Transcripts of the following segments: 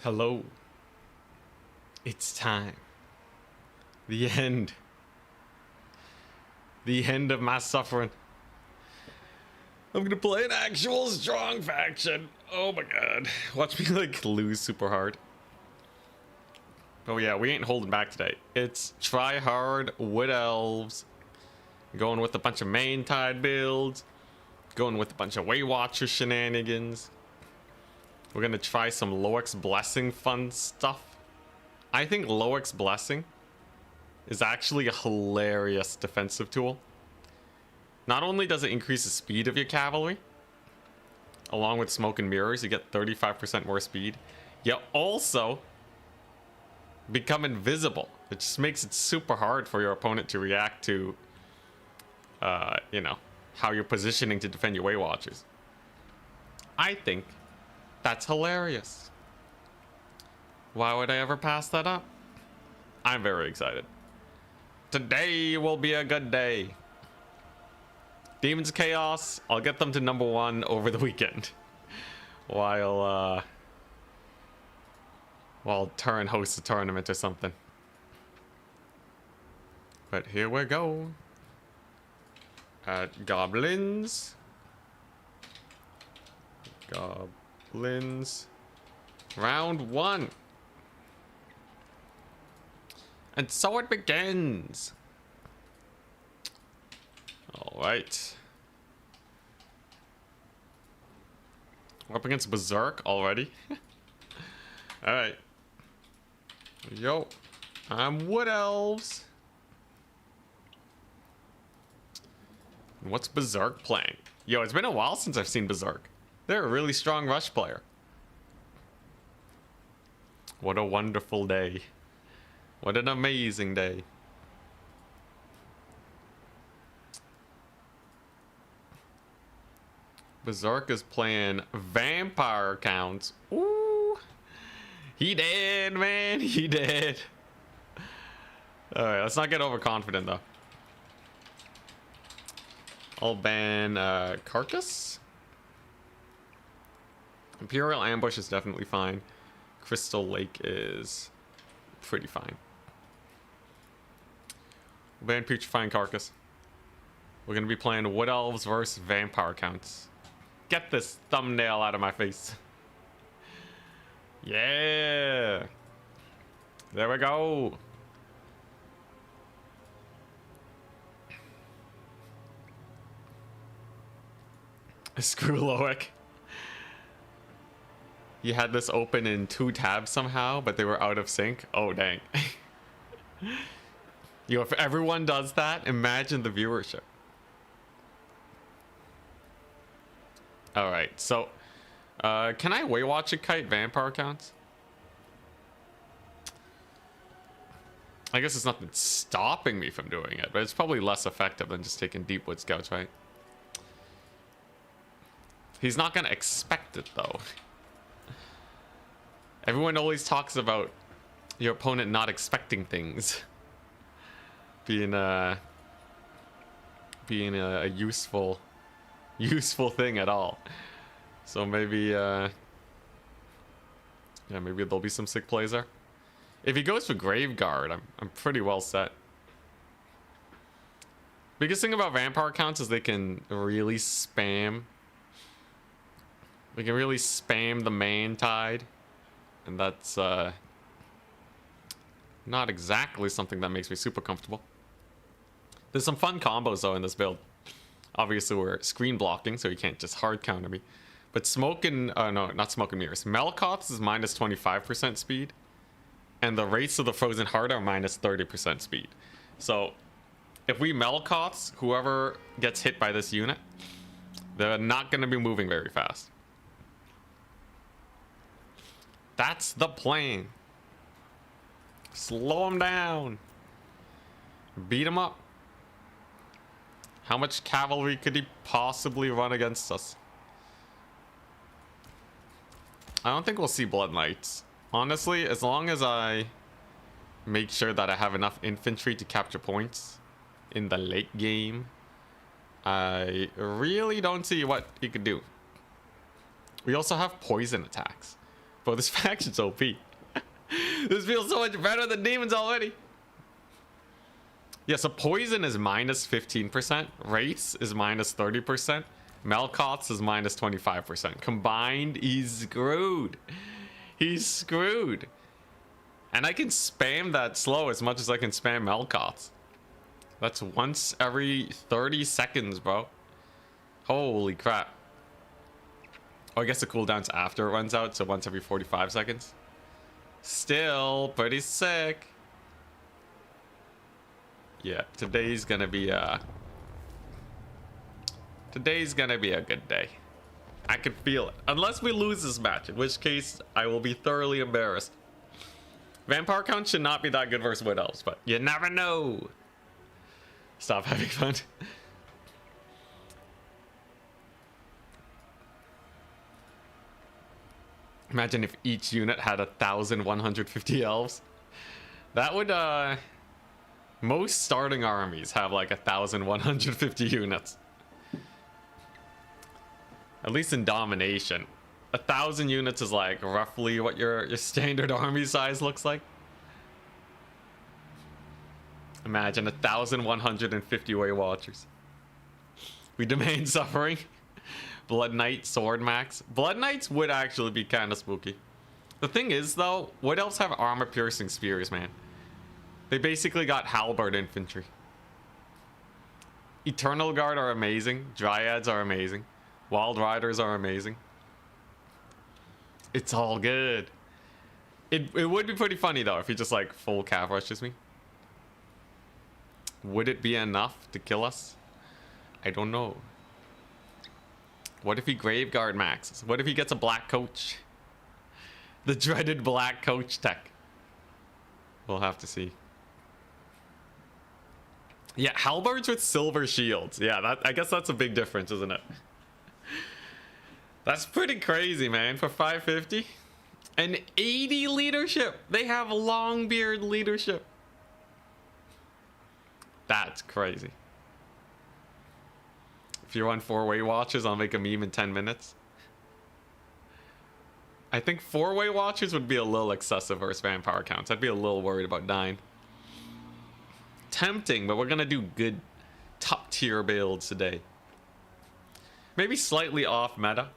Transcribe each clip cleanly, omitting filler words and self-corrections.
Hello. It's time. The end. The end of my suffering. I'm gonna play an actual strong faction. Oh my god. Watch me like lose super hard. Oh yeah, we ain't holding back today. It's try hard wood elves. Going with a bunch of main tide builds. Going with a bunch of Waywatcher shenanigans. We're gonna try some Loic's Blessing fun stuff. I think Loic's Blessing is actually a hilarious defensive tool. Not only does it increase the speed of your cavalry, along with smoke and mirrors, you get 35% more speed. You also become invisible. It just makes it super hard for your opponent to react to, you know, how you're positioning to defend your Waywatchers. I think that's hilarious. Why would I ever pass that up? I'm very excited. Today will be a good day. Demons of Chaos, I'll get them to #1 over the weekend. While Turin hosts a tournament or something. But here we go. At Goblins. Goblins. Round 1. And so it begins. Alright. We're up against Berserk already. Alright. Yo. I'm Wood Elves. What's Berserk playing? Yo, it's been a while since I've seen Berserk. They're a really strong rush player. What a wonderful day. What an amazing day. Berserk is playing vampire counts. Ooh. He did, man. He did. Alright, let's not get overconfident, though. I'll ban Carcass. Imperial Ambush is definitely fine. Crystal Lake is pretty fine. We'll ban Putrefying Carcass. We're going to be playing Wood Elves versus Vampire Counts. Get this thumbnail out of my face. Yeah. There we go. Screw Loic. You had this open in 2 tabs somehow, but they were out of sync. Oh, dang. Yo, if everyone does that, imagine the viewership. Alright, so can I Waywatch a Kite vampire counts? I guess it's nothing stopping me from doing it, but it's probably less effective than just taking Deepwood Scouts, right? He's not gonna expect it though. Everyone always talks about your opponent not expecting things being a useful thing at all. So maybe yeah, maybe there'll be some sick plays there. If he goes for Graveguard, I'm pretty well set. Biggest thing about vampire counts is they can really spam. We can really spam the main tide, and that's not exactly something that makes me super comfortable. There's some fun combos though in this build. Obviously we're screen blocking, so you can't just hard counter me. But smoke and no, not smoke and mirrors. Melkoths is minus 25% speed, and the Wraiths of the Frozen Heart are minus 30% speed. So if we Melkoths, whoever gets hit by this unit, they're not going to be moving very fast. That's the plan. Slow him down. Beat him up. How much cavalry could he possibly run against us? I don't think we'll see Blood Knights. Honestly, as long as I make sure that I have enough infantry to capture points in the late game, I really don't see what he could do. We also have poison attacks. Bro, this faction's OP. This feels so much better than demons already. Yeah, so poison is minus 15%. Wraiths is minus 30%. Melkoths is minus 25%. Combined, he's screwed. He's screwed. And I can spam that slow as much as I can spam Melkoths. That's once every 30 seconds, bro. Holy crap. Oh, I guess the cooldown's after it runs out, so once every 45 seconds. Still pretty sick. Yeah, today's gonna be a good day. I can feel it. Unless we lose this match, in which case I will be thoroughly embarrassed. Vampire count should not be that good versus Wood Elves, but you never know. Stop having fun. Imagine if each unit had 1,150 elves. That would, most starting armies have like 1,150 units. At least in domination. 1,000 units is like roughly what your standard army size looks like. Imagine 1,150 Way Watchers. We demand suffering. Blood Knight, Sword Max. Blood Knights would actually be kind of spooky. The thing is, though, Wood Elves have armor-piercing spears, man. They basically got halberd infantry. Eternal Guard are amazing. Dryads are amazing. Wild Riders are amazing. It's all good. It would be pretty funny, though, if he just, like, full cav rushes me. Would it be enough to kill us? I don't know. What if he Graveguard maxes? What if he gets a black coach? The dreaded black coach tech. We'll have to see. Yeah, halberds with silver shields. Yeah, I guess that's a big difference, isn't it? That's pretty crazy, man, for 550. And 80 leadership. They have Longbeard leadership. That's crazy. If you run 4-way watches, I'll make a meme in 10 minutes. I think 4-way watches would be a little excessive versus vampire counts. I'd be a little worried about dying. Tempting, but we're gonna do good top tier builds today. Maybe slightly off meta.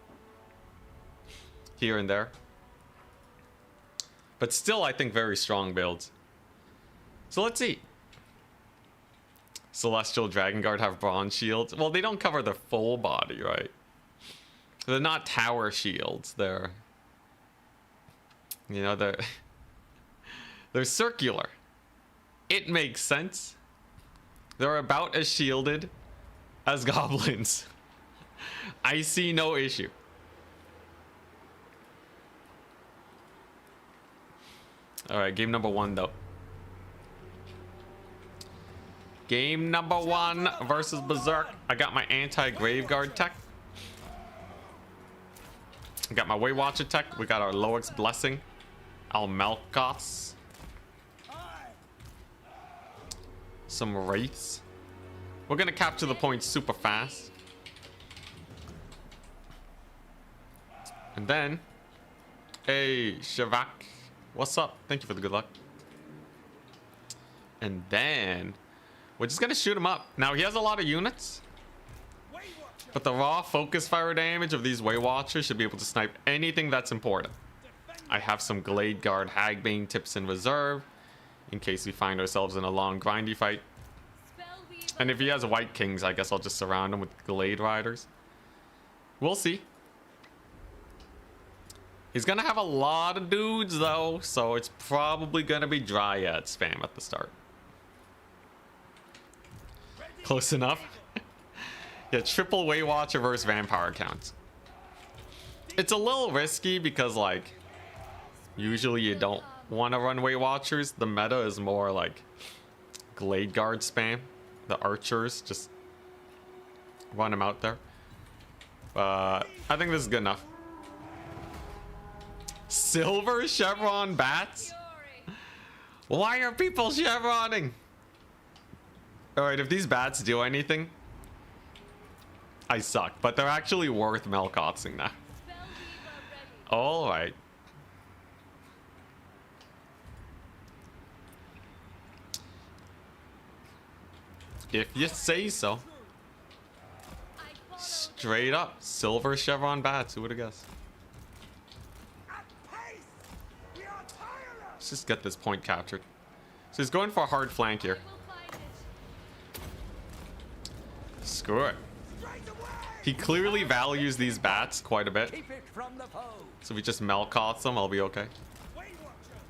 Here and there. But still, I think very strong builds. So let's see. Celestial Dragon Guard have bronze shields. Well, they don't cover their full body, right? They're not tower shields. They're, you know, they're circular. It makes sense. They're about as shielded as goblins. I see no issue. All right, game number 1 though. Game number 1 versus Berserk. I got my anti-Graveguard tech. I got my Way Watcher tech. We got our Loix Blessing. Our Melkoths. Some Wraiths. We're gonna capture the points super fast. And then, hey, Shavak. What's up? Thank you for the good luck. And then we're just gonna shoot him up. Now he has a lot of units, but the raw focus fire damage of these Way Watchers should be able to snipe anything that's important. I have some Glade Guard Hagbane tips in reserve in case we find ourselves in a long grindy fight. And if he has White Kings, I guess I'll just surround him with Glade Riders. We'll see. He's gonna have a lot of dudes though, so it's probably gonna be Dryad spam at the start. Close enough. Yeah, triple Way Watcher versus Vampire counts. It's a little risky because, like, usually you don't want to run Way Watchers. The meta is more like Glade Guard spam. The archers, just run them out there. But I think this is good enough. Silver chevron bats? Why are people chevroning? Alright, if these bats do anything, I suck. But they're actually worth Melkothsing now. Alright. If you say so. Straight up, silver chevron bats. Who would have guessed? Let's just get this point captured. So he's going for a hard flank here. Screw it. He clearly values these bats quite a bit. So if we just Melkoth them, I'll be okay. We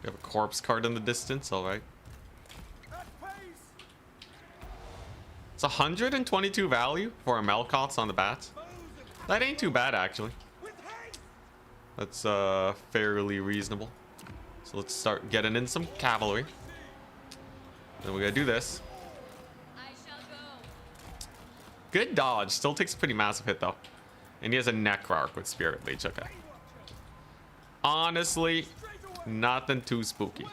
have a corpse card in the distance, alright. It's 122 value for a Melkoths on the bats. That ain't too bad, actually. That's fairly reasonable. So let's start getting in some cavalry. Then we gotta do this. Good dodge. Still takes a pretty massive hit, though. And he has a Necrarch with Spirit Leech. Okay. Honestly, nothing too spooky.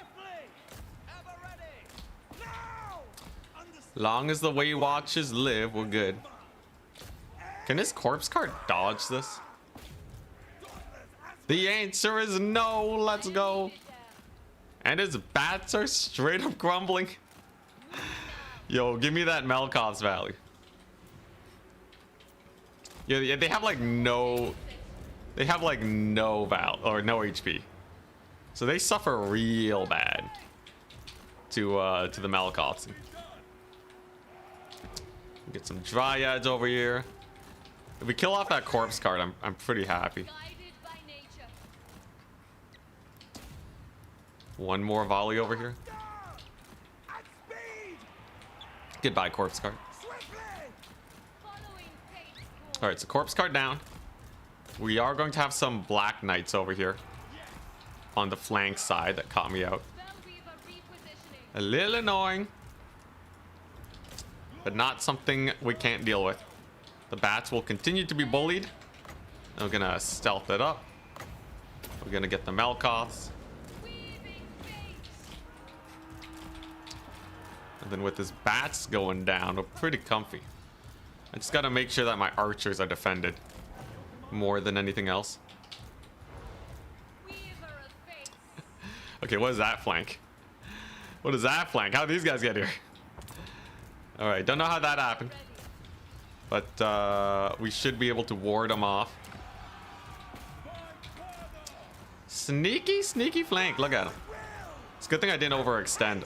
Long as the Way Watchers live, we're good. Can this corpse card dodge this? The answer is no. Let's go. And his bats are straight up grumbling. Yo, give me that Melkoth's value. Yeah, they have like no... They have like no val or no HP. So they suffer real bad to the Melkoths. Get some Dryads over here. If we kill off that corpse card, I'm pretty happy. One more volley over here. Goodbye, corpse card. Alright, so corpse card down. We are going to have some black knights over here on the flank side that caught me out. A little annoying, but not something we can't deal with. The bats will continue to be bullied. We're gonna stealth it up. We're gonna get the Melkoths. And then with his bats going down, we're pretty comfy. I just gotta make sure that my archers are defended more than anything else. Okay, what is that flank? What is that flank? How did these guys get here? Alright, don't know how that happened. But we should be able to ward them off. Sneaky, sneaky flank. Look at him. It's a good thing I didn't overextend.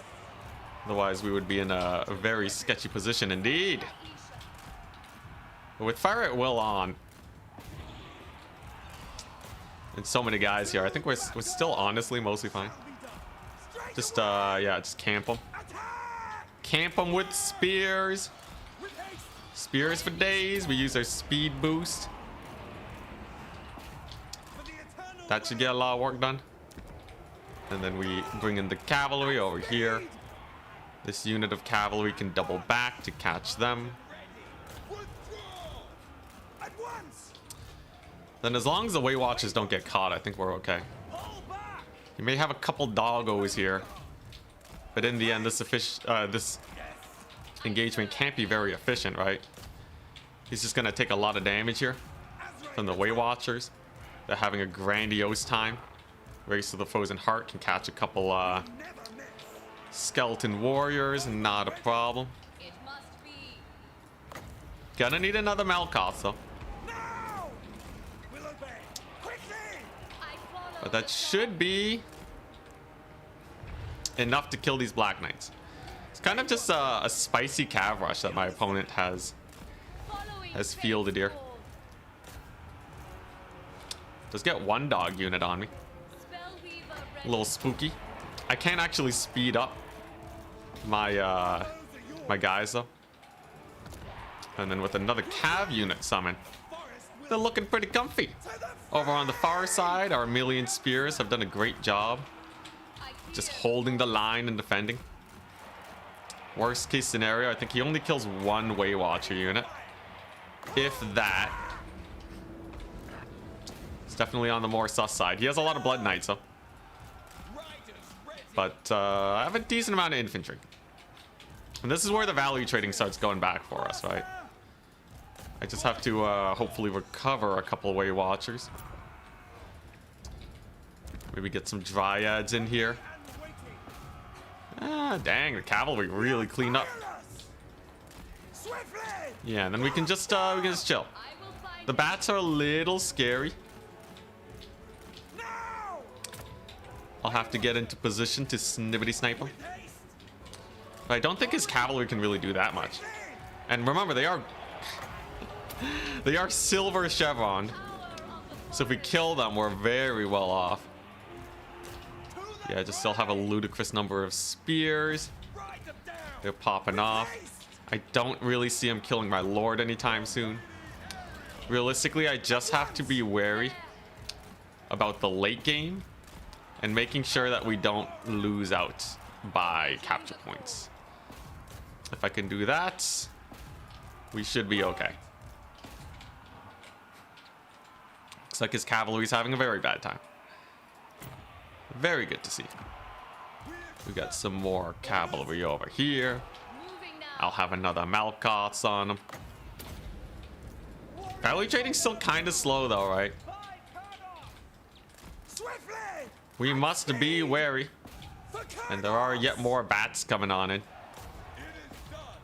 Otherwise, we would be in a very sketchy position indeed. But with Fire at Will on, and so many guys here, I think we're still honestly mostly fine. Just, yeah, just camp them. Camp them with spears. Spears for days. We use our speed boost. That should get a lot of work done. And then we bring in the cavalry over here. This unit of cavalry can double back to catch them. Then as long as the Way Watchers don't get caught, I think we're okay. You may have a couple doggos here, but in the end, this engagement can't be very efficient, right? He's just gonna take a lot of damage here from the Way Watchers. They're having a grandiose time. Race to the Frozen Heart can catch a couple skeleton warriors, not a problem. Gonna need another Melkoth though. But that should be enough to kill these Black Knights. It's kind of just a spicy cav rush that my opponent has fielded here. Just get one dog unit on me. A little spooky. I can't actually speed up my my guys though. And then with another cav unit summon, they're looking pretty comfy. Over on the far side, our million spears have done a great job just holding the line and defending. Worst case scenario, I think he only kills one Way Watcher unit, if that. It's definitely on the more sus side. He has a lot of Blood Knights though. But I have a decent amount of infantry. And this is where the value trading starts going back for us, right? I just have to hopefully recover a couple of Way Watchers. Maybe get some Dryads in here. Ah, dang, the cavalry really cleaned up. Yeah, and then we can just chill. The bats are a little scary. I'll have to get into position to snippety snipe him. But I don't think his cavalry can really do that much. And remember, they are silver chevron. So if we kill them, we're very well off. Yeah, just still have a ludicrous number of spears. They're popping off. I don't really see him killing my lord anytime soon. Realistically, I just have to be wary about the late game and making sure that we don't lose out by capture points. If I can do that, we should be okay. Looks like his cavalry's having a very bad time. Very good to see. We got some more cavalry over here. I'll have another Malkoths on him. Cavalry trading's still kind of slow though, right? We must be wary. And there are yet more bats coming on in.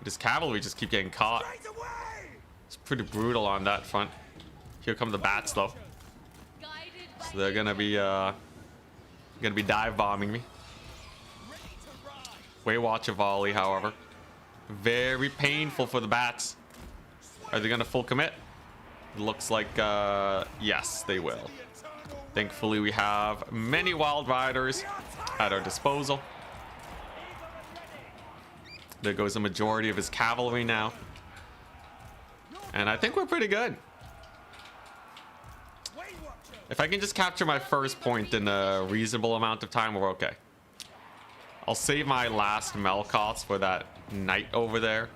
This cavalry just keep getting caught. It's pretty brutal on that front. Here come the bats though. So they're gonna be dive bombing me. Waywatcher volley, however. Very painful for the bats. Are they gonna full commit? It looks like yes, they will. Thankfully, we have many wild riders at our disposal. There goes the majority of his cavalry now. And I think we're pretty good. If I can just capture my first point in a reasonable amount of time, we're okay. I'll save my last Malkoths for that knight over there.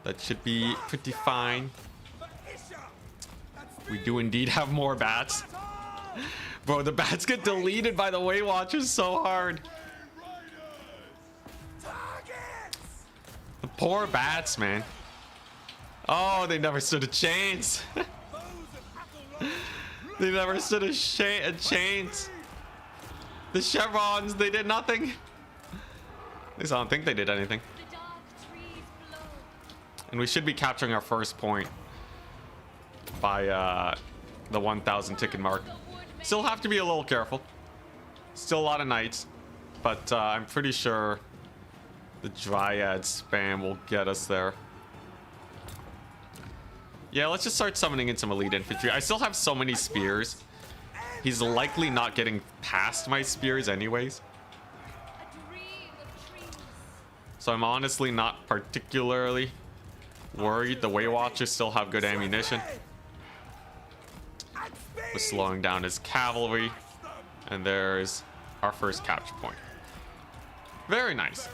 That should be pretty fine. We do indeed have more bats. Bro, the bats get deleted by the Waywatchers so hard. The poor bats, man. Oh, they never stood a chance. They never stood a chance. The chevrons, they did nothing. At least I don't think they did anything. And we should be capturing our first point by the 1,000 ticket mark. Still have to be a little careful. Still a lot of knights, but I'm pretty sure the Dryad spam will get us there. Yeah, let's just start summoning in some elite infantry. I still have so many spears. He's likely not getting past my spears anyways. So I'm honestly not particularly worried. The Waywatchers still have good ammunition. We're slowing down his cavalry. And there's our first capture point. Very nice.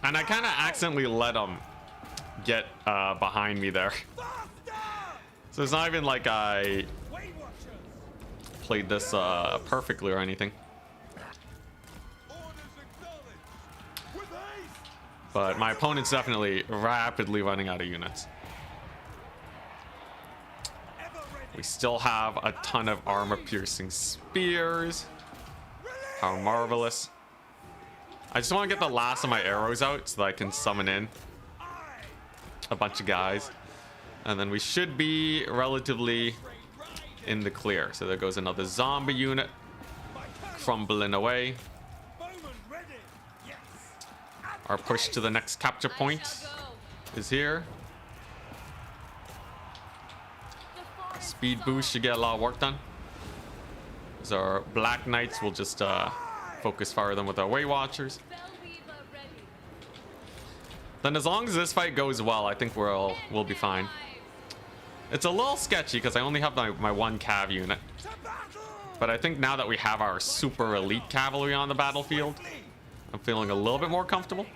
And I kind of accidentally let him get behind me there. So it's not even like I played this perfectly or anything. But my opponent's definitely rapidly running out of units. We still have a ton of armor-piercing spears. How marvelous. I just want to get the last of my arrows out so that I can summon in a bunch of guys. And then we should be relatively in the clear. So there goes another zombie unit crumbling away. Our push to the next capture point is here. Speed boost should get a lot of work done. So our Black Knights will just focus fire them with our Waywatchers. Then as long as this fight goes well, I think we'll be fine. It's a little sketchy because I only have my one cav unit. But I think now that we have our super elite cavalry on the battlefield, I'm feeling a little bit more comfortable.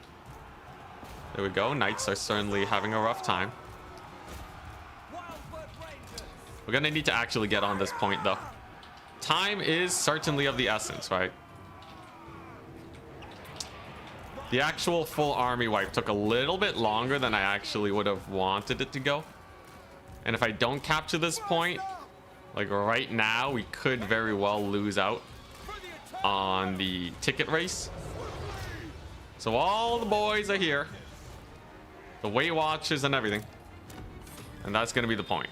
There we go. Knights are certainly having a rough time. We're gonna need to actually get on this point though. Time is certainly of the essence, right? The actual full army wipe took a little bit longer than I actually would have wanted it to go. And if I don't capture this point, like right now, we could very well lose out on the ticket race. So all the boys are here. the Weight Watchers and everything. And that's going to be the point.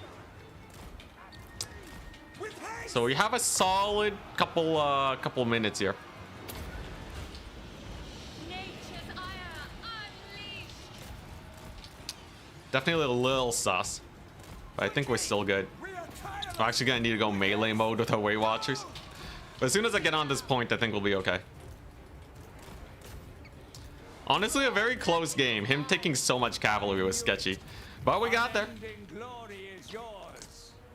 So we have a solid couple minutes here. Definitely a little sus, but I think we're still good. I'm actually gonna need to go melee mode with our Weight Watchers. But as soon as I get on this point, I think we'll be okay. Honestly, a very close game. Him taking so much cavalry was sketchy, but we got there.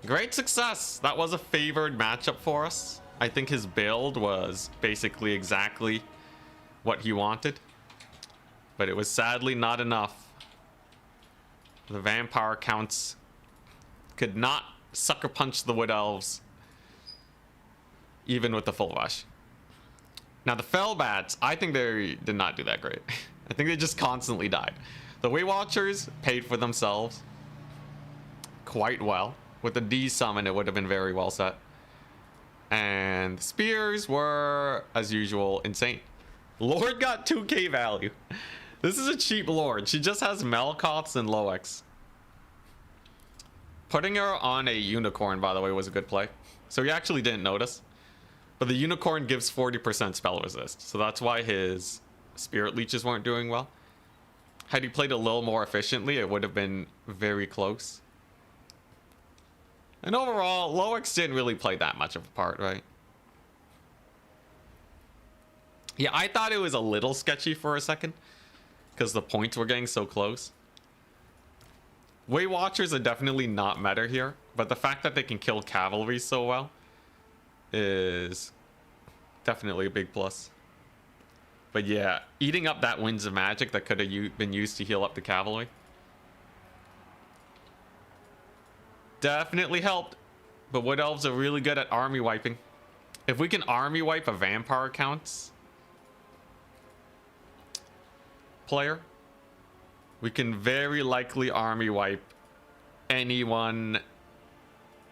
Great success. That was a favored matchup for us. I think his build was basically exactly what he wanted, but it was sadly not enough. The vampire counts could not sucker punch the Wood Elves, even with the full rush. Now the Fell Bats, I think they did not do that great. I think they just constantly died. The Weight Watchers paid for themselves quite well. With the D summon, it would have been very well set. And the spears were, as usual, insane. Lord got 2k value. This is a cheap Lord. She just has Melkoths and Loex. Putting her on a Unicorn, by the way, was a good play. So he actually didn't notice. But the Unicorn gives 40% spell resist. So that's why his Spirit Leeches weren't doing well. Had he played a little more efficiently, it would have been very close. And overall, Loex didn't really play that much of a part, right? Yeah, I thought it was a little sketchy for a second, because the points were getting so close. Weight Watchers are definitely not meta here, but the fact that they can kill cavalry so well is definitely a big plus. But yeah, eating up that Winds of Magic that could have been used to heal up the cavalry definitely helped. But Wood Elves are really good at army wiping. If we can army wipe a vampire counts player, we can very likely army wipe anyone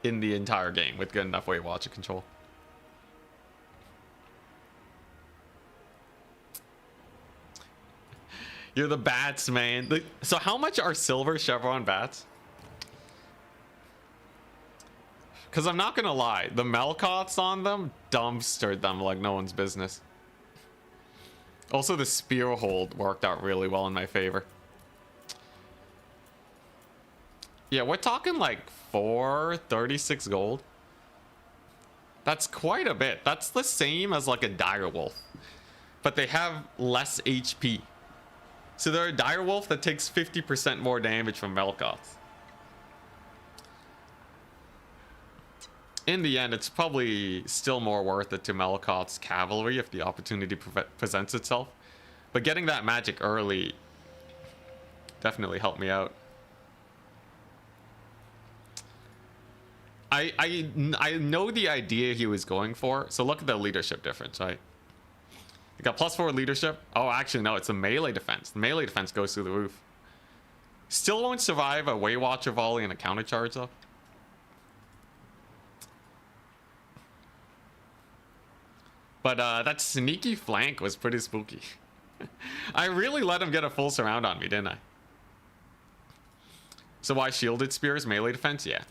in the entire game with good enough Weight Watcher control. You're the bats, man. So how much are silver chevron bats? Because I'm not gonna lie, the Melkoths on them dumpstered them like no one's business. Also, the spear hold worked out really well in my favor. Yeah, we're talking like 436 gold. That's quite a bit. That's the same as like a direwolf, but they have less HP. So they're a direwolf that takes 50% more damage from Melkoths. In the end, it's probably still more worth it to Melkoth's cavalry if the opportunity presents itself. But getting that magic early definitely helped me out. I know the idea he was going for. So look at the leadership difference, right? You got +4 leadership. Oh, actually, no, it's a melee defense. The melee defense goes through the roof. Still won't survive a Weight Watcher volley and a counter charge, though. But that sneaky flank was pretty spooky. I really let him get a full surround on me, didn't I? So why shielded spears, melee defense? Yeah.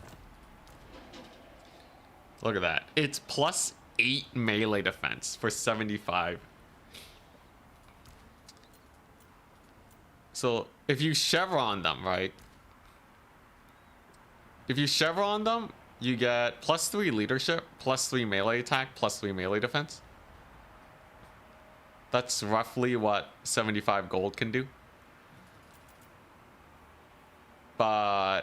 Look at that. It's +8 melee defense for 75. So if you chevron them, right? If you chevron them, you get +3 leadership, +3 melee attack, +3 melee defense. That's roughly what 75 gold can do. But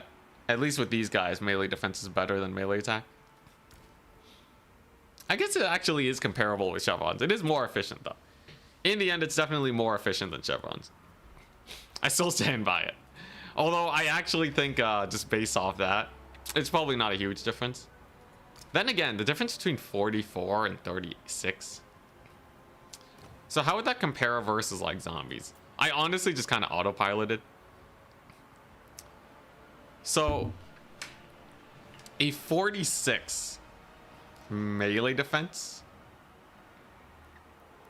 at least with these guys, melee defense is better than melee attack. I guess it actually is comparable with chevrons. It is more efficient, though. In the end, it's definitely more efficient than chevrons. I still stand by it. Although I actually think just based off that, it's probably not a huge difference. Then again, the difference between 44 and 36. So how would that compare versus like zombies? I honestly just kind of autopiloted. So a 46 melee defense,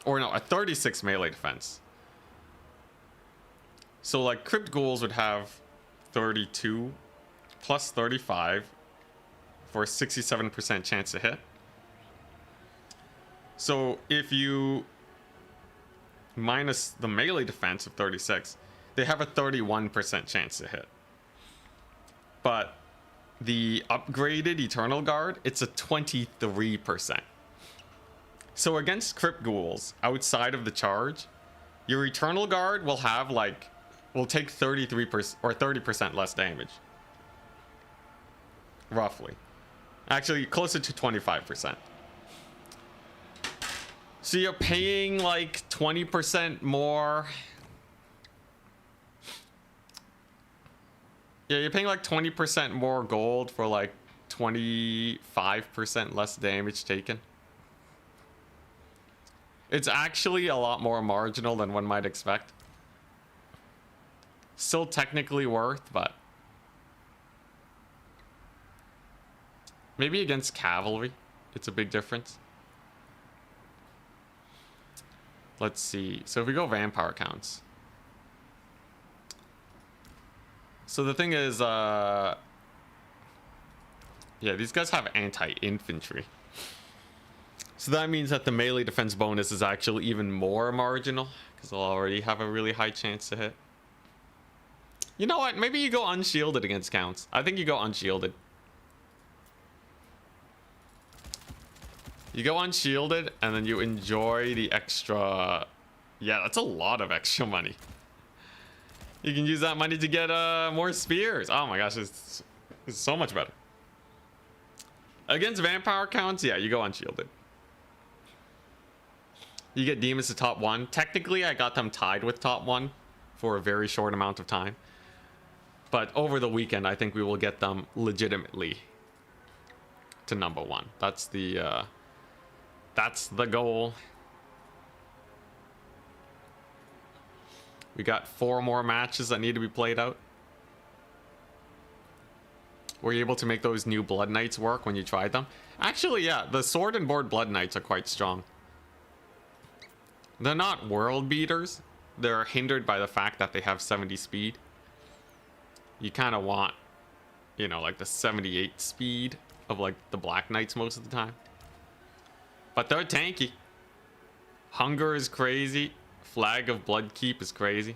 or no, a 36 melee defense So like crypt ghouls would have 32 plus 35 for a 67% chance to hit. So if you minus the melee defense of 36, they have a 31% chance to hit. But the upgraded Eternal Guard, it's a 23%. So against crypt ghouls outside of the charge, your Eternal Guard will have like, will take 33% or 30% less damage. Roughly. Actually, closer to 25%. So you're paying like 20% more. Yeah, you're paying like 20% more gold for like 25% less damage taken. It's actually a lot more marginal than one might expect. Still technically worth, but maybe against cavalry, it's a big difference. Let's see. So if we go vampire counts. So the thing is, yeah, these guys have anti-infantry. So that means that the melee defense bonus is actually even more marginal, because they'll already have a really high chance to hit. You know what? Maybe you go unshielded against counts. I think you go unshielded. You go unshielded, and then you enjoy the extra... Yeah, that's a lot of extra money. You can use that money to get more spears. Oh my gosh, it's so much better. Against vampire counts, yeah, you go unshielded. You get demons to top 1. Technically, I got them tied with top 1 for a very short amount of time. But over the weekend, I think we will get them legitimately to number 1. That's the goal. We got 4 more matches that need to be played out. Were you able to make those new Blood Knights work when you tried them? Actually, yeah, the sword and board Blood Knights are quite strong. They're not world beaters. They're hindered by the fact that they have 70 speed. You kind of want, you know, like the 78 speed of like the Black Knights most of the time. But they're tanky. Hunger is crazy. Flag of Bloodkeep is crazy.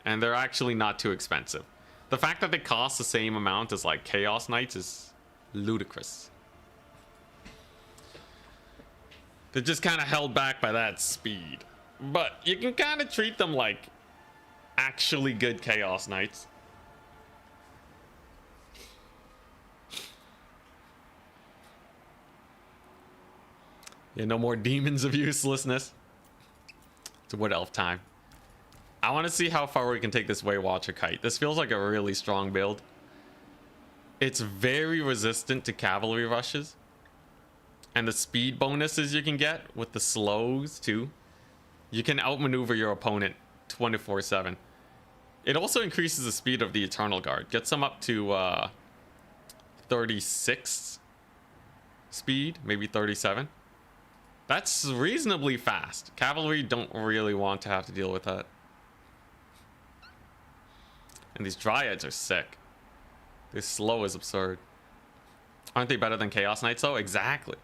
And they're actually not too expensive. The fact that they cost the same amount as like Chaos Knights is ludicrous. They're just kind of held back by that speed. But you can kind of treat them like actually good Chaos Knights. Yeah, no more demons of uselessness. It's Wood Elf time. I want to see how far we can take this Waywatcher Kite. This feels like a really strong build. It's very resistant to cavalry rushes. And the speed bonuses you can get with the slows too. You can outmaneuver your opponent 24/7. It also increases the speed of the Eternal Guard. Gets them up to 36 speed, maybe 37. That's reasonably fast. Cavalry don't really want to have to deal with that. And these Dryads are sick. They're slow is absurd. Aren't they better than Chaos Knights though? Exactly.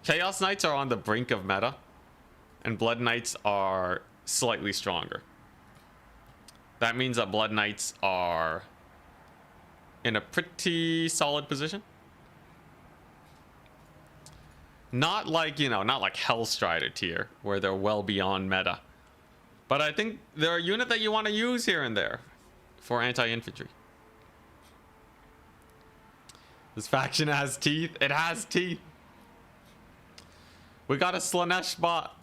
Chaos Knights are on the brink of meta, and Blood Knights are slightly stronger. That means that Blood Knights are in a pretty solid position. Not like, you know, not like Hellstrider tier, where they're well beyond meta. But I think they're a unit that you want to use here and there for anti-infantry. This faction has teeth. It has teeth. We got a Slanesh bot.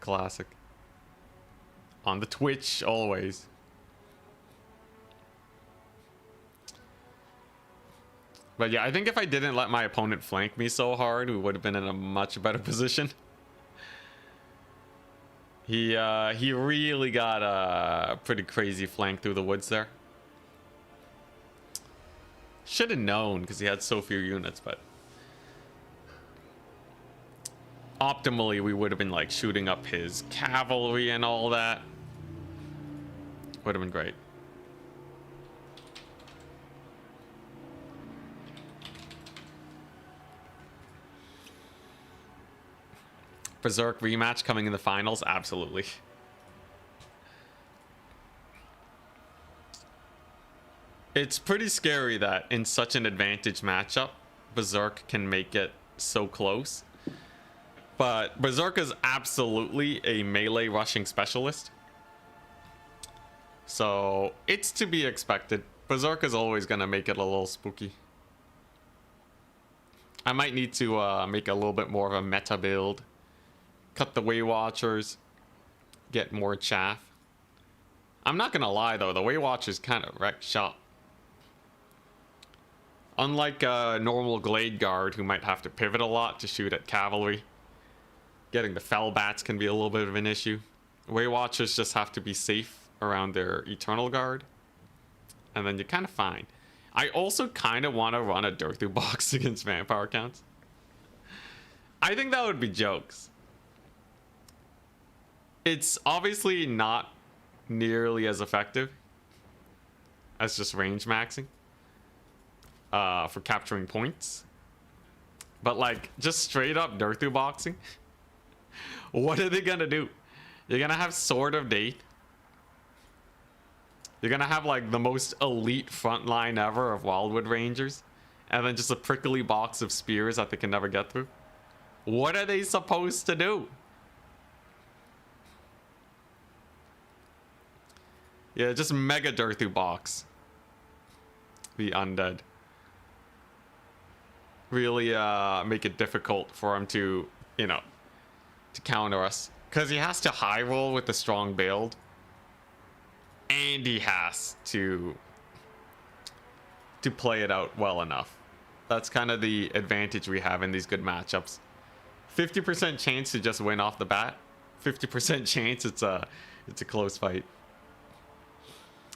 Classic. On the Twitch, always. But yeah, I think if I didn't let my opponent flank me so hard, we would have been in a much better position. He really got a pretty crazy flank through the woods there. Should have known because he had so few units, but optimally we would have been like shooting up his cavalry and all that. Would have been great. Berserk rematch coming in the finals? Absolutely. It's pretty scary that in such an advantage matchup, Berserk can make it so close. But Berserk is absolutely a melee rushing specialist. So it's to be expected. Berserk is always going to make it a little spooky. I might need to make a little bit more of a meta build. Cut the Way Watchers. Get more chaff. I'm not going to lie though, the Way Watchers kind of wreck shop. Unlike a normal Glade Guard who might have to pivot a lot to shoot at cavalry, getting the Fell Bats can be a little bit of an issue. Way Watchers just have to be safe around their Eternal Guard, and then you're kind of fine. I also kind of want to run a Durthu box against Vampire Counts. I think that would be jokes. It's obviously not nearly as effective as just range maxing. For capturing points, but like just straight up Durthu boxing. What are they gonna do? You're gonna have Sword of Date. You're gonna have like the most elite front line ever of Wildwood Rangers, and then just a prickly box of spears that they can never get through. What are they supposed to do? Yeah, just mega Durthu box the undead. Really make it difficult for him to, you know, to counter us. Because he has to high roll with the strong build. And he has to play it out well enough. That's kind of the advantage we have in these good matchups. 50% chance to just win off the bat. 50% chance it's a close fight.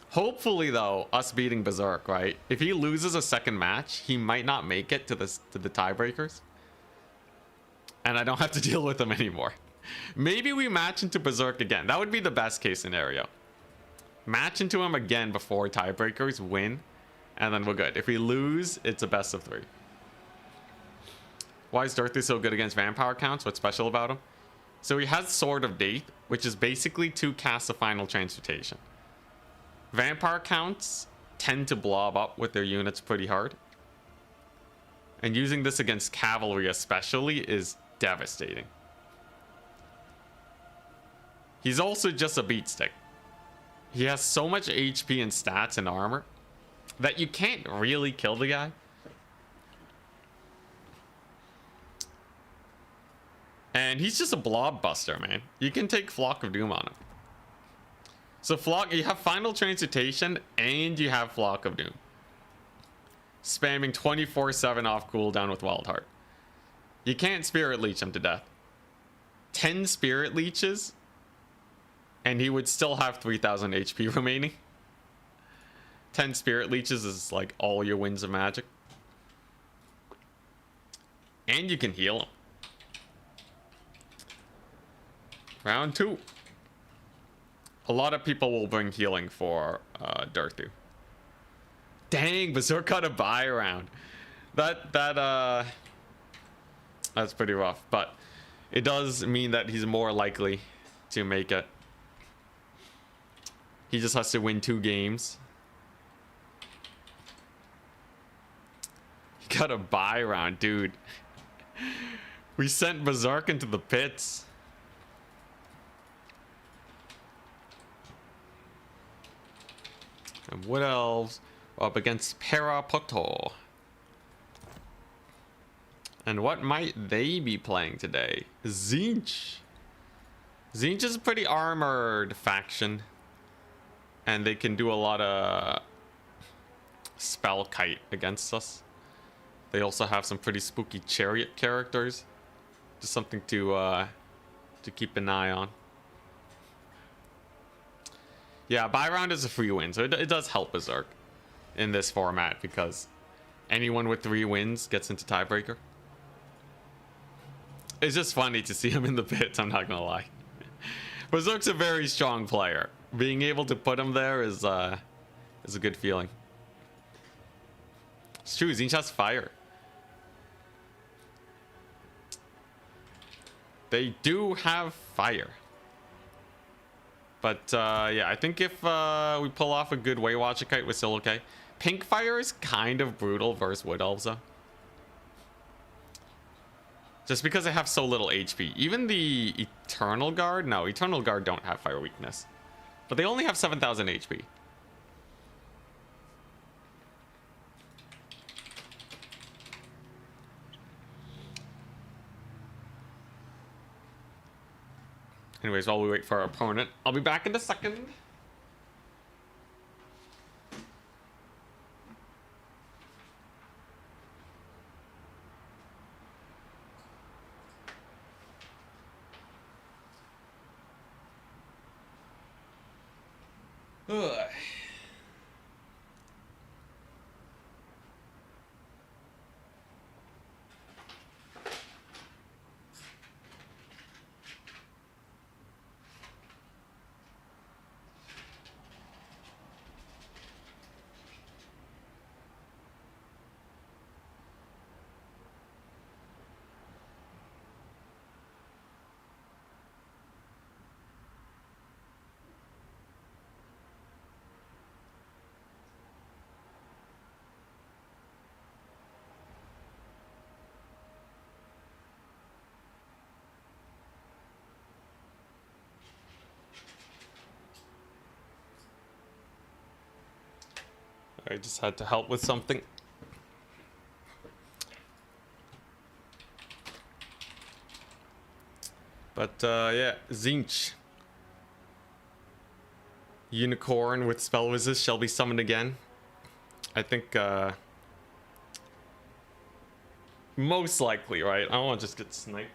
Hopefully, though, us beating Berserk, right? If he loses a second match, he might not make it to the tiebreakers. And I don't have to deal with him anymore. Maybe we match into Berserk again. That would be the best case scenario. Match into him again before tiebreakers, win, and then we're good. If we lose, it's a best of 3. Why is Durthu so good against Vampire Counts? What's special about him? So he has Sword of Date, which is basically 2 casts of Final Transmutation. Vampire Counts tend to blob up with their units pretty hard. And using this against cavalry especially is devastating. He's also just a beat stick. He has so much HP and stats and armor that you can't really kill the guy. And he's just a blob buster, man. You can take Flock of Doom on him. So you have Final Transmutation and you have Flock of Doom. Spamming 24/7 off cooldown with Wild Heart. You can't Spirit Leech him to death. 10 Spirit Leeches and he would still have 3000 HP remaining. 10 Spirit Leeches is like all your wins of magic. And you can heal him. Round 2. A lot of people will bring healing for Durthu. Dang, Berserk got a buy round. That's pretty rough, but it does mean that he's more likely to make it. He just has to win 2 games. He got a buy round, dude. We sent Berserk into the pits. And Wood Elves are up against Parapoto. And what might they be playing today? Tzeentch. Tzeentch is a pretty armored faction. And they can do a lot of spell kite against us. They also have some pretty spooky chariot characters. Just something to keep an eye on. Yeah, buy round is a free win, so it does help Berserk in this format because anyone with 3 wins gets into tiebreaker. It's just funny to see him in the pits, I'm not gonna lie. Berserk's a very strong player. being able to put him there is a good feeling. It's true, Tzeentch has fire. They do have fire. But yeah, I think if we pull off a good Waywatcher kite, we're still okay. Pink fire is kind of brutal versus Wood Elves though. Just because they have so little HP. Even the Eternal Guard, no, Eternal Guard don't have fire weakness. But they only have 7,000 HP. Anyways, while we wait for our opponent, I'll be back in a second. Ugh. I just had to help with something. But yeah, Tzeentch. Unicorn with spell resist shall be summoned again. I think most likely, right? I don't want to just get sniped.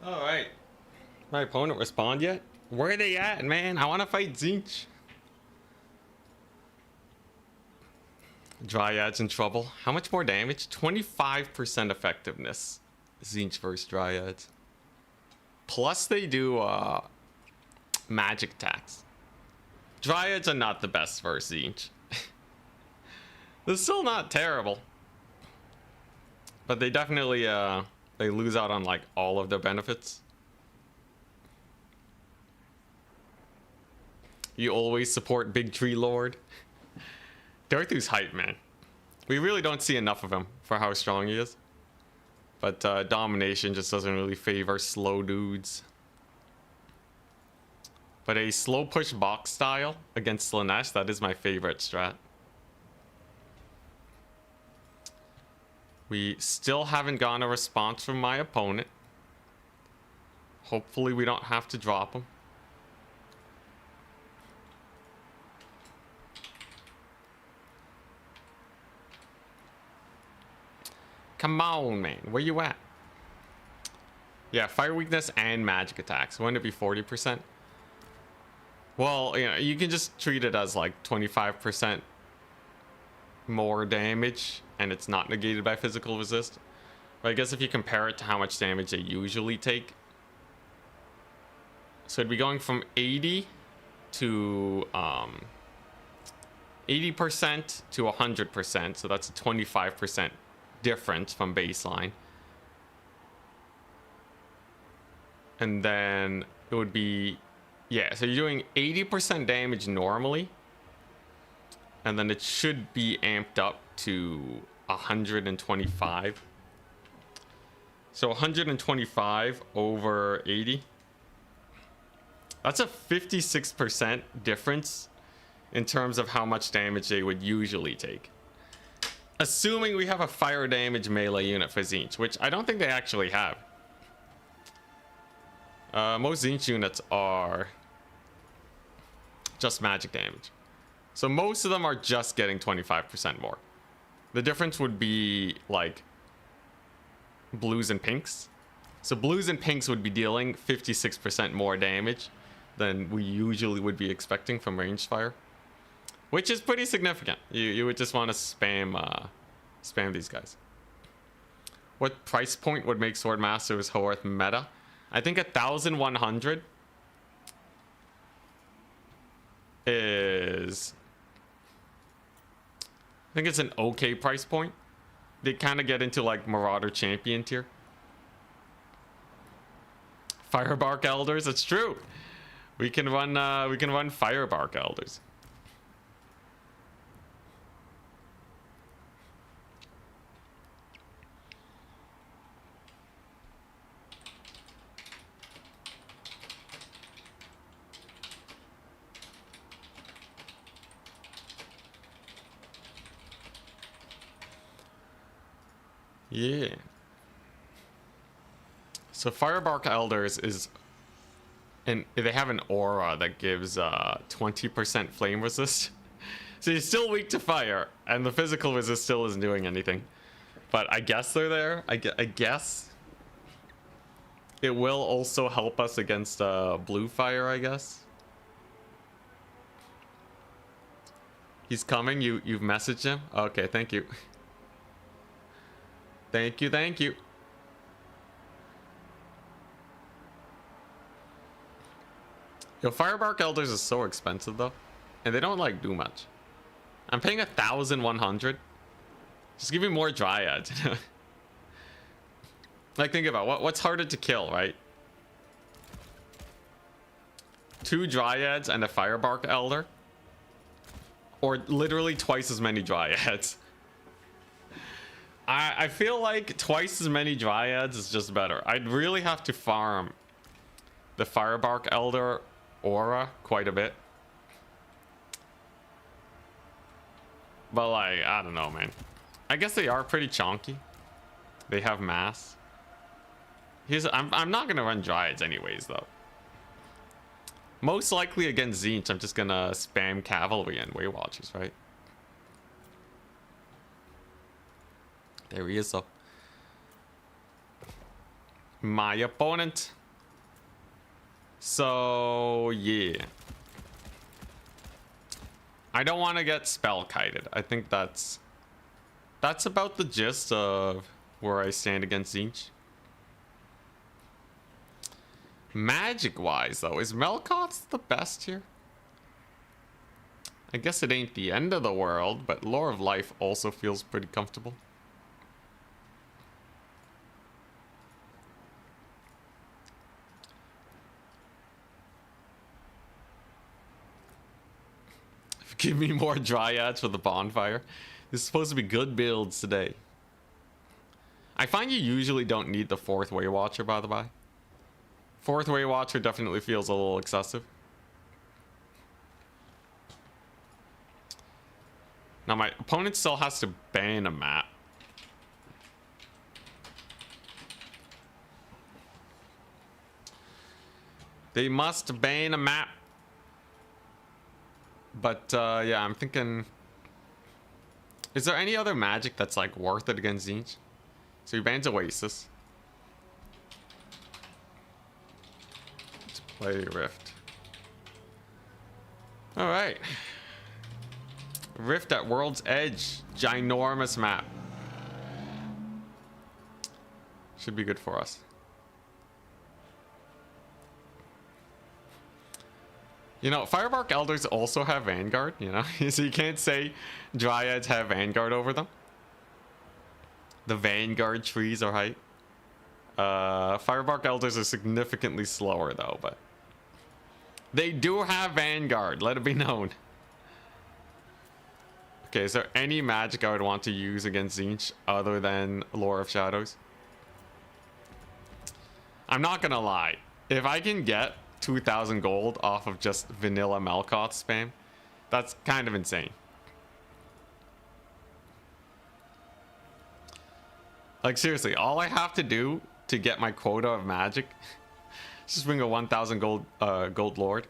All right. My opponent respond yet? Where are they at, man? I want to fight Tzeentch. Dryad's in trouble. How much more damage? 25% effectiveness. Tzeentch versus Dryads. Plus they do magic attacks. Dryads are not the best versus Tzeentch. They're still not terrible. But they definitely they lose out on like all of their benefits. You always support Big Tree Lord. Darthu's hype, man. We really don't see enough of him for how strong he is. But domination just doesn't really favor slow dudes. But a slow push box style against Slaanesh, that is my favorite strat. We still haven't gotten a response from my opponent. Hopefully we don't have to drop him. Come on, man. Where you at? Yeah, fire weakness and magic attacks. Wouldn't it be 40%? Well, you know, you can just treat it as like 25% more damage, and it's not negated by physical resist. But I guess if you compare it to how much damage they usually take, so it'd be going from 80 to 80% to 100%. So that's a 25% difference from baseline. And then it would be Yeah, so you're doing 80% damage normally. And then it should be amped up to 125. So 125 over 80. That's a 56% difference in terms of how much damage they would usually take. Assuming we have a fire damage melee unit for Tzeentch, which I don't think they actually have. Most Tzeentch units are just magic damage. So most of them are just getting 25% more. The difference would be like blues and pinks. So blues and pinks would be dealing 56% more damage than we usually would be expecting from ranged fire, which is pretty significant. You would just want to spam these guys. What price point would make Swordmaster's Hearth meta? I think 1,100 is... I think it's an okay price point. They kind of get into like Marauder Champion tier. Firebark Elders, it's true. We can run Firebark Elders. Yeah. So Firebark Elders is, and they have an aura that gives 20% flame resist. So you're still weak to fire, and the physical resist still isn't doing anything. But I guess they're there. I guess it will also help us against blue fire, I guess. He's coming. You've messaged him? Okay, thank you. Thank you, thank you. Yo, Firebark Elders is so expensive though, and they don't like do much. I'm paying 1,100. Just give me more Dryads. Like, think about what's harder to kill, right? 2 Dryads and a Firebark Elder, or literally twice as many Dryads. I feel like twice as many Dryads is just better. I'd really have to farm the Firebark Elder aura quite a bit. But like, I don't know, man. I guess they are pretty chonky. They have mass. I'm not gonna run Dryads anyways, though. Most likely against Tzeentch, I'm just gonna spam Cavalry and Way Watchers, right? There he is, though. My opponent. So, yeah. I don't want to get spell kited. I think that's about the gist of where I stand against Tzeentch. Magic-wise, though, is Melkoth's the best here? I guess it ain't the end of the world, but Lore of Life also feels pretty comfortable. Give me more Dryads for the bonfire. This is supposed to be good builds today. I find you usually don't need the 4th Way Watcher, by the way. 4th Way Watcher definitely feels a little excessive. Now my opponent still has to ban a map. They must ban a map. But yeah, I'm thinking, is there any other magic that's like worth it against Tzeentch? So he bans Oasis. Let's play Rift. All right. Rift at World's Edge. Ginormous map. Should be good for us. You know, Firebark Elders also have Vanguard, you know? So you can't say Dryads have Vanguard over them. The Vanguard trees are hype. Firebark Elders are significantly slower, though, but They do have Vanguard, let it be known. Okay, is there any magic I would want to use against Tzeentch other than Lore of Shadows? I'm not gonna lie. If I can get 2,000 gold off of just vanilla Malkoth spam, that's kind of insane. Like, seriously, all I have to do to get my quota of magic is just bring a 1,000 gold lord.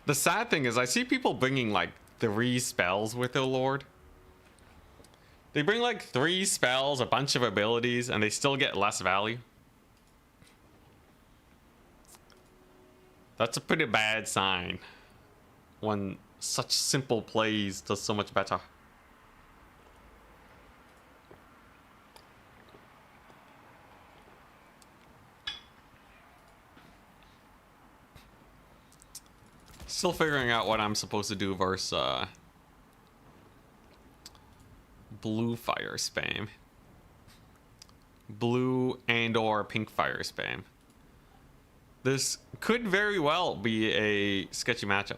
The sad thing is I see people bringing like 3 spells with their lord. They bring like 3 spells, a bunch of abilities, and they still get less value. That's a pretty bad sign when such simple plays does so much better. Still figuring out what I'm supposed to do versus blue fire spam. Blue and or pink fire spam. This could very well be a sketchy matchup.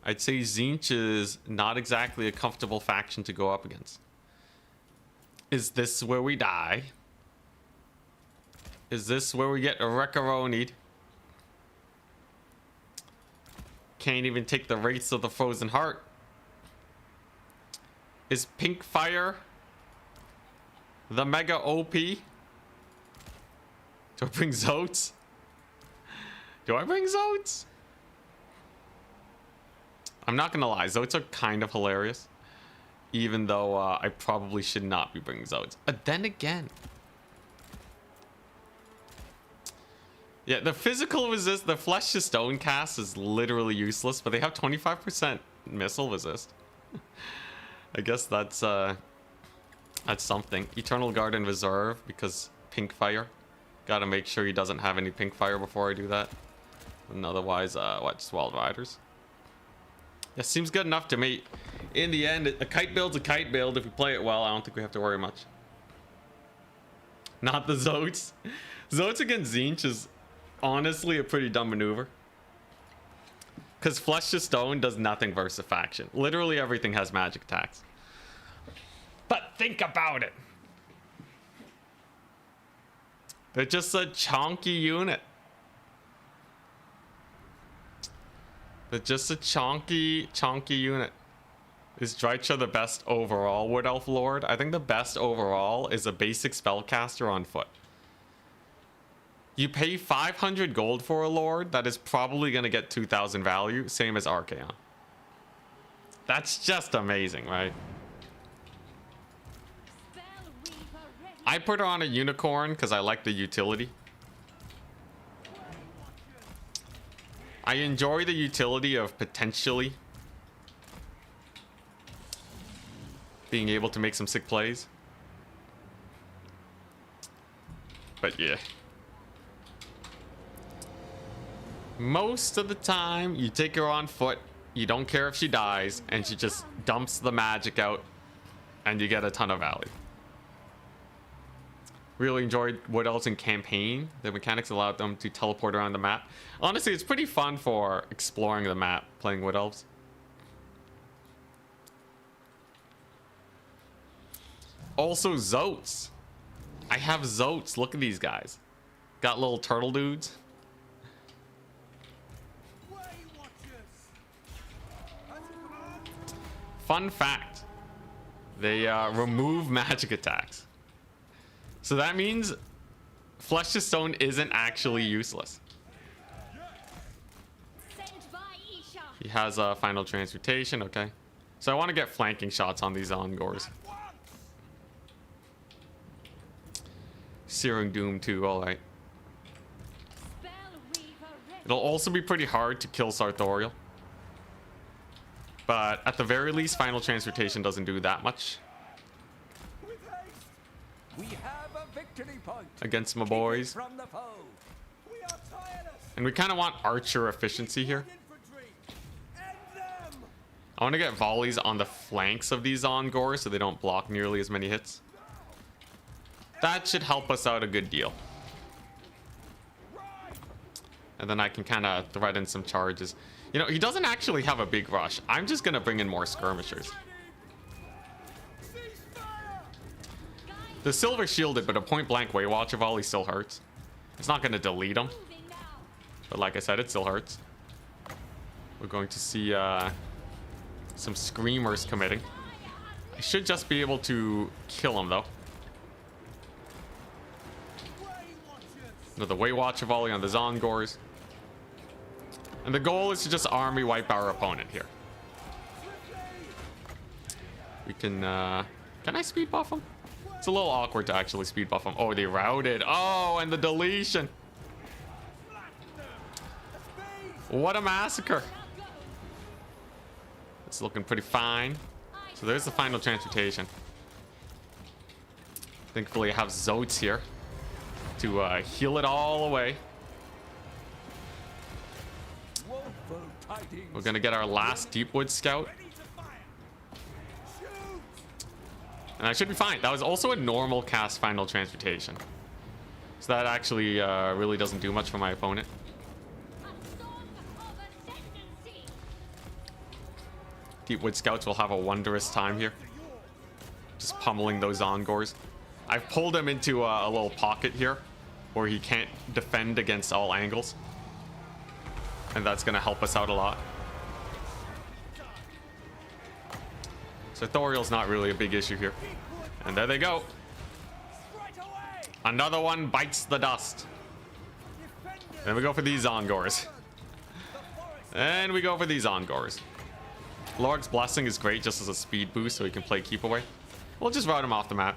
I'd say Tzeentch is not exactly a comfortable faction to go up against. Is this where we die? Is this where we get wreck-a-ronied? Can't even take the Wraiths of the Frozen Heart. Is Pink Fire the mega OP? Do I bring Tzeentch? Do I bring Tzeentch? I'm not gonna lie, Tzeentch are kind of hilarious. Even though I probably should not be bringing Tzeentch. Then again. Yeah, the physical resist, the Flesh to Stone cast is literally useless, but they have 25% missile resist. I guess that's something. Eternal Guard in reserve because Pink Fire. Gotta make sure he doesn't have any Pink Fire before I do that. And otherwise, what, just Wild Riders? Yeah, seems good enough to me. In the end, a kite build's a kite build. If we play it well, I don't think we have to worry much. Not the Tzeentch. Tzeentch against Tzeentch is honestly a pretty dumb maneuver. Because Flesh to Stone does nothing versus a faction. Literally everything has magic attacks. But think about it. They're just a chunky unit. They're just a chunky unit. Is Drycha the best overall Wood Elf Lord? I think the best overall is a basic spellcaster on foot. You pay 500 gold for a Lord, that is probably going to get 2,000 value, same as Archaon. That's just amazing, right? I put her on a unicorn because I like the utility. I enjoy the utility of potentially being able to make some sick plays. But yeah. Most of the time, you take her on foot, you don't care if she dies, and she just dumps the magic out, and you get a ton of value. Really enjoyed Wood Elves in campaign. The mechanics allowed them to teleport around the map. Honestly, it's pretty fun for exploring the map, playing Wood Elves. Also, Tzeentch. I have Tzeentch. Look at these guys. Got little turtle dudes. Fun fact. They remove magic attacks. So that means Flesh to Stone isn't actually useless. He has a final transmutation, okay. So I want to get flanking shots on these Ongors. Searing Doom too, alright. It'll also be pretty hard to kill Sartorial. But at the very least, final transmutation doesn't do that much. We have a victory point against my boys. From the foe. And we kind of want archer efficiency here. I want to get volleys on the flanks of these Ongors so they don't block nearly as many hits. That should help us out a good deal. And then I can kind of thread in some charges. You know, he doesn't actually have a big rush. I'm just going to bring in more skirmishers. The silver shielded, but a point-blank Waywatcher volley still hurts. It's not going to delete him. But like I said, it still hurts. We're going to see some screamers committing. I should just be able to kill him, though. Another Waywatcher volley on the Zongors. And the goal is to just army wipe our opponent here. We can I speed buff him? It's a little awkward to actually speed buff him. Oh, they routed. Oh, and the deletion. What a massacre. It's looking pretty fine. So there's the final transmutation. Thankfully, I have Tzeentch here to heal it all away. We're gonna get our last Deepwood Scout. And I should be fine. That was also a normal cast final transmutation. So that actually really doesn't do much for my opponent. Deepwood Scouts will have a wondrous time here. Just pummeling those Zongors. I've pulled him into a little pocket here where he can't defend against all angles. And that's going to help us out a lot. Sartorial's not really a big issue here. And there they go. Another one bites the dust. Then we go for these Zongors. And we go for these Zongors. Lord's Blessing is great just as a speed boost so he can play keep away. We'll just route him off the map.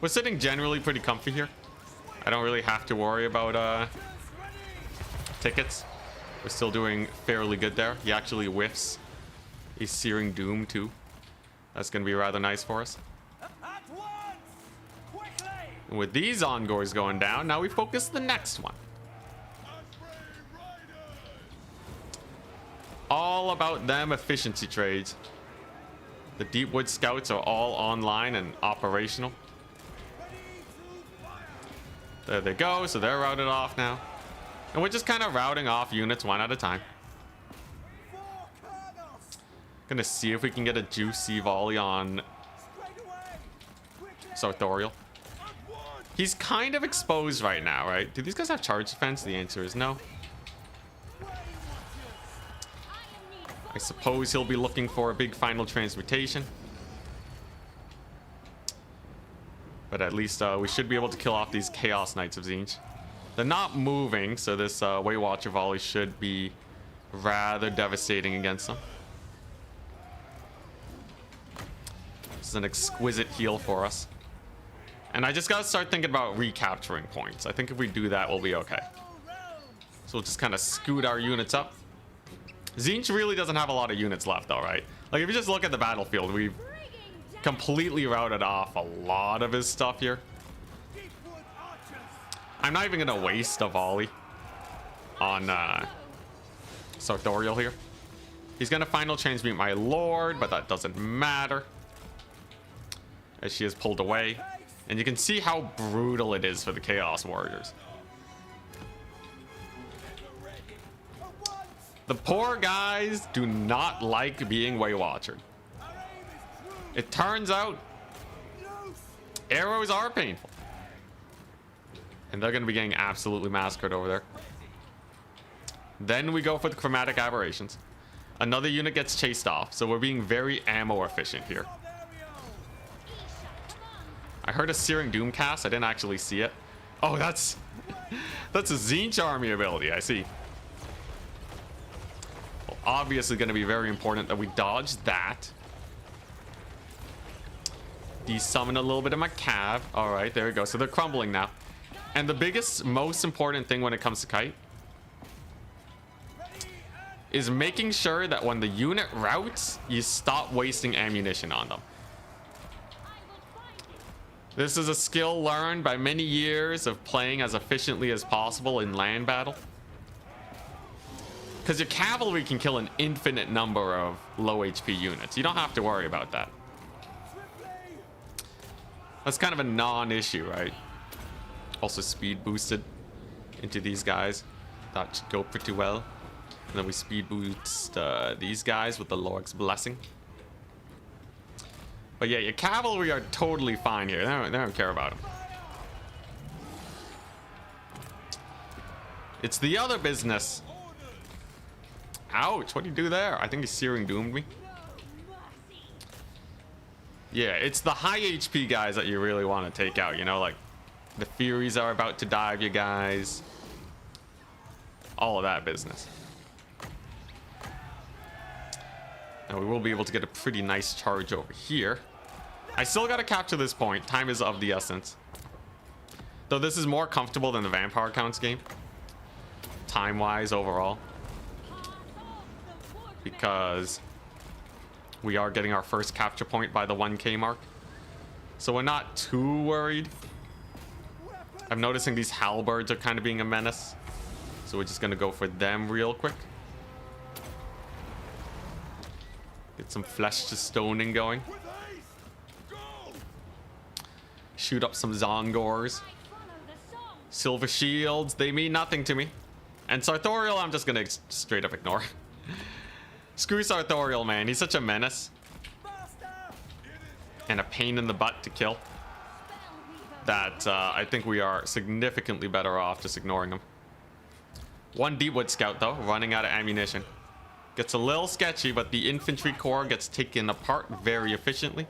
We're sitting generally pretty comfy here. I don't really have to worry about tickets. We're still doing fairly good there. He actually whiffs a Searing Doom too. That's going to be rather nice for us. And with these Zongors going down, now we focus the next one. All about them efficiency trades. The Deepwood Scouts are all online and operational. There they go, so they're routed off now. And we're just kind of routing off units one at a time. Gonna see if we can get a juicy volley on Sartorial. He's kind of exposed right now, right? Do these guys have charge defense? The answer is no. I suppose he'll be looking for a big final transmutation. But at least we should be able to kill off these Chaos Knights of Tzeentch. They're not moving, so this Waywatcher volley should be rather devastating against them. This is an exquisite heal for us. And I just gotta start thinking about recapturing points. I think if we do that, we'll be okay. So we'll just kind of scoot our units up. Tzeentch really doesn't have a lot of units left though, right? Like if you just look at the battlefield, we've completely routed off a lot of his stuff here. I'm not even gonna waste a volley on Sartorial here. He's gonna final transmute my Lord, but that doesn't matter, as she has pulled away. And you can see how brutal it is for the Chaos Warriors. The poor guys do not like being Waywatchered. It turns out arrows are painful. And they're going to be getting absolutely massacred over there. Then we go for the Chromatic Aberrations. Another unit gets chased off, so we're being very ammo efficient here. I heard a Searing Doom cast. I didn't actually see it. Oh, that's a Tzeentch army ability. I see. Well, obviously going to be very important that we dodge that. Desummon a little bit of my cav. All right, there we go. So they're crumbling now. And the biggest, most important thing when it comes to Kite is making sure that when the unit routes, you stop wasting ammunition on them. This is a skill learned by many years of playing as efficiently as possible in land battle. Because your cavalry can kill an infinite number of low HP units. You don't have to worry about that. That's kind of a non-issue, right? Also speed boosted. into these guys. That should go pretty well. And then we speed boost these guys with the Lord's blessing. But yeah, your cavalry are totally fine here. They don't care about them. It's the other business. Ouch, what do you do there? I think he's Searing Doomed me. Yeah, it's the high HP guys that you really want to take out, you know, like the Furies are about to dive you guys. All of that business. And we will be able to get a pretty nice charge over here. I still got to capture this point. Time is of the essence. Though this is more comfortable than the Vampire Counts game. Time-wise overall. Because we are getting our first capture point by the 1K mark. So we're not too worried. I'm noticing these halberds are kind of being a menace. So we're just going to go for them real quick. Get some flesh to stoning going. Shoot up some Zongors. Silver shields, they mean nothing to me. And Sartorial, I'm just gonna straight up ignore. Screw Sartorial, man. He's such a menace. And a pain in the butt to kill. That I think we are significantly better off just ignoring him. One Deepwood Scout, though, running out of ammunition. Gets a little sketchy, but the infantry corps gets taken apart very efficiently.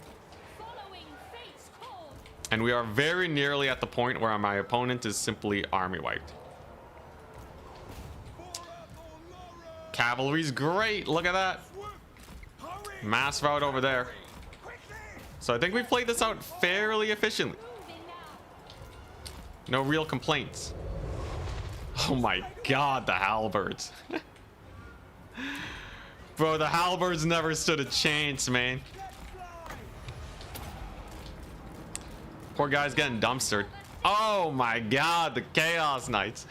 And we are very nearly at the point where my opponent is simply army wiped. Cavalry's great. Look at that. Mass route over there. So I think we played this out fairly efficiently. No real complaints. Oh my god, the halberds. Bro, the halberds never stood a chance, man. Poor guy's getting dumpstered. Oh my god, the Chaos Knights.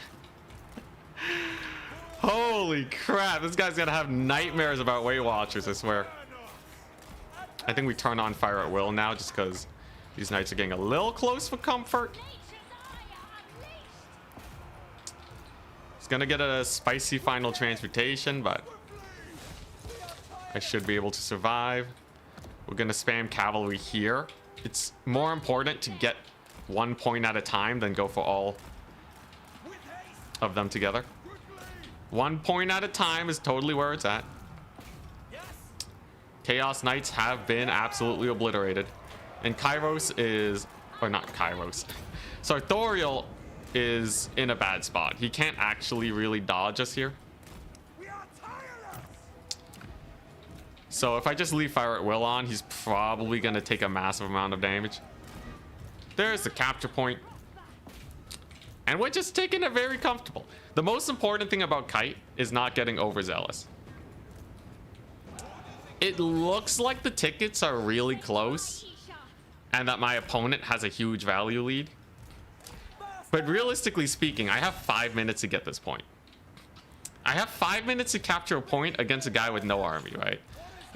Holy crap, this guy's gonna have nightmares about Weight Watchers, I swear. I think we turn on Fire at Will now just because these knights are getting a little close for comfort. He's gonna get a spicy final transmutation, but I should be able to survive. We're gonna spam cavalry here. It's more important to get 1 point at a time than go for all of them together. 1 point at a time is totally where it's at. Chaos Knights have been absolutely obliterated. And Kairos is... Or not Kairos. Sartorial is in a bad spot. He can't actually really dodge us here. So if I just leave Fire at Will on, he's probably going to take a massive amount of damage. There's the capture point. And we're just taking it very comfortable. The most important thing about Kite is not getting overzealous. It looks like the tickets are really close and that my opponent has a huge value lead. But realistically speaking, I have 5 minutes to get this point. I have 5 minutes to capture a point against a guy with no army, right?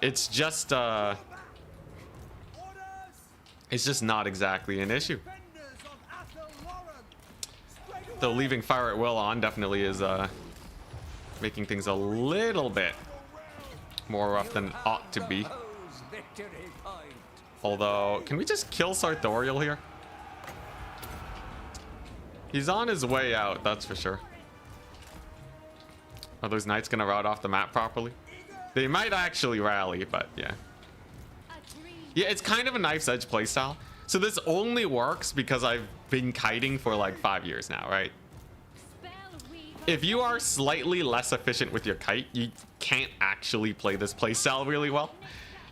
It's just not exactly an issue. Though leaving Fire at Will on definitely is making things a little bit more rough than it ought to be. Although, can we just kill Sartorial here? He's on his way out, that's for sure. Are those knights gonna route off the map properly? They might actually rally, but yeah. Yeah, it's kind of a knife's edge playstyle. So this only works because I've been kiting for like 5 years now, right? If you are slightly less efficient with your kite, you can't actually play this playstyle really well.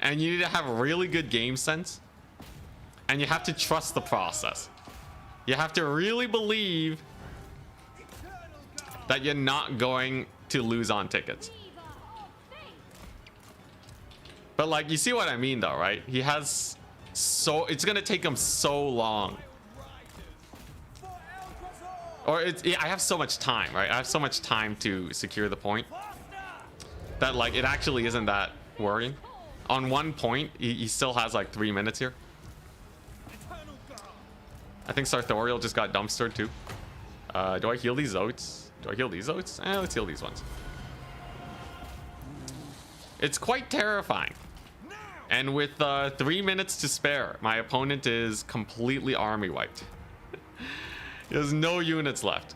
And you need to have really good game sense. And you have to trust the process. You have to really believe that you're not going to lose on tickets. But like, you see what I mean though, right? He has it's gonna take him so long. Or yeah, I have so much time, right? I have so much time to secure the point that like, it actually isn't that worrying. On 1 point, he still has like 3 minutes here. I think Sartorial just got dumpstered too. Do I heal these oats? Do I heal these oats? Let's heal these ones. It's quite terrifying. And with 3 minutes to spare, my opponent is completely army wiped. He has no units left.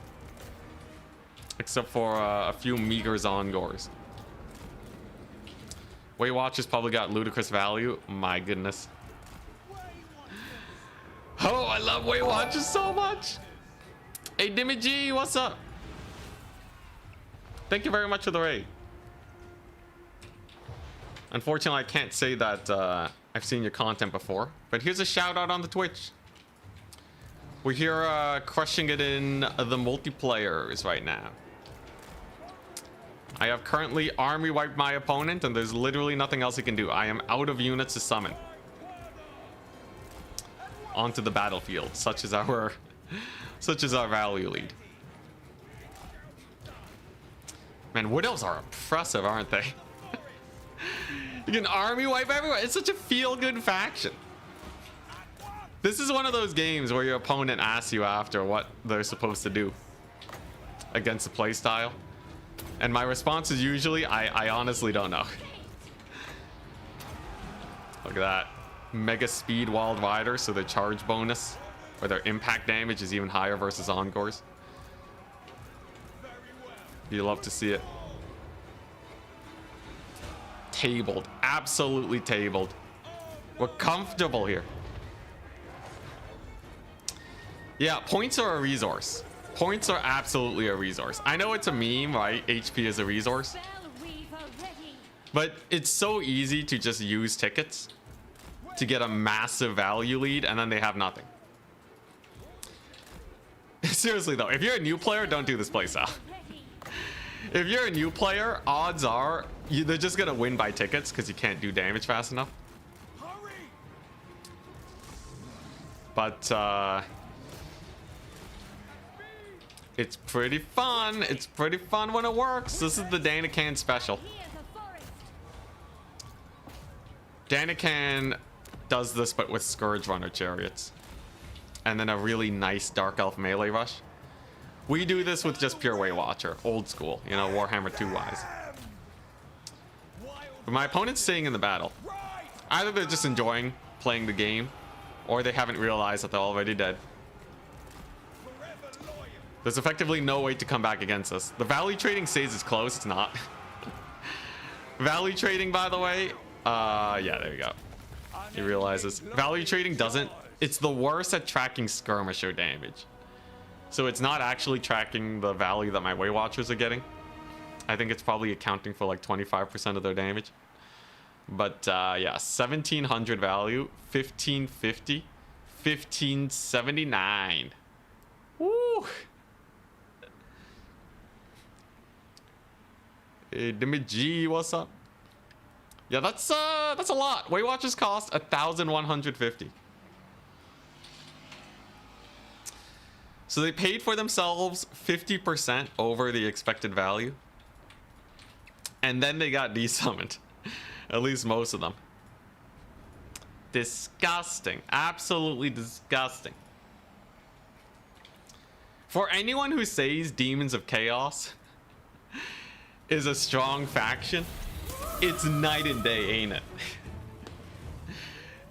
Except for a few meager Zongors. Weight Watchers probably got ludicrous value. My goodness. Oh, I love Weight Watchers so much. Hey, Dimmy G, what's up? Thank you very much for the raid. Unfortunately, I can't say that I've seen your content before, but here's a shout out on the Twitch. We're here crushing it in the multiplayers right now. I have currently army wiped my opponent, and there's literally nothing else he can do. I am out of units to summon onto the battlefield, such as our value lead. Man, Wood Elves are oppressive, aren't they? You can army wipe everywhere. It's such a feel-good faction. This is one of those games where your opponent asks you after what they're supposed to do against the playstyle. And my response is usually, I honestly don't know. Look at that. Mega speed Wild Rider, so their charge bonus or their impact damage is even higher versus Encores. You love to see it. Tabled. Absolutely tabled. We're comfortable here. Yeah, points are a resource. Points are absolutely a resource. I know it's a meme, right? HP is a resource. But it's so easy to just use tickets to get a massive value lead, and then they have nothing. Seriously though, if you're a new player, don't do this playstyle. If you're a new player, odds are they're just gonna win by tickets because you can't do damage fast enough. But it's pretty fun. It's pretty fun when it works. This is the Danican special. Danican does this but with Scourge Runner chariots. And then a really nice Dark Elf melee rush. We do this with just pure Weight Watcher, old school, you know, Warhammer 2 wise. But my opponent's staying in the battle. Either they're just enjoying playing the game, or they haven't realized that they're already dead. There's effectively no way to come back against us. The value trading says it's close, it's not. Value trading, by the way, yeah, there you go. He realizes value trading doesn't, it's the worst at tracking skirmisher damage. So it's not actually tracking the value that my Weight Watchers are getting. I think it's probably accounting for like 25% of their damage. But yeah, 1700 value, 1550, 1579. Woo! Hey, Dimmy G, what's up? Yeah, that's a lot. Weight Watchers cost 1,150. So they paid for themselves 50% over the expected value. And then they got desummoned. At least most of them. Disgusting. Absolutely disgusting. For anyone who says Demons of Chaos is a strong faction, it's night and day, ain't it?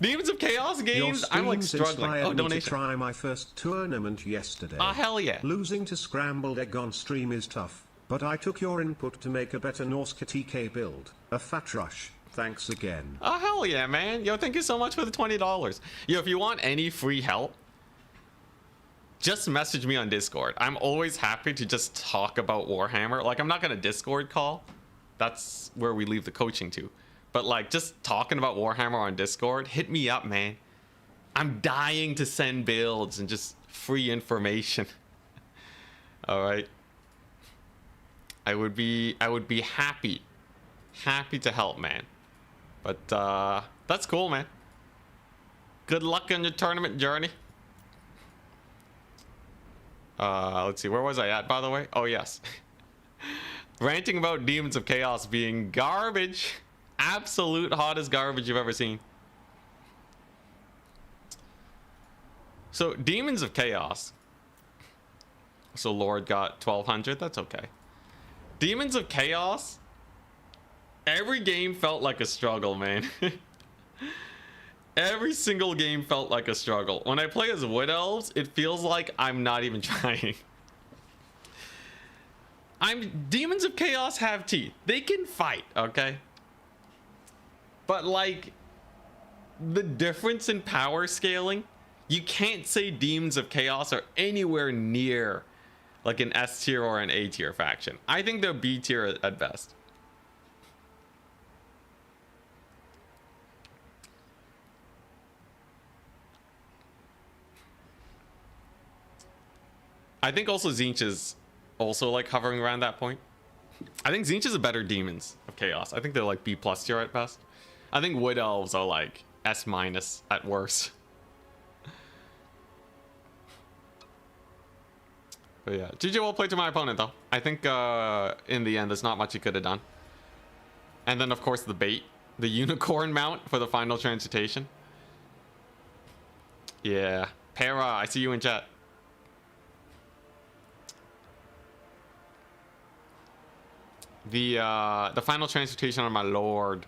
Demons of Chaos games, I'm like struggling. Oh, donation. To try my first tournament yesterday. Oh, hell yeah. Losing to Scrambled Egg on stream is tough, but I took your input to make a better Norska TK build. A fat rush. Thanks again. Oh, hell yeah, man. Yo, thank you so much for the $20. Yo, if you want any free help, just message me on Discord. I'm always happy to just talk about Warhammer. Like, I'm not gonna Discord call. That's where we leave the coaching to. But like, just talking about Warhammer on Discord, hit me up, man. I'm dying to send builds and just free information. All right. I would be happy to help, man. But that's cool, man. Good luck on your tournament journey. Let's see, where was I at, by the way? Oh, yes. Ranting about Demons of Chaos being garbage. Absolute hottest garbage you've ever seen. So, Demons of Chaos So Lord got 1200. That's okay. Demons of Chaos. Every game felt like a struggle, man. Every single game felt like a struggle. When I play as Wood Elves, it feels like I'm not even trying. Demons of Chaos have teeth. They can fight, okay? But like the difference in power scaling, you can't say Demons of Chaos are anywhere near like an S tier or an A tier faction. I think they're B tier at best. I think also Tzeentch is also like hovering around that point. I think Tzeentch is a better Demons of Chaos. I think they're like B plus tier at best. I think Wood Elves are like S minus at worst. But yeah, GG well played to my opponent though. I think in the end there's not much he could have done. And then of course the bait, the unicorn mount for the final transmutation. Yeah, Para, I see you in chat. The final transmutation on my lord.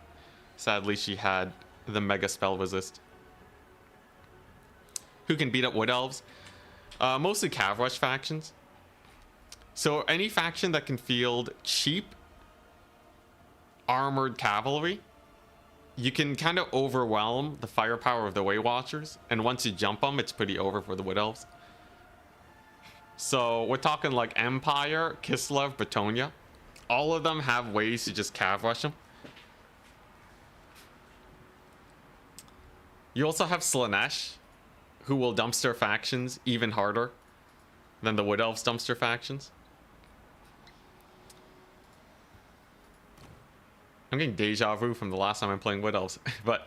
Sadly, she had the mega spell resist. Who can beat up Wood Elves? Mostly Cav Rush factions. So any faction that can field cheap armored cavalry, you can kind of overwhelm the firepower of the Way Watchers, and once you jump them, it's pretty over for the Wood Elves. So we're talking like Empire, Kislev, Bretonia. All of them have ways to just Cav Rush them. You also have Slaanesh, who will dumpster factions even harder than the Wood Elves dumpster factions. I'm getting deja vu from the last time I'm playing Wood Elves. But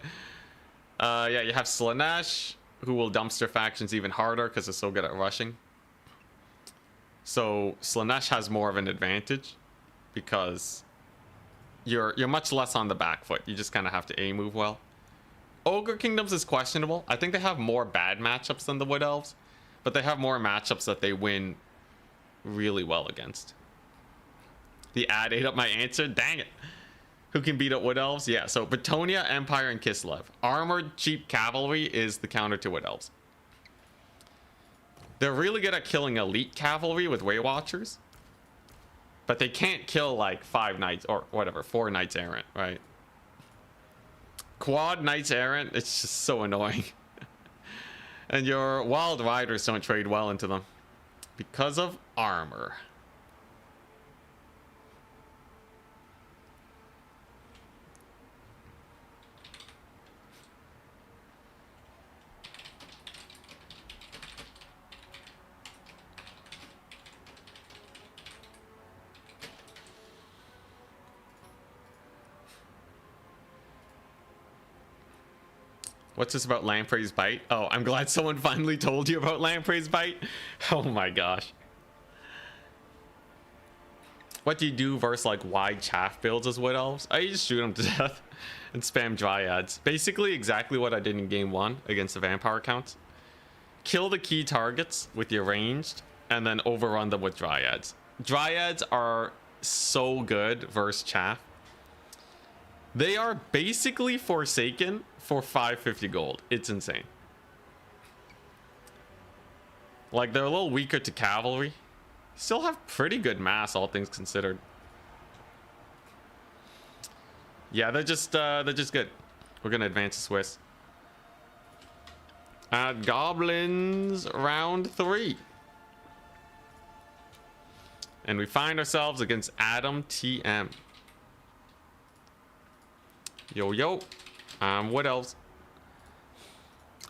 yeah, you have Slaanesh, who will dumpster factions even harder because they're so good at rushing. So Slaanesh has more of an advantage because you're much less on the back foot. You just kind of have to A move well. Ogre Kingdoms is questionable. I think they have more bad matchups than the Wood Elves, but they have more matchups that they win really well against. The ad ate up my answer. Dang it. Who can beat up Wood Elves? Yeah, so Bretonia, Empire, and Kislev. Armored cheap cavalry is the counter to Wood Elves. They're really good at killing elite cavalry with Way Watchers, but they can't kill like 5 knights or whatever, 4 knights errant, right? Quad knights errant, it's just so annoying. And your wild riders don't trade well into them because of armor. What's this about Lamprey's Bite? Oh, I'm glad someone finally told you about Lamprey's Bite. Oh my gosh. What do you do versus like wide chaff builds as Wood Elves? You just shoot them to death and spam Dryads. Basically exactly what I did in game 1 against the Vampire accounts. Kill the key targets with your ranged and then overrun them with Dryads. Dryads are so good versus chaff. They are basically Forsaken for 550 gold. It's insane. Like, they're a little weaker to cavalry. Still have pretty good mass, all things considered. Yeah, they're just good. We're gonna advance to Swiss. Goblins round 3. And we find ourselves against Adam TM. Yo, yo. Wood Elves.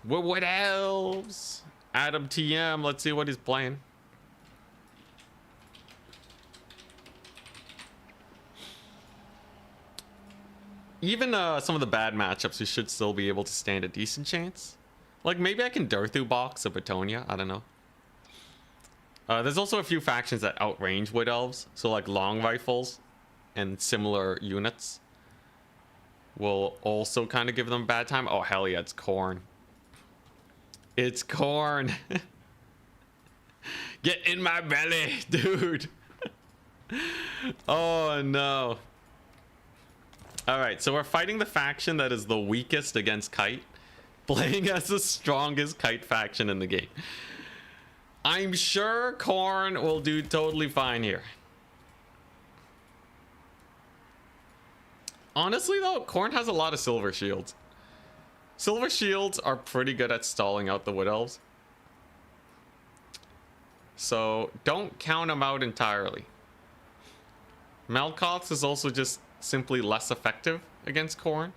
We're Wood Elves. Adam TM. Let's see what he's playing. Even some of the bad matchups, we should still be able to stand a decent chance. Like, maybe I can Durthu box a Bretonia. I don't know. There's also a few factions that outrange Wood Elves. So, like, long rifles and similar units will also kind of give them a bad time. Oh, hell yeah, it's Khorne. It's Khorne. Get in my belly, dude. Oh no. Alright, so we're fighting the faction that is the weakest against Kite, playing as the strongest Kite faction in the game. I'm sure Khorne will do totally fine here. Honestly though, Khorne has a lot of silver shields. Silver shields are pretty good at stalling out the Wood Elves. So don't count them out entirely. Melkoth's is also just simply less effective against Khorne.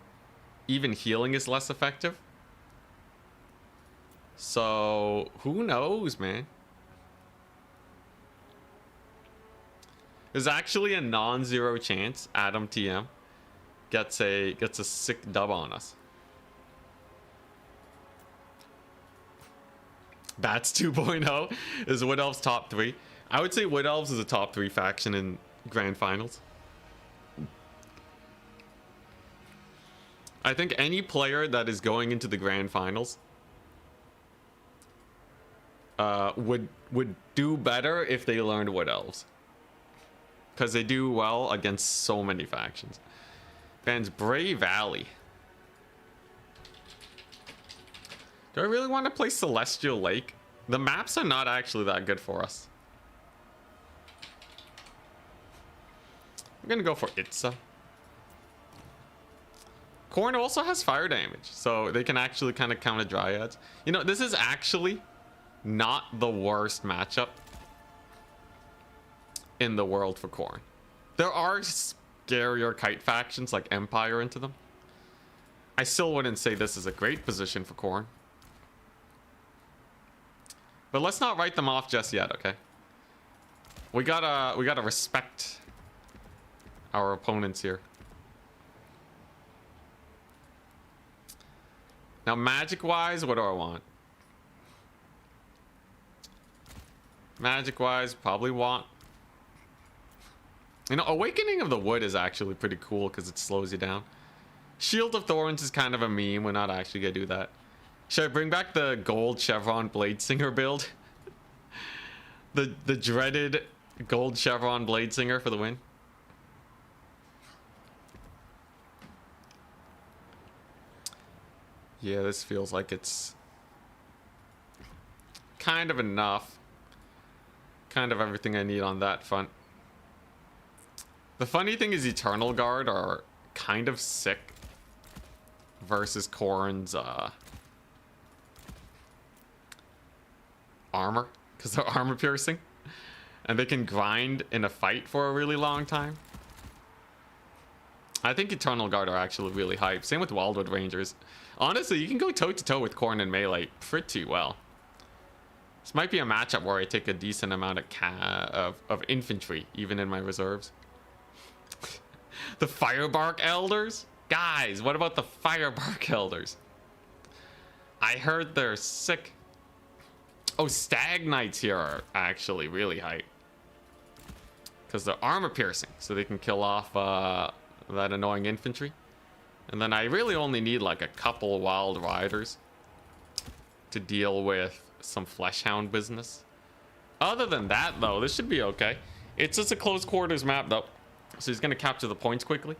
Even healing is less effective. So who knows, man? There's actually a non-zero chance Adam TM gets a sick dub on us. Bats 2.0 is Wood Elves top 3. I would say Wood Elves is a top 3 faction in Grand Finals. I think any player that is going into the Grand Finals would do better if they learned Wood Elves. Because they do well against so many factions. Bans Bray Valley. Do I really want to play Celestial Lake? The maps are not actually that good for us. I'm gonna go for Itza. Khorne also has fire damage, so they can actually kind of counter Dryads. You know, this is actually not the worst matchup in the world for Khorne. There are scarier Kite factions like Empire into them. I still wouldn't say this is a great position for Khorne. But let's not write them off just yet, okay? We gotta respect our opponents here. Now, magic-wise, what do I want? Magic-wise, probably want... You know, Awakening of the Wood is actually pretty cool because it slows you down. Shield of Thorns is kind of a meme. We're not actually gonna do that. Should I bring back the gold chevron blade singer build? the dreaded gold chevron blade singer for the win. Yeah, this feels like it's kind of enough. Kind of everything I need on that front. The funny thing is Eternal Guard are kind of sick versus Khorne's armor, because they're armor piercing and they can grind in a fight for a really long time. I think Eternal Guard are actually really hype. Same with Wildwood Rangers. Honestly, you can go toe to toe with Khorne and melee pretty well. This might be a matchup where I take a decent amount of infantry even in my reserves. The Firebark Elders? Guys, what about the Firebark Elders? I heard they're sick. Oh, Stag Knights here are actually really hype. Because they're armor piercing, so they can kill off that annoying infantry. And then I really only need like a couple Wild Riders to deal with some Fleshhound business. Other than that, though, this should be okay. It's just a close quarters map, though. So he's going to capture the points quickly.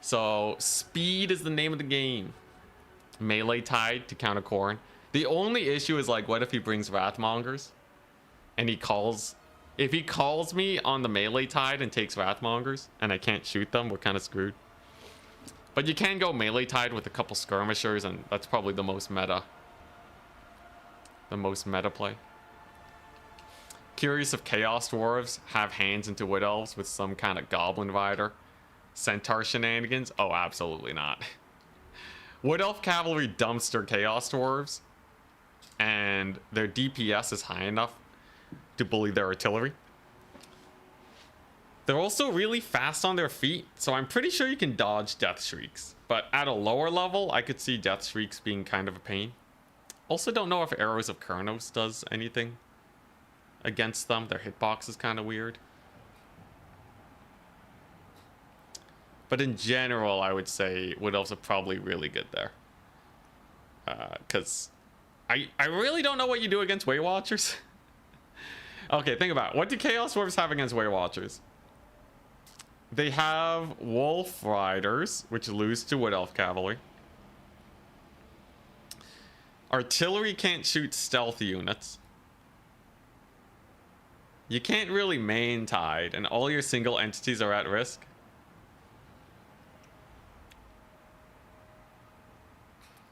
So speed is the name of the game. Melee Tide to counter Khorne. The only issue is, like, what if he brings Wrathmongers? And he calls... If he calls me on the Melee Tide and takes Wrathmongers, and I can't shoot them, we're kind of screwed. But you can go Melee Tide with a couple Skirmishers, and that's probably the most meta. The most meta play. Curious if Chaos Dwarves have hands into Wood Elves with some kind of Goblin Rider Centaur shenanigans? Oh, absolutely not. Wood Elf Cavalry dumpster Chaos Dwarves, and their DPS is high enough to bully their artillery. They're also really fast on their feet, so I'm pretty sure you can dodge Death Shrieks. But at a lower level, I could see Death Shrieks being kind of a pain. Also don't know if Arrows of Kurnos does anything against them. Their hitbox is kind of weird. But in general, I would say Wood Elves are probably really good there. Because I really don't know what you do against Way Watchers. Okay, think about it. What do Chaos Dwarves have against Way Watchers? They have Wolf Riders, which lose to Wood Elf Cavalry. Artillery can't shoot stealth units. You can't really main tide, and all your single entities are at risk.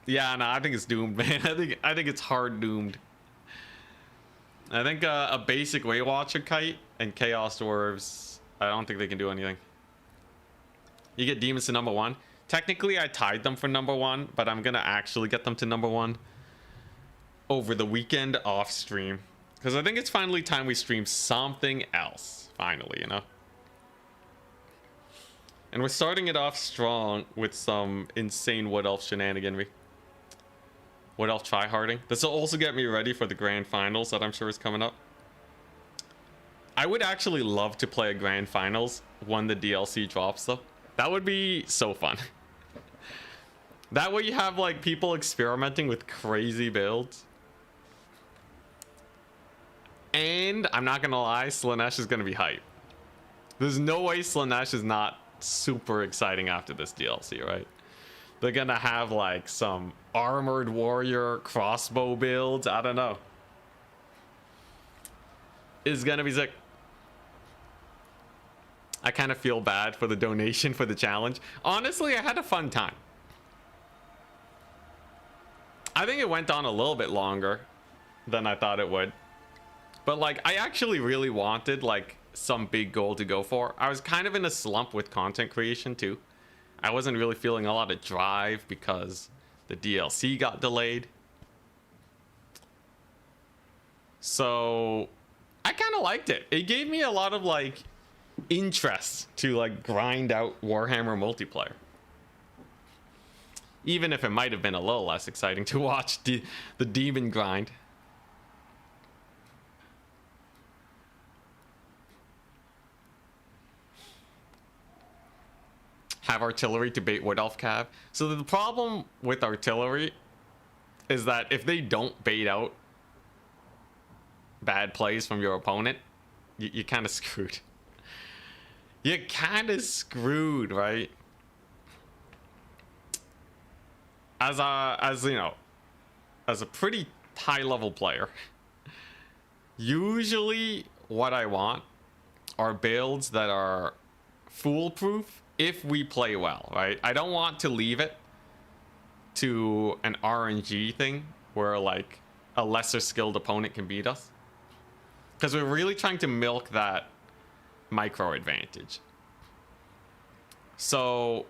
Yeah, no, I think it's doomed, man. I think it's hard doomed. I think a basic Way Watcher kite and Chaos Dwarves, I don't think they can do anything. You get demons to number 1. Technically, I tied them for number 1, but I'm gonna actually get them to number 1 over the weekend off stream. Because I think it's finally time we stream something else. Finally, you know? And we're starting it off strong with some insane Wood Elf shenaniganry. Wood Elf tryharding. This will also get me ready for the grand finals that I'm sure is coming up. I would actually love to play a grand finals when the DLC drops, though. That would be so fun. That way you have like people experimenting with crazy builds. And I'm not gonna lie, Slaanesh is gonna be hype. There's no way Slaanesh is not super exciting after this DLC, right? They're gonna have like some armored warrior crossbow builds. I don't know. It's gonna be sick. I kind of feel bad for the donation for the challenge. Honestly, I had a fun time. I think it went on a little bit longer than I thought it would. But like, I actually really wanted like some big goal to go for. I was kind of in a slump with content creation too. I wasn't really feeling a lot of drive because the DLC got delayed. So I kind of liked it. It gave me a lot of like interest to like grind out Warhammer multiplayer. Even if it might have been a little less exciting to watch the demon grind. Have artillery to bait Wood Elf Cav. So the problem with artillery is that if they don't bait out bad plays from your opponent, you're kind of screwed. You're kind of screwed, right? As you know, as a pretty high level player, usually what I want are builds that are foolproof if we play well, right? I don't want to leave it to an RNG thing where like a lesser skilled opponent can beat us, because we're really trying to milk that micro advantage. So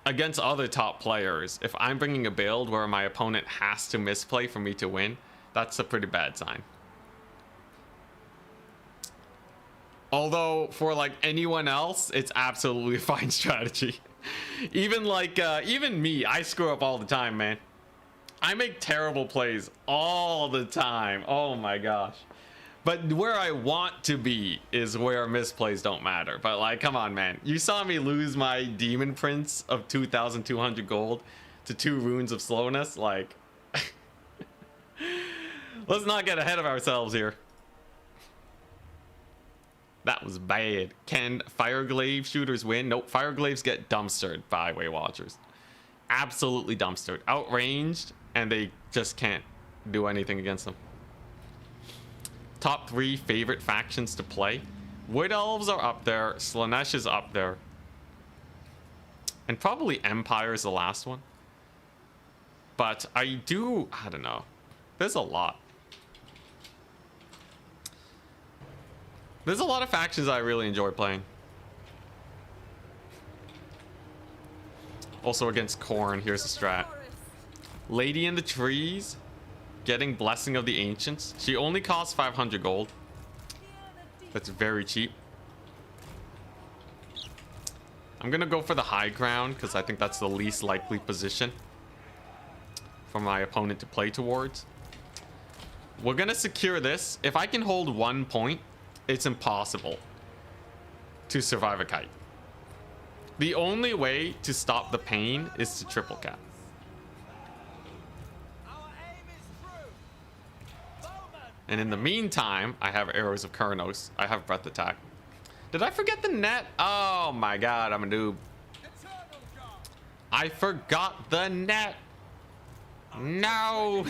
against other top players, if I'm bringing a build where my opponent has to misplay for me to win, that's a pretty bad sign. Although for like anyone else, it's absolutely a fine strategy. Even like even me, I screw up all the time, man. I make terrible plays all the time. Oh my gosh. But where I want to be is where misplays don't matter. But like, come on, man. You saw me lose my Demon Prince of 2,200 gold to 2 runes of slowness. Like, let's not get ahead of ourselves here. That was bad. Can Fireglaive shooters win? Nope. Fireglaves get dumpstered by Way Watchers. Absolutely dumpstered. Outranged, and they just can't do anything against them. Top 3 favorite factions to play. Wood Elves are up there. Slaanesh is up there. And probably Empire is the last one. But I don't know. There's a lot. There's a lot of factions I really enjoy playing. Also against Khorne, here's the strat. Lady in the Trees, getting Blessing of the Ancients. She only costs 500 gold. That's very cheap. I'm gonna go for the high ground because I think that's the least likely position for my opponent to play towards. We're gonna secure this. If I can hold 1 point, it's impossible to survive a kite. The only way to stop the pain is to triple cap. Our aim is through. Bowman, And in the meantime, I have arrows of Kurnos. I have breath attack. Did I forget the net? Oh my god, I'm a noob. I forgot the net. No.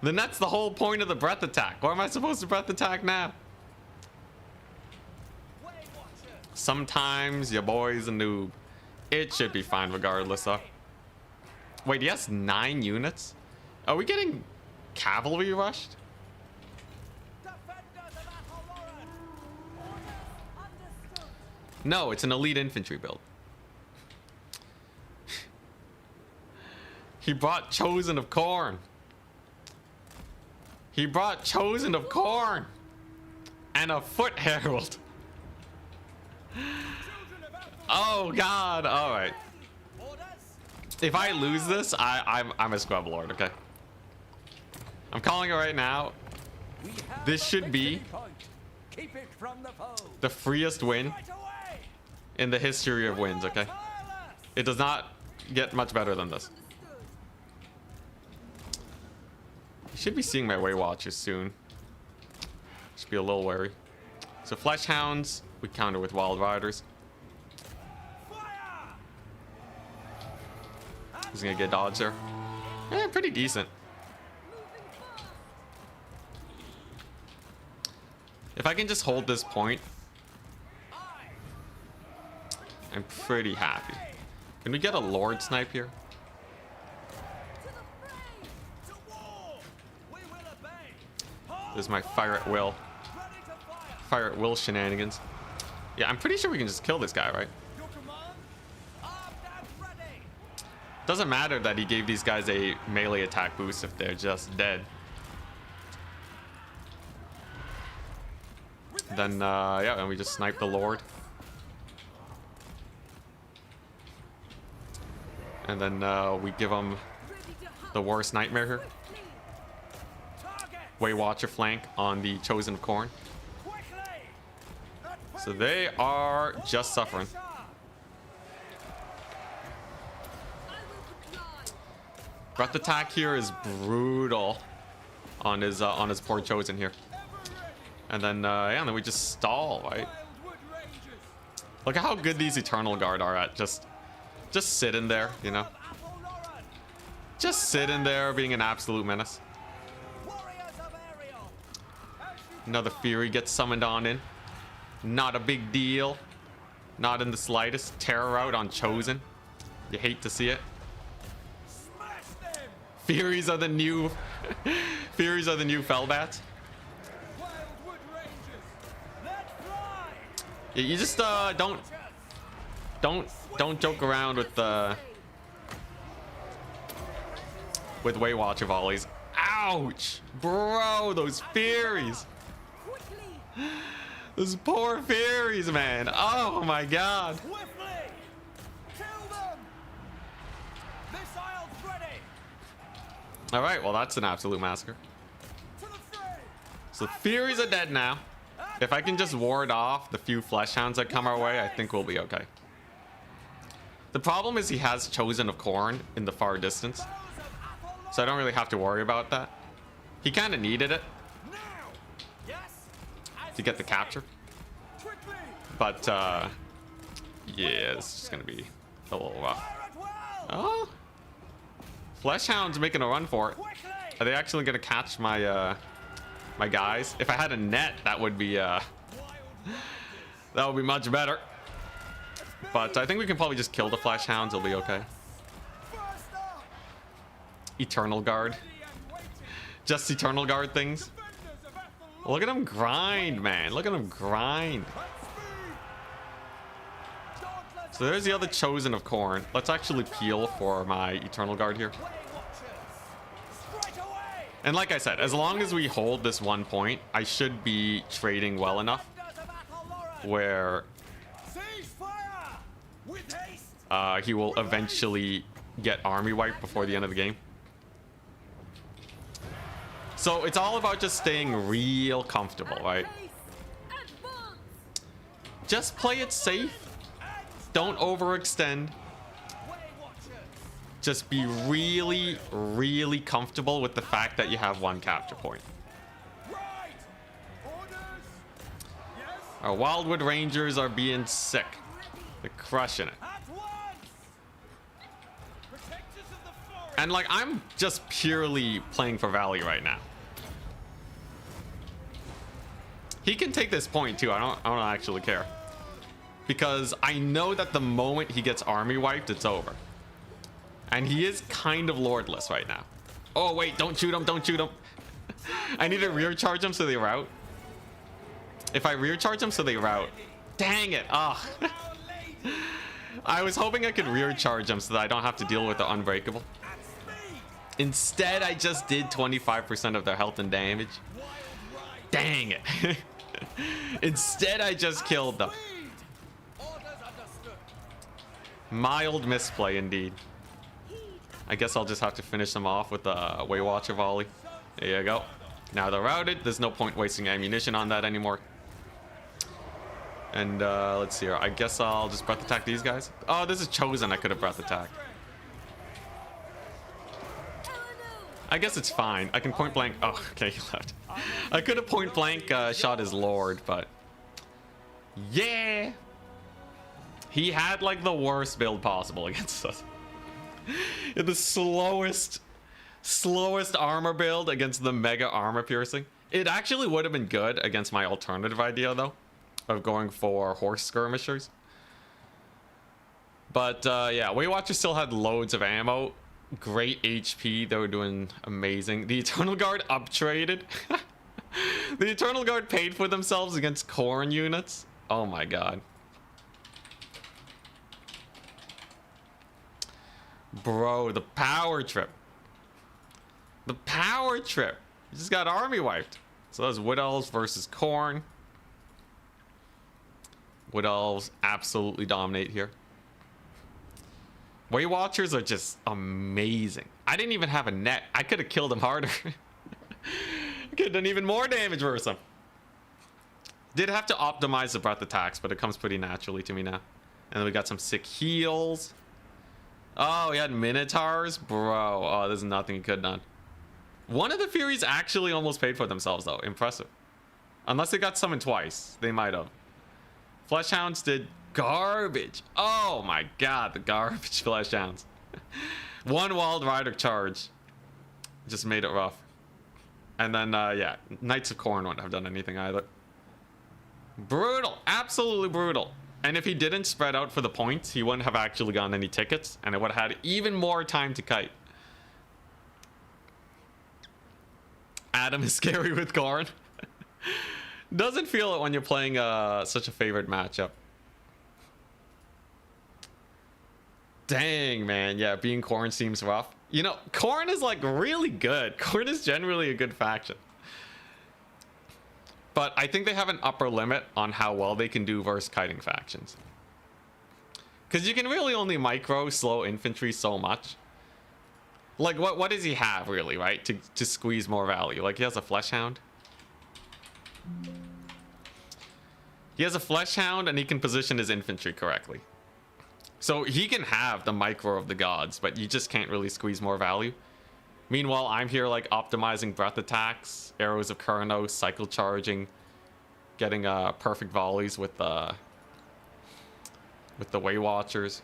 The net's the whole point of the breath attack. Why am I supposed to breath attack now? Sometimes your boy's a noob. It should be fine regardless though. Wait, he has 9 units? Are we getting cavalry rushed? No, it's an elite infantry build. He brought Chosen of Khorne. He brought Chosen of Khorne. And a foot herald. Oh god, alright. If I lose this, I'm a scrub lord, okay? I'm calling it right now. This should be the freest win in the history of wins, okay? It does not get much better than this. I should be seeing my Way Watchers soon. Should be a little wary. So Flesh Hounds, we counter with Wild Riders. He's gonna get dodged there. Eh, pretty decent. If I can just hold this point, I'm pretty happy. Can we get a Lord snipe here? This is my fire at will. Fire at will shenanigans. Yeah, I'm pretty sure we can just kill this guy, right? Doesn't matter that he gave these guys a melee attack boost if they're just dead. Then, yeah, and we just snipe the Lord. And then we give him the worst nightmare here. Way Watcher flank on the Chosen of Khorne. So they are just suffering. Breath attack here is brutal on his poor Chosen here. And then yeah, and then we just stall, right? Look at how good these Eternal Guard are at just sit in there, you know? Just sit in there being an absolute menace. Another Fury gets summoned on in. Not a big deal. Not in the slightest. Terror out on Chosen. You hate to see it. Furies are the new Furies are the new Fellbats. Yeah, you just don't joke around with Way Watcher volleys. Ouch! Bro, those Furies. Those poor Furies, man. Oh my god. Alright, well that's an absolute massacre. So the Furies are dead now. If I can just ward off the few Flesh Hounds that come our way, I think we'll be okay. The problem is he has Chosen of Khorne in the far distance. So I don't really have to worry about that. He kind of needed it to get the capture. But, yeah, it's just going to be a little rough. Oh! Flesh Hound's making a run for it. Are they actually going to catch my, my guys? If I had a net, that would be, that would be much better. But I think we can probably just kill the Flesh Hounds. It'll be okay. Eternal Guard. Just Eternal Guard things. Look at him grind, man. Look at him grind. So there's the other Chosen of Khorne. Let's actually peel for my Eternal Guard here. And like I said, as long as we hold this 1 point, I should be trading well enough where he will eventually get army wipe before the end of the game. So it's all about just staying real comfortable, right? Just play it safe. Don't overextend. Just be really, really comfortable with the fact that you have 1 capture point. Our Wildwood Rangers are being sick. They're crushing it. At once! Protectors of the forest! And like, I'm just purely playing for value right now. He can take this point too. I don't actually care. Because I know that the moment he gets army wiped, it's over. And he is kind of lordless right now. Oh wait, don't shoot him, don't shoot him. I need to rear charge him so they rout. If I rear charge them so they rout. Dang it. Oh. I was hoping I could rear charge them so that I don't have to deal with the unbreakable. Instead, I just did 25% of their health and damage. Dang it. Instead, I just killed them. Mild misplay indeed. I guess I'll just have to finish them off with the Waywatcher volley. There you go. Now they're routed. There's no point wasting ammunition on that anymore. And let's see here. I guess I'll just breath attack these guys. Oh, this is Chosen. I could have breath attack. I guess it's fine. I can point blank. Oh, okay, he left. I could have point blank shot his Lord, but yeah. He had like the worst build possible against us. The slowest armor build against the mega armor piercing. It actually would have been good against my alternative idea though, of going for horse skirmishers. But yeah, Waywatcher still had loads of ammo, great HP. They were doing amazing. The Eternal Guard uptraded. The Eternal Guard paid for themselves against Khorne units. Oh my god. Bro, the power trip. The power trip. You just got army wiped. So that was Wood Elves versus Khorne. Wood Elves absolutely dominate here. Waywatchers are just amazing. I didn't even have a net. I could have killed them harder. I could have done even more damage versus them. Did have to optimize the breath attacks, but it comes pretty naturally to me now. And then we got some sick heals. Oh, he had Minotaurs? Bro, oh, there's nothing he could have done. One of the Furies actually almost paid for themselves, though. Impressive. Unless they got summoned twice. They might have. Fleshhounds did garbage. Oh my god, the garbage Fleshhounds. One Wild Rider charge. Just made it rough. And then, yeah, Knights of Khorne wouldn't have done anything either. Brutal. Absolutely brutal. And if he didn't spread out for the points, he wouldn't have actually gotten any tickets, and it would have had even more time to kite. Adam is scary with Khorne. Doesn't feel it when you're playing such a favorite matchup. Dang, man. Yeah, being Khorne seems rough. You know, Khorne is like really good. Khorne is generally a good faction. But I think they have an upper limit on how well they can do versus kiting factions. Because you can really only micro slow infantry so much. Like, what does he have, really, right? To squeeze more value. Like, he has a Fleshhound. He has a Fleshhound, and he can position his infantry correctly. So he can have the micro of the gods, but you just can't really squeeze more value. Meanwhile, I'm here like optimizing breath attacks, arrows of Kurnos, cycle charging, getting perfect volleys with the Waywatchers.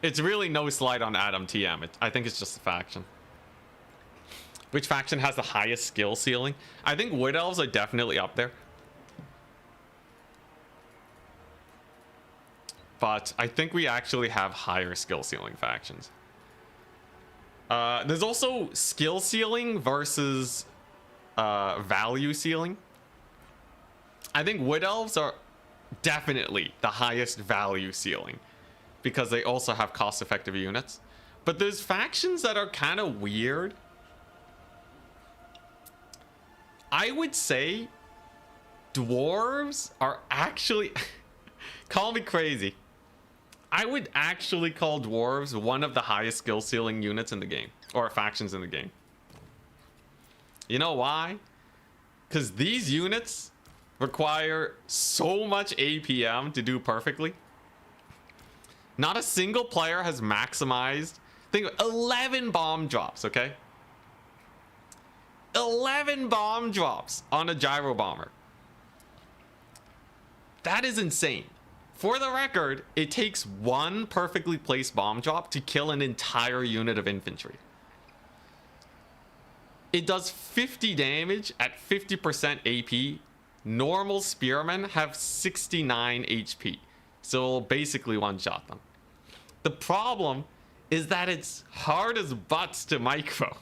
It's really no slight on Adam TM. I think it's just a faction. Which faction has the highest skill ceiling? I think Wood Elves are definitely up there. But I think we actually have higher skill ceiling factions. There's also skill ceiling versus value ceiling. I think Wood Elves are definitely the highest value ceiling because they also have cost-effective units. But there's factions that are kind of weird. I would say dwarves are actually... Call me crazy. I would actually call dwarves one of the highest skill ceiling units in the game, or factions in the game. You know why? Because these units require so much APM to do perfectly. Not a single player has maximized. Think of 11 bomb drops, okay? 11 bomb drops on a gyro bomber. That is insane. For the record, it takes one perfectly placed bomb drop to kill an entire unit of infantry. It does 50 damage at 50% AP. Normal spearmen have 69 HP. So it'll basically one-shot them. The problem is that it's hard as butts to micro.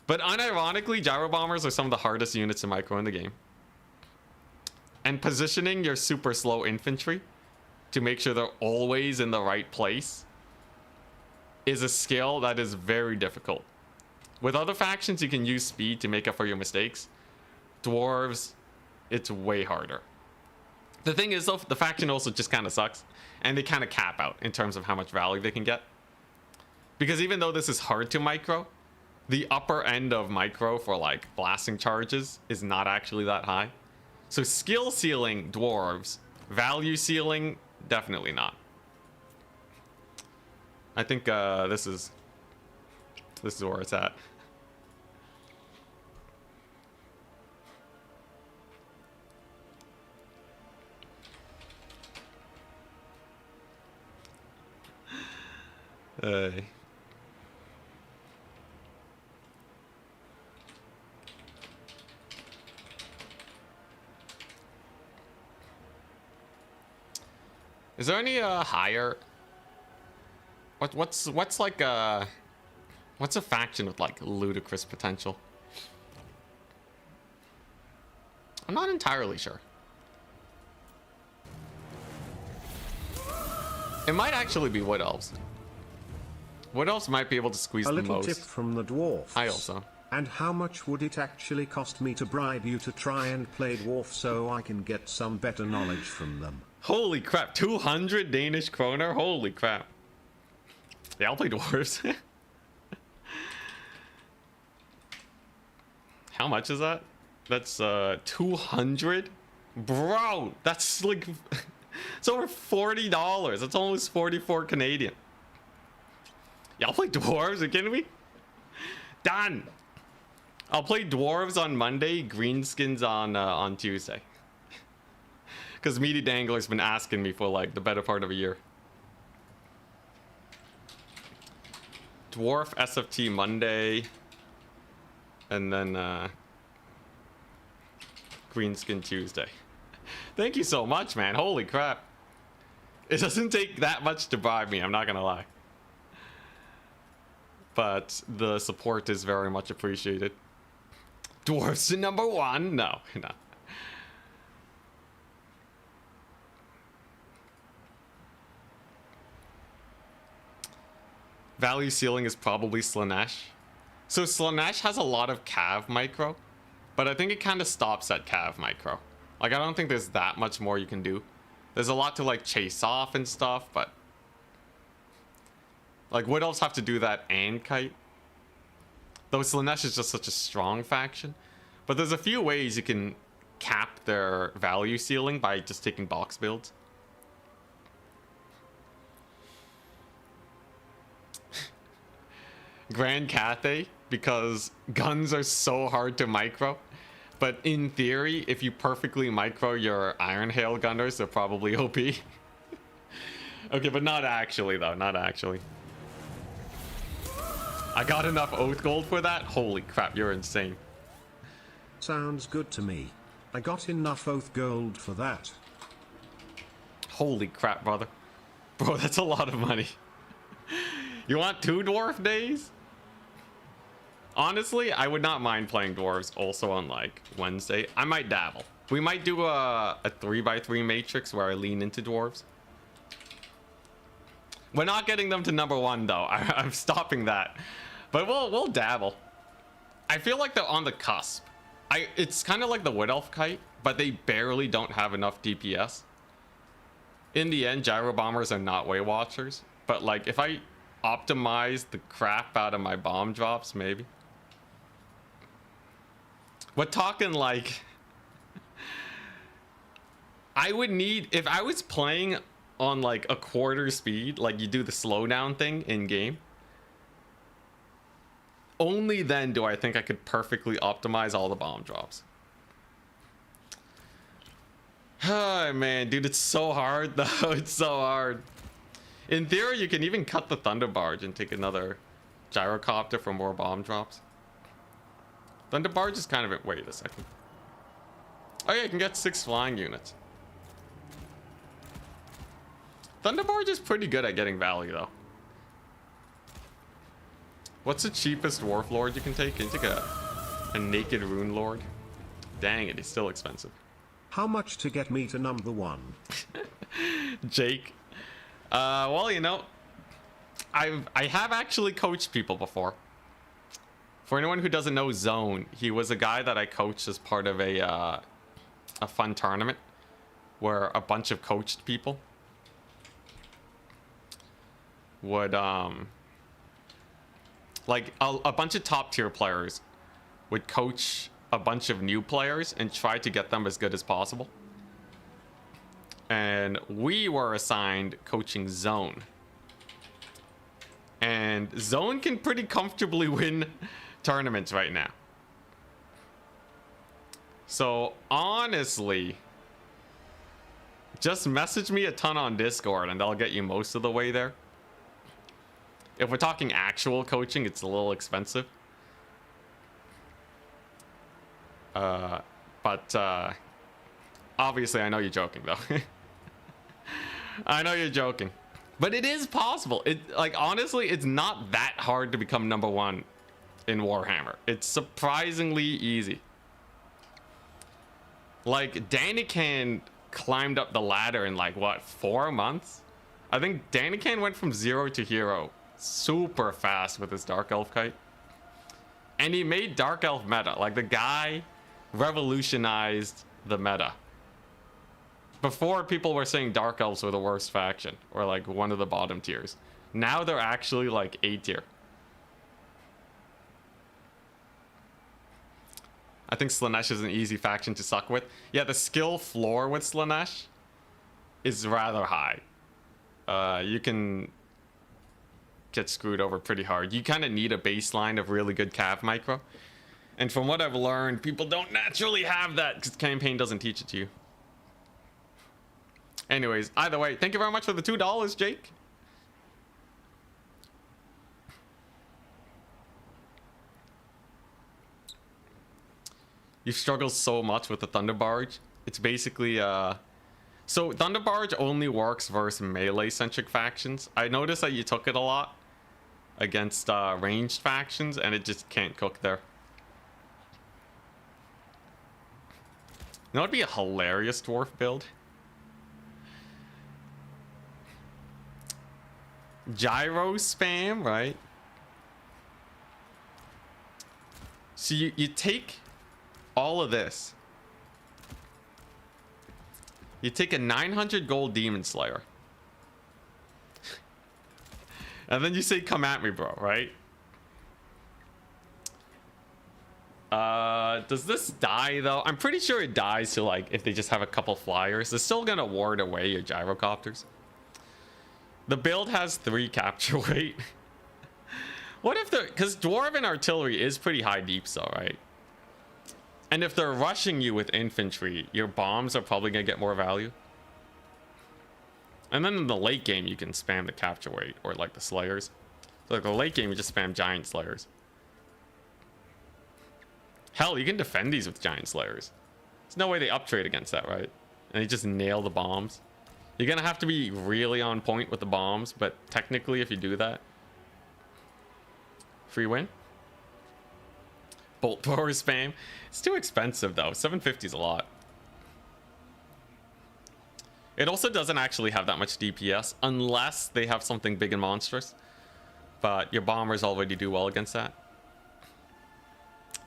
But unironically, gyro bombers are some of the hardest units to micro in the game. And positioning your super slow infantry to make sure they're always in the right place is a skill that is very difficult. With other factions, you can use speed to make up for your mistakes. Dwarves, it's way harder. The thing is, though, the faction also just kind of sucks. And they kind of cap out in terms of how much value they can get. Because even though this is hard to micro, the upper end of micro for like blasting charges is not actually that high. So skill ceiling dwarves, value ceiling definitely not. I think this is where it's at. Is there any higher? What's like what's a faction with like ludicrous potential? I'm not entirely sure. It might actually be Wood Elves. Wood Elves might be able to squeeze the most. A little tip from the dwarfs. I also. And how much would it actually cost me to bribe you to try and play dwarf so I can get some better knowledge from them? Holy crap, 200 Danish kroner? Holy crap. Yeah, I'll play dwarves. How much is that? That's 200? Bro, that's like it's over $40. That's almost 44 Canadian. Yeah, I'll play dwarves. Are you kidding me? Done. I'll play dwarves on Monday, greenskins on Tuesday. Because Meaty Dangler's been asking me for like the better part of a year. Dwarf SFT Monday. And then greenskin Tuesday. Thank you so much, man. Holy crap. It doesn't take that much to bribe me, I'm not gonna lie. But the support is very much appreciated. Dwarfs to number one? No, no. Value ceiling is probably Slanesh. So Slanesh has a lot of cav micro, but I think it kind of stops at cav micro. Like, I don't think there's that much more you can do. There's a lot to like chase off and stuff, but like Wood Elves have to do that and kite. Though Slanesh is just such a strong faction. But there's a few ways you can cap their value ceiling by just taking box builds. Grand Cathay, because guns are so hard to micro. But in theory, if you perfectly micro your Iron Hail gunners, they're probably OP. Okay, but not actually though, not actually. I got enough Oath Gold for that? Holy crap, you're insane. Sounds good to me. I got enough Oath Gold for that. Holy crap, brother. Bro, that's a lot of money. You want 2 dwarf days? Honestly, I would not mind playing dwarves also on like Wednesday. I might dabble. We might do a 3x3 matrix where I lean into dwarves. We're not getting them to number 1 though. I'm stopping that. But we'll dabble. I feel like they're on the cusp. It's kind of like the Wood Elf kite, but they barely don't have enough DPS. In the end, gyro bombers are not Way Watchers, but like if I optimize the crap out of my bomb drops, maybe. We're talking like I would need, if I was playing on like a quarter speed, like you do the slowdown thing in game, only then do I think I could perfectly optimize all the bomb drops. Oh man, dude, it's so hard though. It's so hard. In theory, you can even cut the Thunder Barge and take another gyrocopter for more bomb drops. Thunder Barge is kind of... Wait a second. Oh yeah, you can get 6 flying units. Thunder Barge is pretty good at getting value though. What's the cheapest Dwarf Lord you can take? Can you take a Naked Rune Lord? Dang it, he's still expensive. How much to get me to number 1? Jake. Well, you know, I have actually coached people before. For anyone who doesn't know Zone, he was a guy that I coached as part of a fun tournament where a bunch of coached people would like a bunch of top tier players would coach a bunch of new players and try to get them as good as possible. And we were assigned coaching Zone. And Zone can pretty comfortably win tournaments right now. So honestly, just message me a ton on Discord and I'll get you most of the way there. If we're talking actual coaching, it's a little expensive. But obviously I know you're joking though. I know you're joking. But it is possible. Like honestly, it's not that hard to become number 1 in Warhammer. It's surprisingly easy. Like Danican climbed up the ladder in like what, 4 months? I think Danican went from 0 to hero super fast with his Dark Elf kite. And he made Dark Elf meta. Like the guy revolutionized the meta. Before, people were saying Dark Elves were the worst faction, or like one of the bottom tiers. Now they're actually like A tier. I think Slaanesh is an easy faction to suck with. Yeah, the skill floor with Slaanesh is rather high. You can get screwed over pretty hard. You kind of need a baseline of really good cav micro. And from what I've learned, people don't naturally have that because campaign doesn't teach it to you. Anyways, either way, thank you very much for the $2, Jake. You've struggled so much with the Thunder Barge. It's basically, so Thunder Barge only works versus melee-centric factions. I noticed that you took it a lot against ranged factions, and it just can't cook there. You know, it'd be a hilarious dwarf build. Gyro spam, right? So you take all of this. You take a 900 gold Demon Slayer. And then you say, come at me, bro, right? Does this die, though? I'm pretty sure it dies to, like, if they just have a couple flyers. They're still gonna ward away your gyrocopters. The build has 3 capture weight. What if they're... Because Dwarven artillery is pretty high deeps, though, right? And if they're rushing you with infantry, your bombs are probably gonna get more value. And then in the late game, you can spam the capture weight, or like the slayers. So like the late game, you just spam giant slayers. Hell, you can defend these with giant slayers. There's no way they uptrade against that, right? And they just nail the bombs. You're gonna have to be really on point with the bombs, but technically if you do that, free win. Bolt thrower spam. It's too expensive though. 750 is a lot. It also doesn't actually have that much DPS unless they have something big and monstrous. But your bombers already do well against that.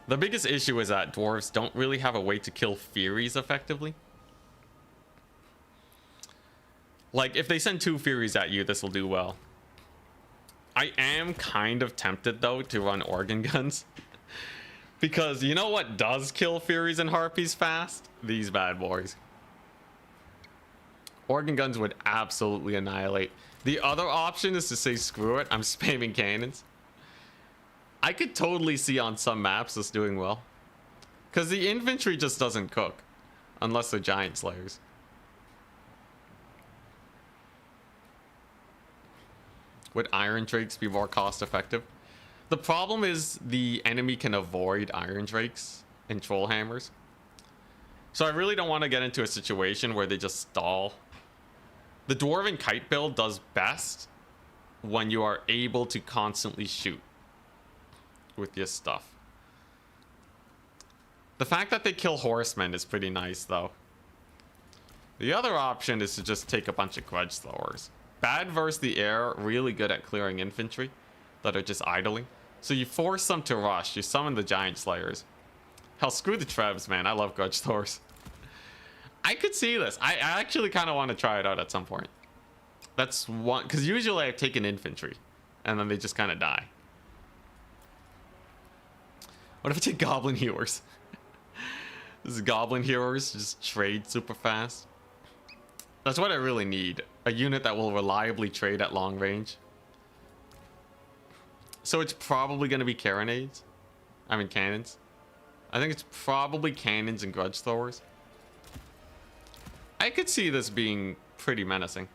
The biggest issue is that dwarves don't really have a way to kill Furies effectively. Like, if they send 2 Furies at you, this will do well. I am kind of tempted, though, to run organ guns. Because you know what does kill Furies and Harpies fast? These bad boys. Organ guns would absolutely annihilate. The other option is to say, screw it, I'm spamming cannons. I could totally see on some maps this doing well. Because the infantry just doesn't cook. Unless they're giant slayers. Would iron drakes be more cost effective? The problem is the enemy can avoid iron drakes and troll hammers. So I really don't want to get into a situation where they just stall. The dwarven kite build does best when you are able to constantly shoot with your stuff. The fact that they kill horsemen is pretty nice though. The other option is to just take a bunch of grudge throwers. Bad versus the air, really good at clearing infantry that are just idling. So you force them to rush, you summon the giant slayers. Hell, screw the trebs, man. I love grudge throwers. I could see this. I actually kind of want to try it out at some point. That's one, because usually I've taken infantry and then they just kind of die. What if I take goblin hewers? This is goblin hewers, just trade super fast. That's what I really need. A unit that will reliably trade at long range. So it's probably going to be cannons. I think it's probably cannons and grudge throwers. I could see this being pretty menacing.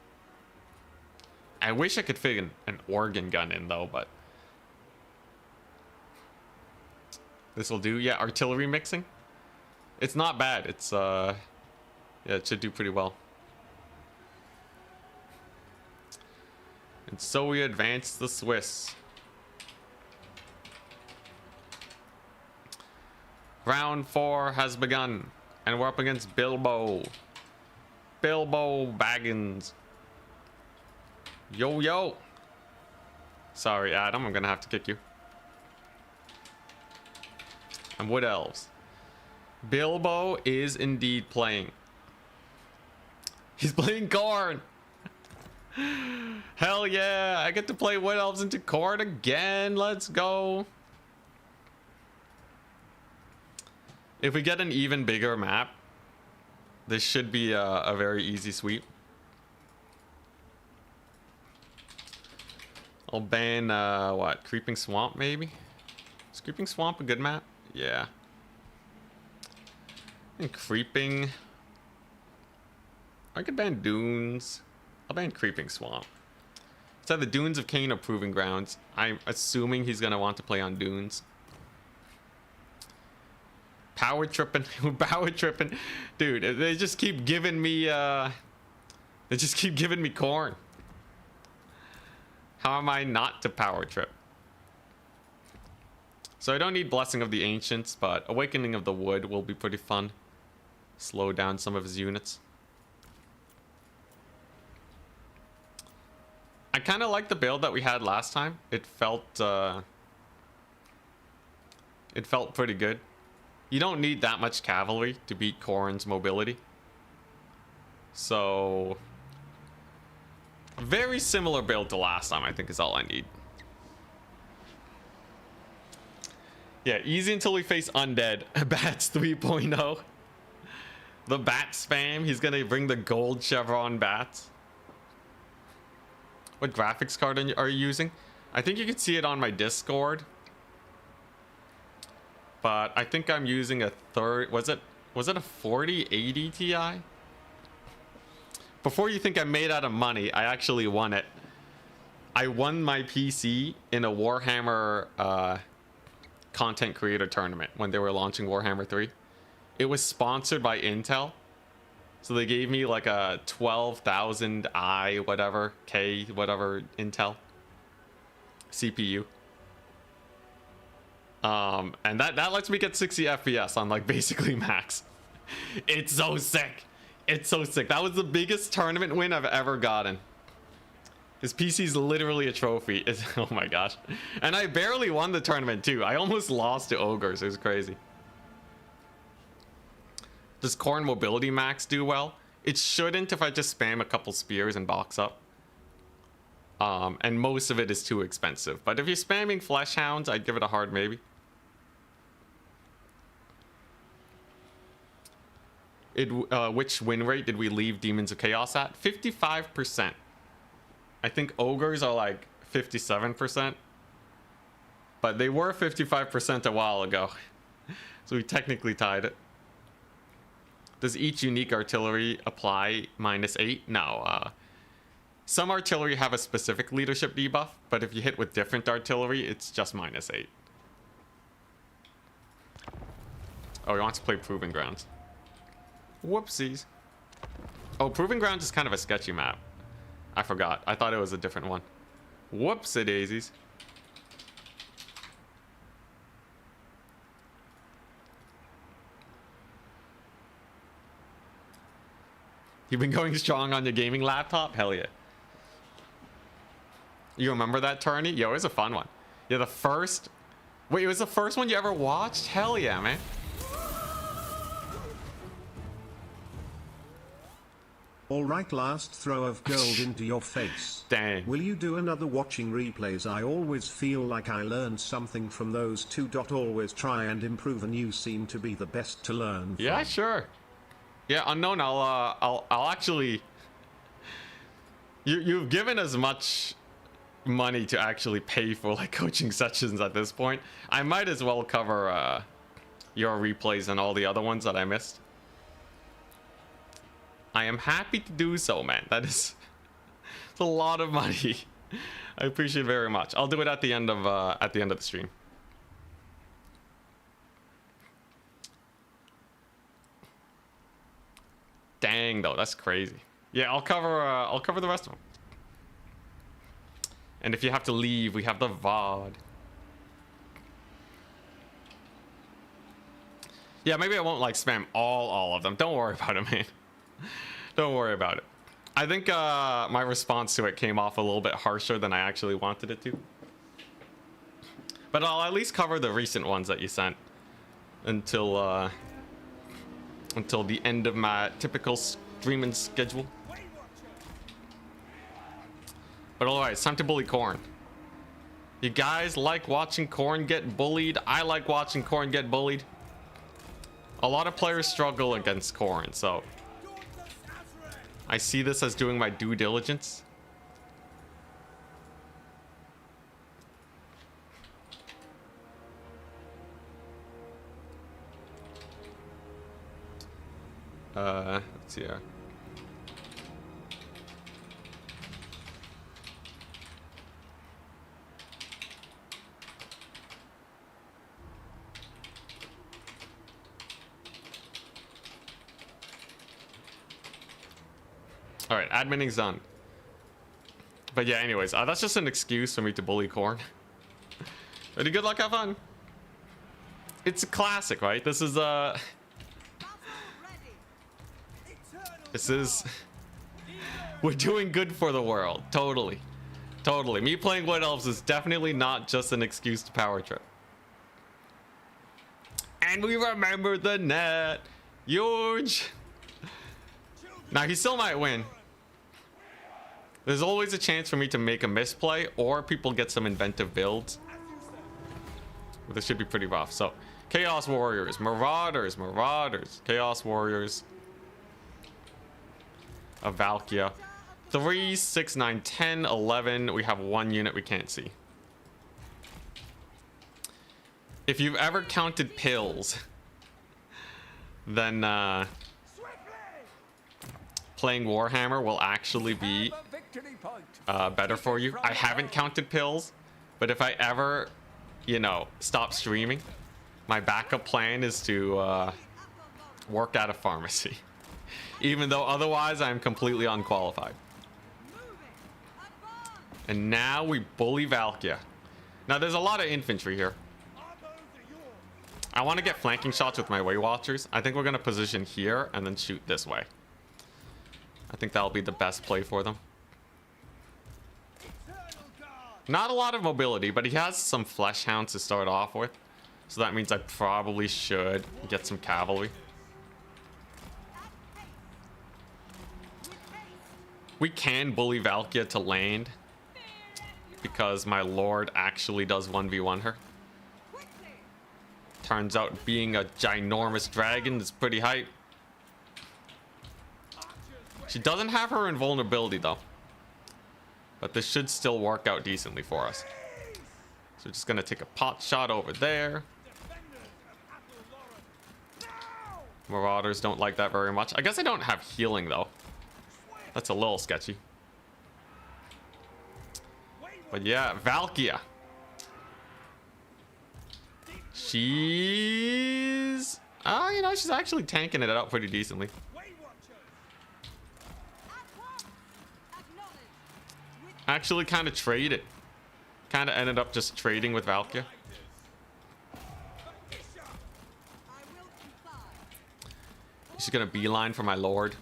I wish I could fit an organ gun in though, but this will do. Yeah, artillery mixing. It's not bad. It's yeah, it should do pretty well. And so we advance the Swiss. Round 4 has begun, and we're up against Bilbo. Bilbo Baggins. Yo, yo. Sorry, Adam, I'm gonna have to kick you. And Wood Elves. Bilbo is indeed playing. He's playing Khorne. Hell yeah, I get to play Wood Elves into Khorne again. Let's go. If we get an even bigger map, this should be a very easy sweep. I'll ban, what? Creeping Swamp, maybe? Is Creeping Swamp a good map? Yeah. And Creeping... I could ban Dunes. I'll ban Creeping Swamp. So the Dunes of Cain are proving grounds. I'm assuming he's going to want to play on Dunes. Power tripping. Power tripping. Dude, they just keep giving me, they just keep giving me Khorne. How am I not to power trip? So I don't need Blessing of the Ancients, but Awakening of the Wood will be pretty fun. Slow down some of his units. I kind of like the build that we had last time. It felt pretty good. You don't need that much cavalry to beat Khorne's mobility. So, very similar build to last time, I think, is all I need. Yeah, easy until we face Undead. Bats 3.0. The bat spam. He's gonna bring the gold chevron bats. What graphics card are you using? I think you can see it on my Discord. But I think I'm using a was it a 4080 Ti? Before you think I'm made out of money, I actually won it. I won my PC in a Warhammer content creator tournament when they were launching Warhammer 3. It was sponsored by Intel. So they gave me like a 12,000 whatever Intel CPU. And that lets me get 60 FPS on like basically max. It's so sick. It's so sick. That was the biggest tournament win I've ever gotten. His PC's literally a trophy. Oh my gosh. And I barely won the tournament too. I almost lost to Ogres. It was crazy. Does Khorne mobility max do well? It shouldn't if I just spam a couple spears and box up. And most of it is too expensive. But if you're spamming flesh hounds, I'd give it a hard maybe. Which win rate did we leave Demons of Chaos at? 55%. I think ogres are like 57%. but they were 55% a while ago. So we technically tied it. Does each unique artillery apply -8? No. Some artillery have a specific leadership debuff, but if you hit with different artillery, it's just -8. Oh, he wants to play Proving Grounds. Whoopsies. Oh, Proving Grounds is kind of a sketchy map. I forgot. I thought it was a different one. Whoopsie daisies. You've been going strong on your gaming laptop? Hell yeah. You remember that tourney? Yo, it was a fun one. Yeah, the first... Wait, it was the first one you ever watched? Hell yeah, man. Alright, last throw of gold into your face. Dang. Will you do another watching replays? I always feel like I learned something from those two. Always try and improve, and you seem to be the best to learn from. Yeah, sure. Yeah, Unknown, I'll actually... You've given as much money to actually pay for like coaching sessions at this point. I might as well cover your replays and all the other ones that I missed. I am happy to do so, man. That is it's a lot of money. I appreciate it very much. I'll do it at the end of the stream. Dang, though, that's crazy. Yeah, I'll cover the rest of them. And if you have to leave, we have the VOD. Yeah, maybe I won't like spam all of them. Don't worry about it, man. Don't worry about it. I think my response to it came off a little bit harsher than I actually wanted it to. But I'll at least cover the recent ones that you sent until the end of my typical streaming schedule. But alright, it's time to bully Khorne. You guys like watching Khorne get bullied? I like watching Khorne get bullied. A lot of players struggle against Khorne, so I see this as doing my due diligence. Let's see here. All right, adminning's done. But yeah, anyways, that's just an excuse for me to bully Khorne. Ready, good luck, have fun. It's a classic, right? This is we're doing good for the world. Totally. Totally. Me playing Wood Elves is definitely not just an excuse to power trip. And we remember the net. Huge. Now, he still might win. There's always a chance for me to make a misplay or people get some inventive builds. But this should be pretty rough. So, Chaos Warriors, Marauders, Chaos Warriors, a Valkia. 3, 6, 9, 10, 11. We have one unit we can't see. If you've ever counted pills, then playing Warhammer will actually be better for you. I haven't counted pills, but if I ever, you know, stop streaming, my backup plan is to work at a pharmacy. Even though otherwise I'm completely unqualified. And now we bully Valkia. Now there's a lot of infantry here. I want to get flanking shots with my Way Watchers. I think we're going to position here and then shoot this way. I think that'll be the best play for them. Not a lot of mobility, but he has some Flesh Hounds to start off with. So that means I probably should get some cavalry. We can bully Valkia to land because my lord actually does 1v1 her. Turns out being a ginormous dragon is pretty hype. She doesn't have her invulnerability though, but this should still work out decently for us. So we're just gonna take a pot shot over there. Marauders don't like that very much. I guess I don't have healing though. That's a little sketchy. But yeah, Valkia. She's... you know, she's actually tanking it out pretty decently. Actually kind of traded. Kind of ended up just trading with Valkia. She's gonna beeline for my lord.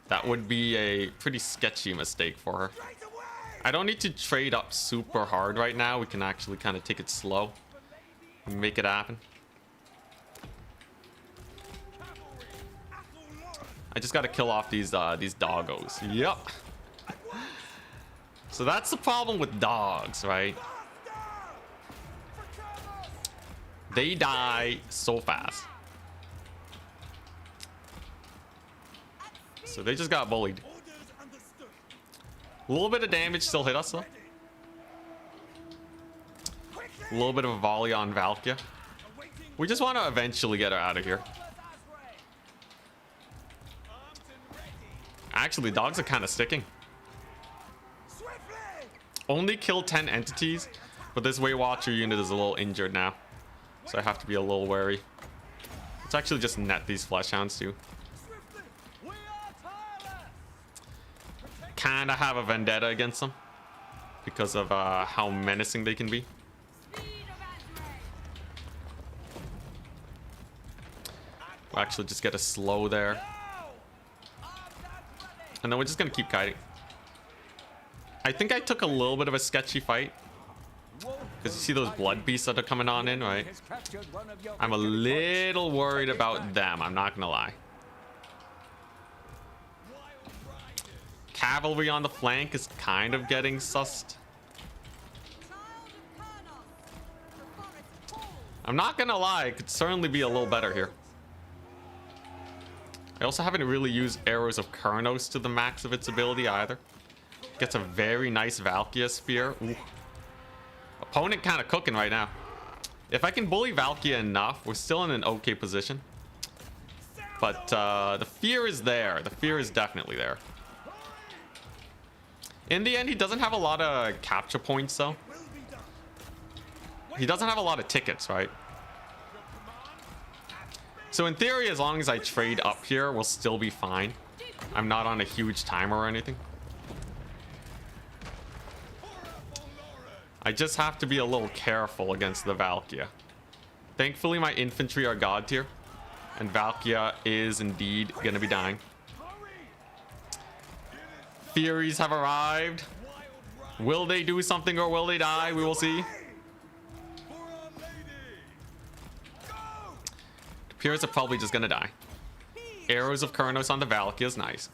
That would be a pretty sketchy mistake for her. I don't need to trade up super hard right now. We can actually kind of take it slow and make it happen. I just got to kill off these doggos. Yep. So that's the problem with dogs, right? They die so fast. So they just got bullied. A little bit of damage still hit us though. A little bit of a volley on Valkia. We just want to eventually get her out of here. Actually, dogs are kind of sticking. Only killed 10 entities, but this Waywatcher unit is a little injured now. So I have to be a little wary. Let's actually just net these Fleshhounds too. Kind of have a vendetta against them because of how menacing they can be. We'll actually just get a slow there. And then we're just going to keep kiting. I think I took a little bit of a sketchy fight. Because you see those blood beasts that are coming on in, right? I'm a little worried about them, I'm not going to lie. Cavalry on the flank is kind of getting sussed. I'm not gonna lie, it could certainly be a little better here. I also haven't really used Arrows of Khorne to the max of its ability either. Gets a very nice Valkia spear. Ooh. Opponent kind of cooking right now. If I can bully Valkia enough, we're still in an okay position. But the fear is there. The fear is definitely there. In the end, he doesn't have a lot of capture points, though. He doesn't have a lot of tickets, right? So in theory, as long as I trade up here, we'll still be fine. I'm not on a huge timer or anything. I just have to be a little careful against the Valkia. Thankfully, my infantry are god tier. And Valkia is indeed going to be dying. Furies have arrived. Will they do something or will they die? We will see. It appears they're probably just gonna die. Arrows of Khorne on the Valkia is nice.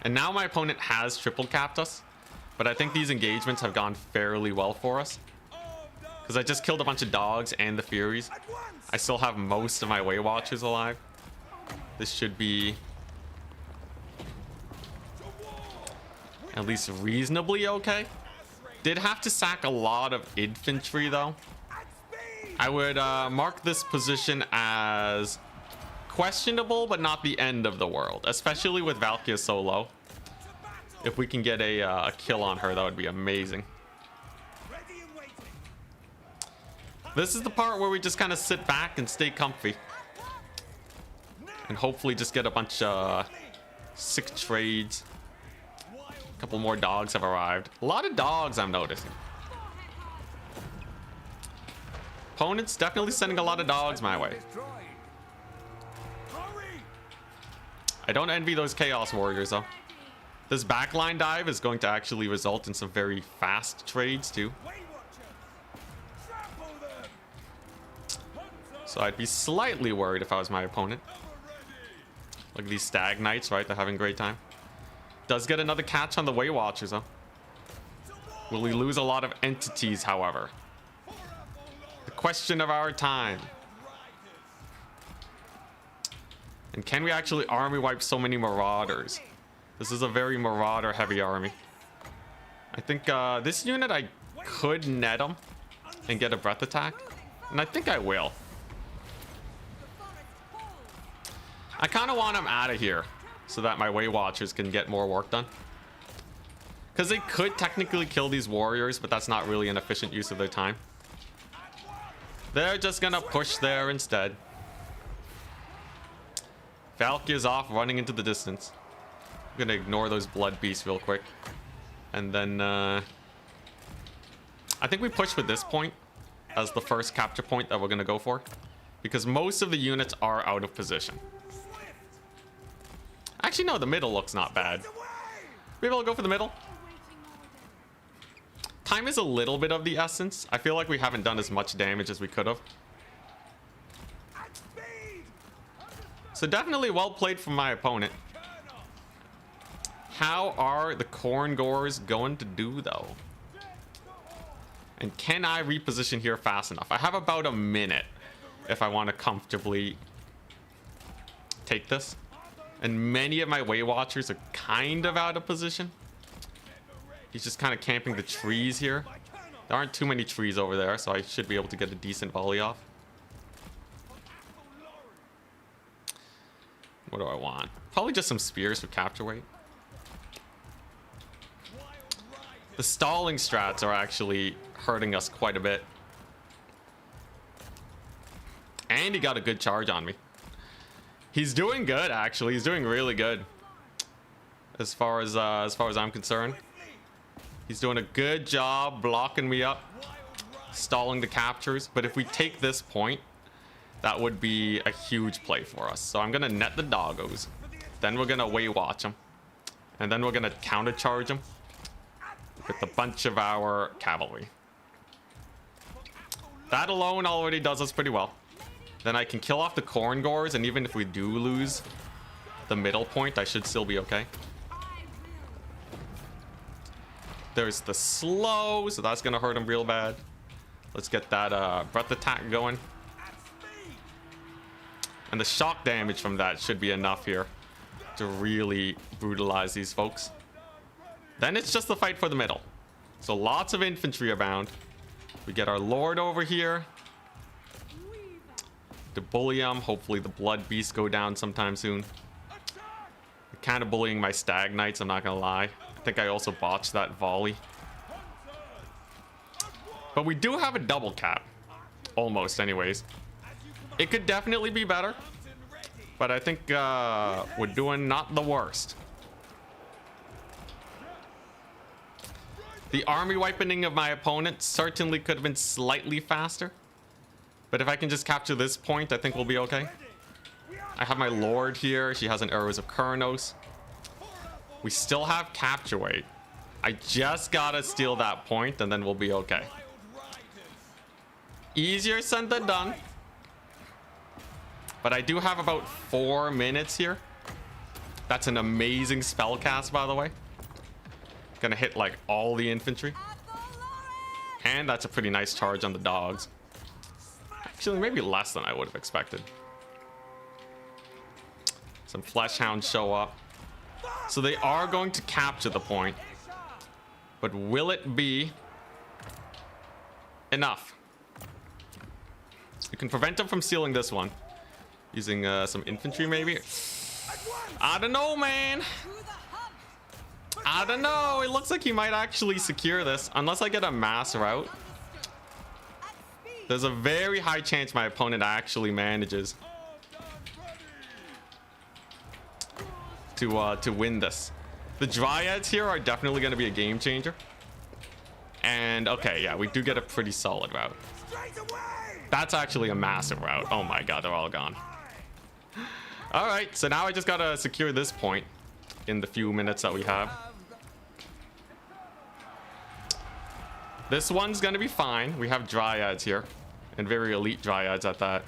And now my opponent has triple capped us. But I think these engagements have gone fairly well for us. Because I just killed a bunch of dogs and the Furies. I still have most of my Waywatchers alive. This should be at least reasonably okay. Did have to sack a lot of infantry though. I would mark this position as questionable, but not the end of the world, especially with Valkia so low. If we can get a kill on her, that would be amazing. This is the part where we just kind of sit back and stay comfy. And hopefully just get a bunch of sick trades. A couple more dogs have arrived. A lot of dogs I'm noticing. Opponent's definitely sending a lot of dogs my way. I don't envy those Chaos Warriors though. This backline dive is going to actually result in some very fast trades too. So I'd be slightly worried if I was my opponent. Look at these Stag Knights, right? They're having a great time. Does get another catch on the Waywatchers though. Will we lose a lot of entities, however? The question of our time. And can we actually army wipe so many Marauders? This is a very Marauder heavy army. I think this unit I could net him and get a breath attack. And I think I will. I kind of want him out of here so that my Way Watchers can get more work done. Because they could technically kill these warriors, but that's not really an efficient use of their time. They're just gonna push there instead. Valkyr's off running into the distance. I'm gonna ignore those blood beasts real quick. And then I think we push with this point as the first capture point that we're gonna go for. Because most of the units are out of position. Actually, no, the middle looks not bad. Maybe I'll go for the middle. Time is a little bit of the essence. I feel like we haven't done as much damage as we could have. So definitely well played from my opponent. How are the Khorne Gores going to do, though? And can I reposition here fast enough? I have about a minute if I want to comfortably take this. And many of my Way Watchers are kind of out of position. He's just kind of camping the trees here. There aren't too many trees over there, so I should be able to get a decent volley off. What do I want? Probably just some spears for capture weight. The stalling strats are actually hurting us quite a bit. And he got a good charge on me. He's doing good, actually. He's doing really good. As far as I'm concerned. He's doing a good job blocking me up, stalling the captures. But if we take this point, that would be a huge play for us. So I'm gonna net the doggos. Then we're gonna Way Watch him. And then we're gonna counter charge him with a bunch of our cavalry. That alone already does us pretty well. Then I can kill off the Khorne Gores, and even if we do lose the middle point, I should still be okay. There's the slow, so that's gonna hurt him real bad. Let's get that breath attack going. And the shock damage from that should be enough here to really brutalize these folks. Then it's just the fight for the middle. So lots of infantry abound. We get our lord over here to bully him. Hopefully the blood beasts go down sometime soon. I'm kind of bullying my stag knights, I'm not gonna lie. I think I also botched that volley. But we do have a double cap. Almost, anyways. It could definitely be better. But I think we're doing not the worst. The army wipening of my opponent certainly could have been slightly faster. But if I can just capture this point, I think we'll be okay. I have my lord here. She has an Arrows of Kurnos. We still have capture weight. I just gotta steal that point and then we'll be okay. Easier said than done. But I do have about 4 minutes here. That's an amazing spell cast, by the way. Gonna hit like all the infantry. And that's a pretty nice charge on the dogs. Actually, maybe less than I would have expected. Some flesh hounds show up. So they are going to capture the point. But will it be enough? You can prevent them from stealing this one. Using some infantry, maybe? I don't know, man. I don't know. It looks like he might actually secure this. Unless I get a mass route. There's a very high chance my opponent actually manages to win this. The Dryads here are definitely going to be a game changer. And okay, yeah, we do get a pretty solid route. That's actually a massive route. Oh my god, they're all gone. All right, so now I just gotta secure this point in the few minutes that we have. This one's gonna be fine. We have Dryads here, and very elite Dryads at that.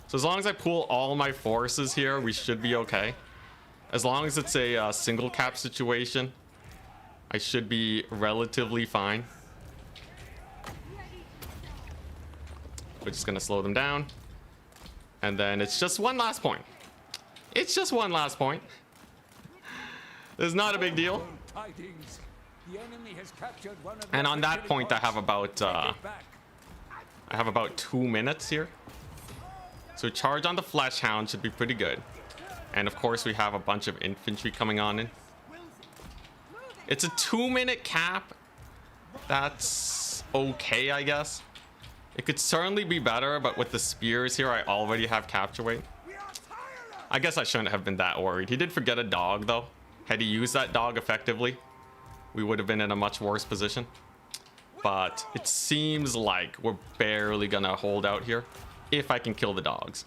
So as long as I pool all my forces here, we should be okay. As long as it's a single cap situation, I should be relatively fine. We're just gonna slow them down. And then it's just one last point. It's just one last point. It's not a big deal. The enemy has captured one of And their on that victory point, I points. have about Take it back. 2 minutes here. So charge on the Flesh Hound should be pretty good. And of course, we have a bunch of infantry coming on in. It's a 2-minute cap. That's okay, I guess. It could certainly be better, but with the spears here, I already have capture weight. I guess I shouldn't have been that worried. He did forget a dog, though. Had he used that dog effectively, we would have been in a much worse position. But it seems like we're barely gonna hold out here if I can kill the dogs.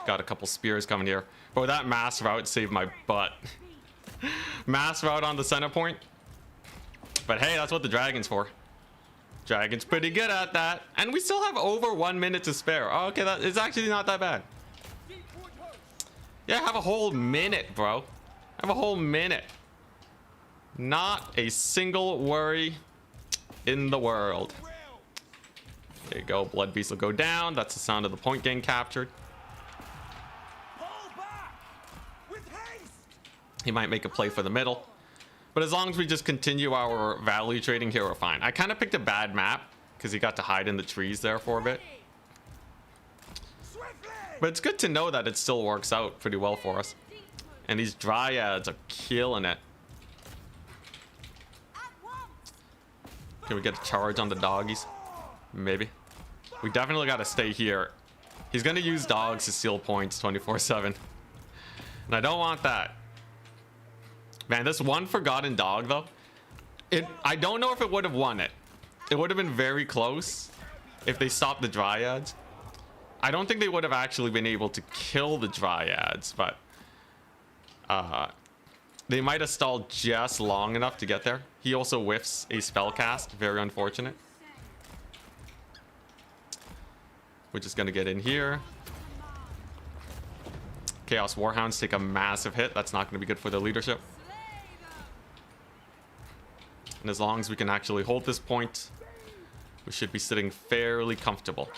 Got a couple spears coming here. But that mass route saved my butt. Mass route on the center point. But hey, that's what the dragon's for. Dragon's pretty good at that. And we still have over 1 minute to spare. Oh, okay, that is actually not that bad. Yeah, have a whole minute, bro. Have a whole minute. Not a single worry in the world. There you go. Blood Beast will go down. That's the sound of the point getting captured. He might make a play for the middle. But as long as we just continue our value trading here, we're fine. I kind of picked a bad map because he got to hide in the trees there for a bit. But it's good to know that it still works out pretty well for us. And these dryads are killing it. Can we get a charge on the doggies? Maybe. We definitely got to stay here. He's going to use dogs to steal points 24/7. And I don't want that. Man, this one forgotten dog, though. I don't know if it would have won it. It would have been very close if they stopped the dryads. I don't think they would have actually been able to kill the dryads, but they might have stalled just long enough to get there. He also whiffs a spell cast. Very unfortunate. We're just going to get in here. Chaos Warhounds take a massive hit. That's not going to be good for their leadership. And as long as we can actually hold this point, we should be sitting fairly comfortable.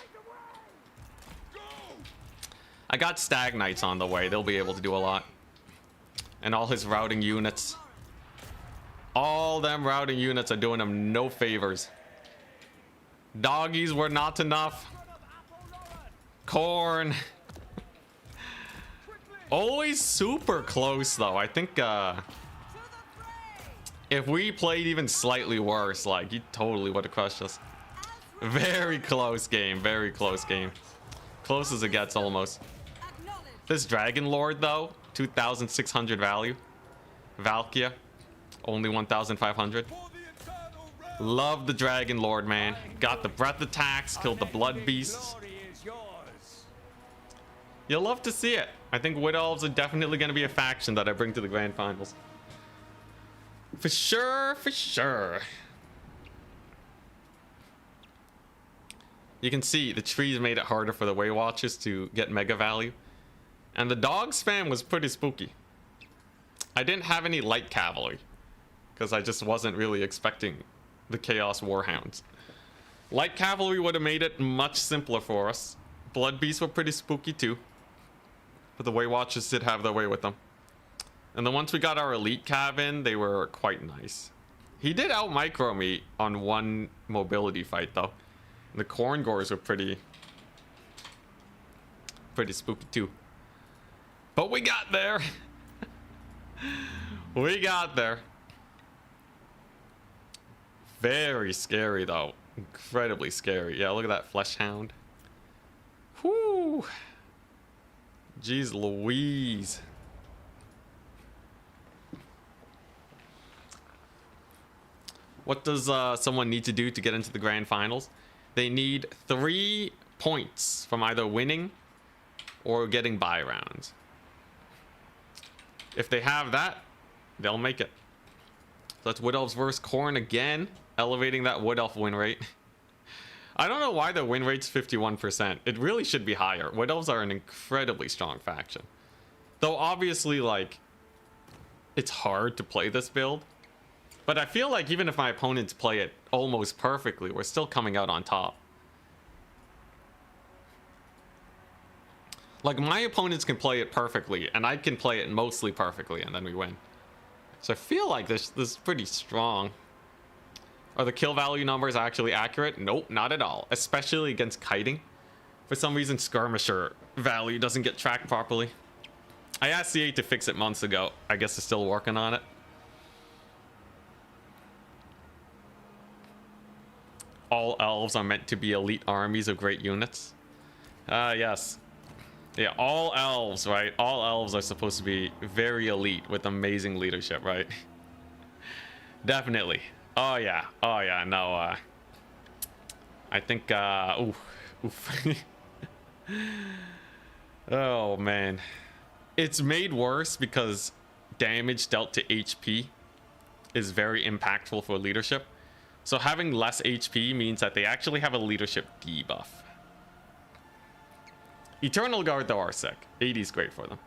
I got Stag Knights on the way. They'll be able to do a lot. And all his routing units. All them routing units are doing him no favors. Doggies were not enough. Khorne. Always super close, though. I think if we played even slightly worse, like, he totally would have crushed us. Very close game. Very close game. Close as it gets, almost. This Dragon Lord, though, 2,600 value. Valkia, only 1,500. Love the Dragon Lord, man. Got the breath attacks, killed the Blood Beasts. You'll love to see it. I think Wood Elves are definitely going to be a faction that I bring to the Grand Finals. For sure, for sure. You can see the trees made it harder for the Way Watchers to get mega value. And the dog spam was pretty spooky. I didn't have any light cavalry because I just wasn't really expecting the Chaos Warhounds. Light cavalry would have made it much simpler for us. Blood Beasts were pretty spooky too. But the Way Watchers did have their way with them. And then once we got our elite cav in, they were quite nice. He did out micro me on one mobility fight though. And the Khorne Gores were pretty spooky too. But we got there. We got there. Very scary though. Incredibly scary. Yeah, look at that Flesh Hound. Whoo. Jeez Louise. What does someone need to do to get into the Grand Finals? They need 3 points from either winning or getting bye rounds. If they have that, they'll make it. So that's Wood Elves versus Khorne again, elevating that Wood Elf win rate. I don't know why the win rate's 51%. It really should be higher. Wood Elves are an incredibly strong faction. Though obviously, like, it's hard to play this build. But I feel like even if my opponents play it almost perfectly, we're still coming out on top. Like, my opponents can play it perfectly, and I can play it mostly perfectly, and then we win. So I feel like this is pretty strong. Are the kill value numbers actually accurate? Nope, not at all. Especially against kiting. For some reason, skirmisher value doesn't get tracked properly. I asked C8 to fix it months ago. I guess they're still working on it. All elves are meant to be elite armies of great units. Yes. Yeah, all elves, right? All elves are supposed to be very elite with amazing leadership, right? Definitely. Oh yeah. Oh yeah. No. I think. Oof. Oh man. It's made worse because damage dealt to HP is very impactful for leadership. So having less HP means that they actually have a leadership debuff. Eternal Guard though are sick. 80 is great for them.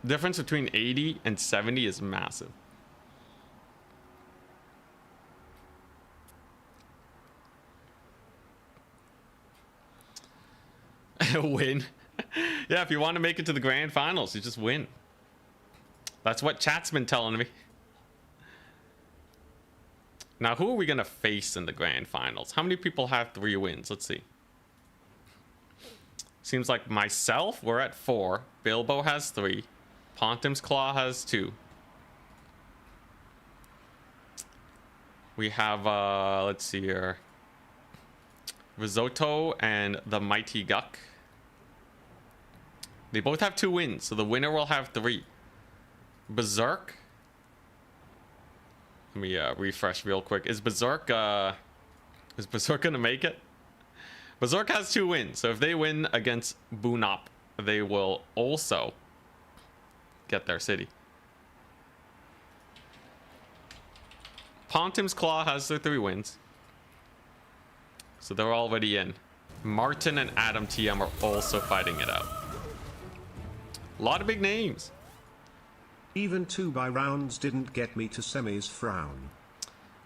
The difference between 80 and 70 is massive. Win. Yeah, if you want to make it to the grand finals, you just win. That's what chat's been telling me. Now, who are we going to face in the grand finals? How many people have 3 wins? Let's see. Seems like myself, we're at 4. Bilbo has 3. Pontim's Claw has 2. We have, let's see here. Risotto and the Mighty Guck. They both have 2 wins, so the winner will have 3. Berserk. Let me refresh real quick. Is Berserk gonna make it? Berserk has 2 wins, so if they win against Bunop, they will also get their city. Pontim's Claw has their 3 wins, so they're already in. Martin and Adam TM are also fighting it out. A lot of big names. Even 2 bye rounds didn't get me to semis frown.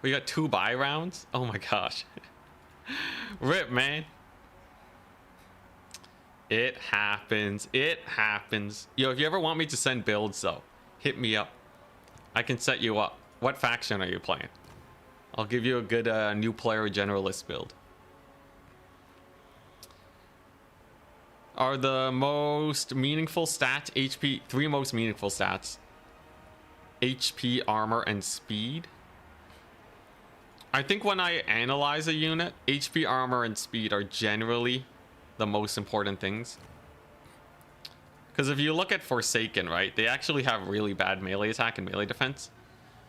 We got 2 bye rounds? Oh my gosh. Rip, man. It happens. It happens. Yo, if you ever want me to send builds though, hit me up. I can set you up. What faction are you playing? I'll give you a good new player generalist build. Are the most meaningful stats HP, 3 most meaningful stats, HP, armor, and speed? I think when I analyze a unit, HP, armor, and speed are generally the most important things. Because if you look at Forsaken, right, they actually have really bad melee attack and melee defense,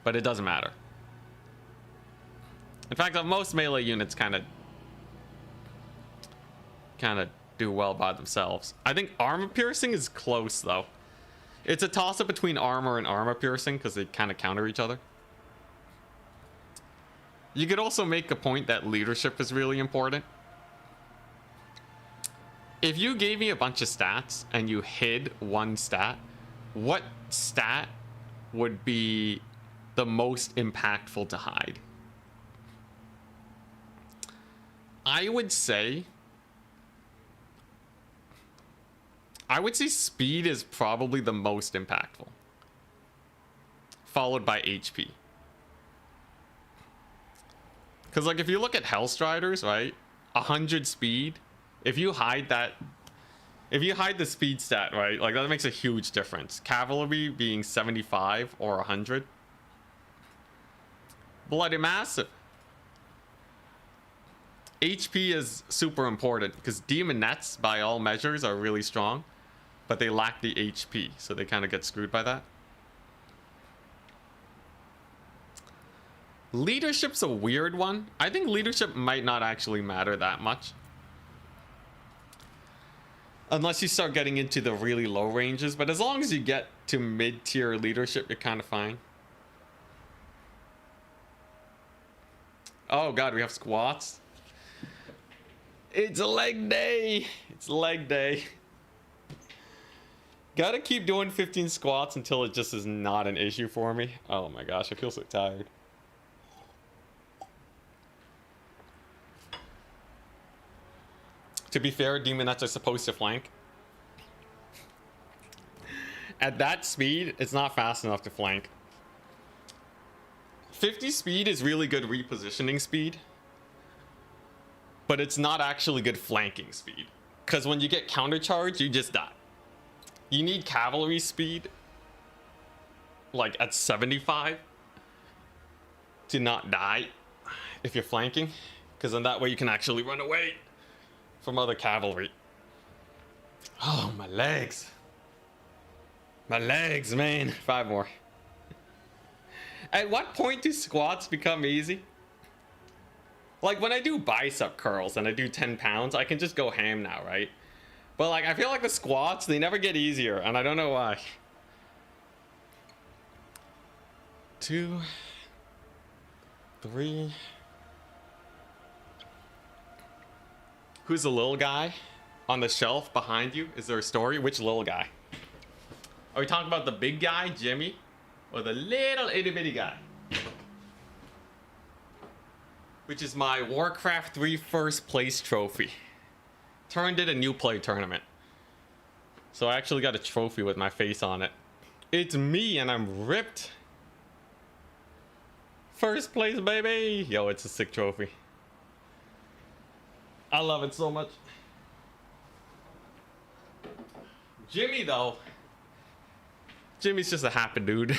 but it doesn't matter. In fact, most melee units kind of do well by themselves. I think armor piercing is close though. It's a toss-up between armor and armor piercing because they kind of counter each other. You could also make a point that leadership is really important. If you gave me a bunch of stats and you hid one stat, what stat would be the most impactful to hide? I would say speed is probably the most impactful, followed by HP. Because like if you look at Hellstriders, right, 100 speed, if you hide the speed stat, right, like that makes a huge difference. Cavalry being 75 or 100, bloody massive. HP is super important because demonettes by all measures are really strong, but they lack the HP, so they kind of get screwed by that. Leadership's a weird one. I think leadership might not actually matter that much. Unless you start getting into the really low ranges, but as long as you get to mid-tier leadership, you're kind of fine. Oh god, we have squats. It's leg day. It's leg day. Gotta keep doing 15 squats until it just is not an issue for me. Oh my gosh, I feel so tired. To be fair, demonettes are supposed to flank. At that speed, it's not fast enough to flank. 50 speed is really good repositioning speed, but it's not actually good flanking speed. Because when you get countercharged, you just die. You need cavalry speed, like at 75, to not die if you're flanking. Because then that way you can actually run away from other cavalry. Oh, my legs. My legs, man. 5 more. At what point do squats become easy? Like when I do bicep curls and I do 10 pounds, I can just go ham now, right? But like I feel like the squats, they never get easier, and I don't know why. 2, 3. Who's the little guy on the shelf behind you? Is there a story? Which little guy? Are we talking about the big guy, Jimmy? Or the little itty bitty guy? Which is my Warcraft 3 first place trophy. Turned it a new play tournament. So I actually got a trophy with my face on it. It's me and I'm ripped. First place, baby. Yo, it's a sick trophy. I love it so much. Jimmy though. Jimmy's just a happy dude.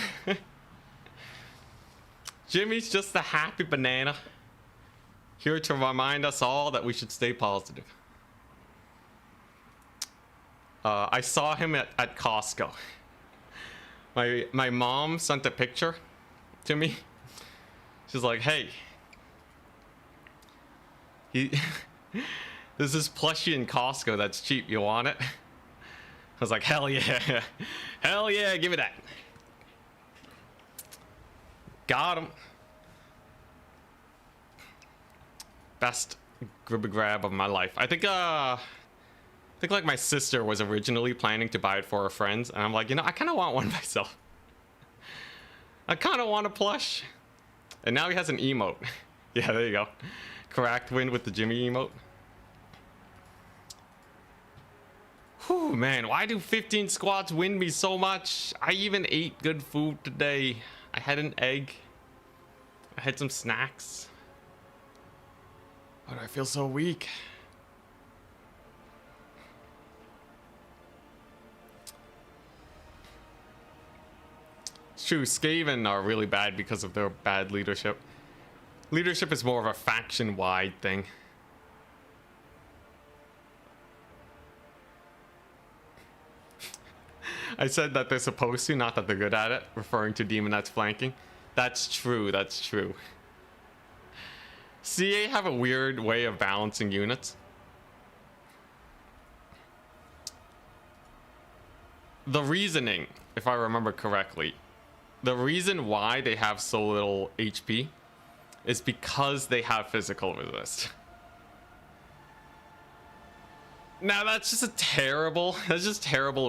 Jimmy's just a happy banana. Here to remind us all that we should stay positive. I saw him at Costco. My mom sent a picture to me. She's like, hey. There's this plushie in Costco that's cheap. You want it? I was like, hell yeah. Hell yeah, give me that. Got him. Best grab of my life. I think like my sister was originally planning to buy it for her friends, and I'm like, you know, I kind of want one myself. I kind of want a plush. And now he has an emote. Yeah, there you go. Cracked wind with the Jimmy emote. Whew, man, why do 15 squats win me so much? I even ate good food today. I had an egg. I had some snacks. Why do I feel so weak? It's true, Skaven are really bad because of their bad leadership. Leadership is more of a faction-wide thing. I said that they're supposed to, not that they're good at it, referring to Demonettes flanking. That's true, that's true. CA have a weird way of balancing units. The reasoning, if I remember correctly, the reason why they have so little HP is because they have physical resist. Now that's just terrible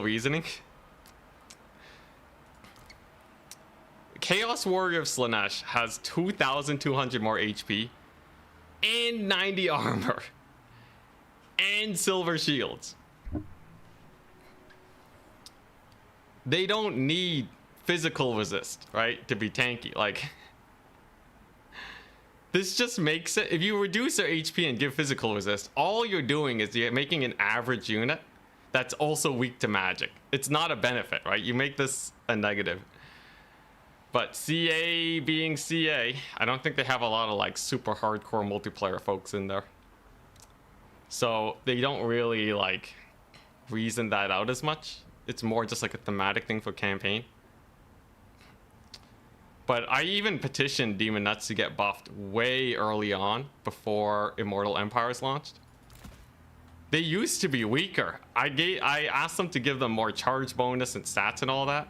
reasoning. Chaos Warrior of Slaanesh has 2,200 more HP and 90 armor and silver shields. They don't need physical resist, right, to be tanky. Like, this just makes it, if you reduce their HP and give physical resist, all you're doing is you're making an average unit that's also weak to magic. It's not a benefit, right? You make this a negative. But CA being CA, I don't think they have a lot of like super hardcore multiplayer folks in there. So they don't really like reason that out as much. It's more just like a thematic thing for campaign. But I even petitioned Demonettes to get buffed way early on before Immortal Empires launched. They used to be weaker. I asked them to give them more charge bonus and stats and all that.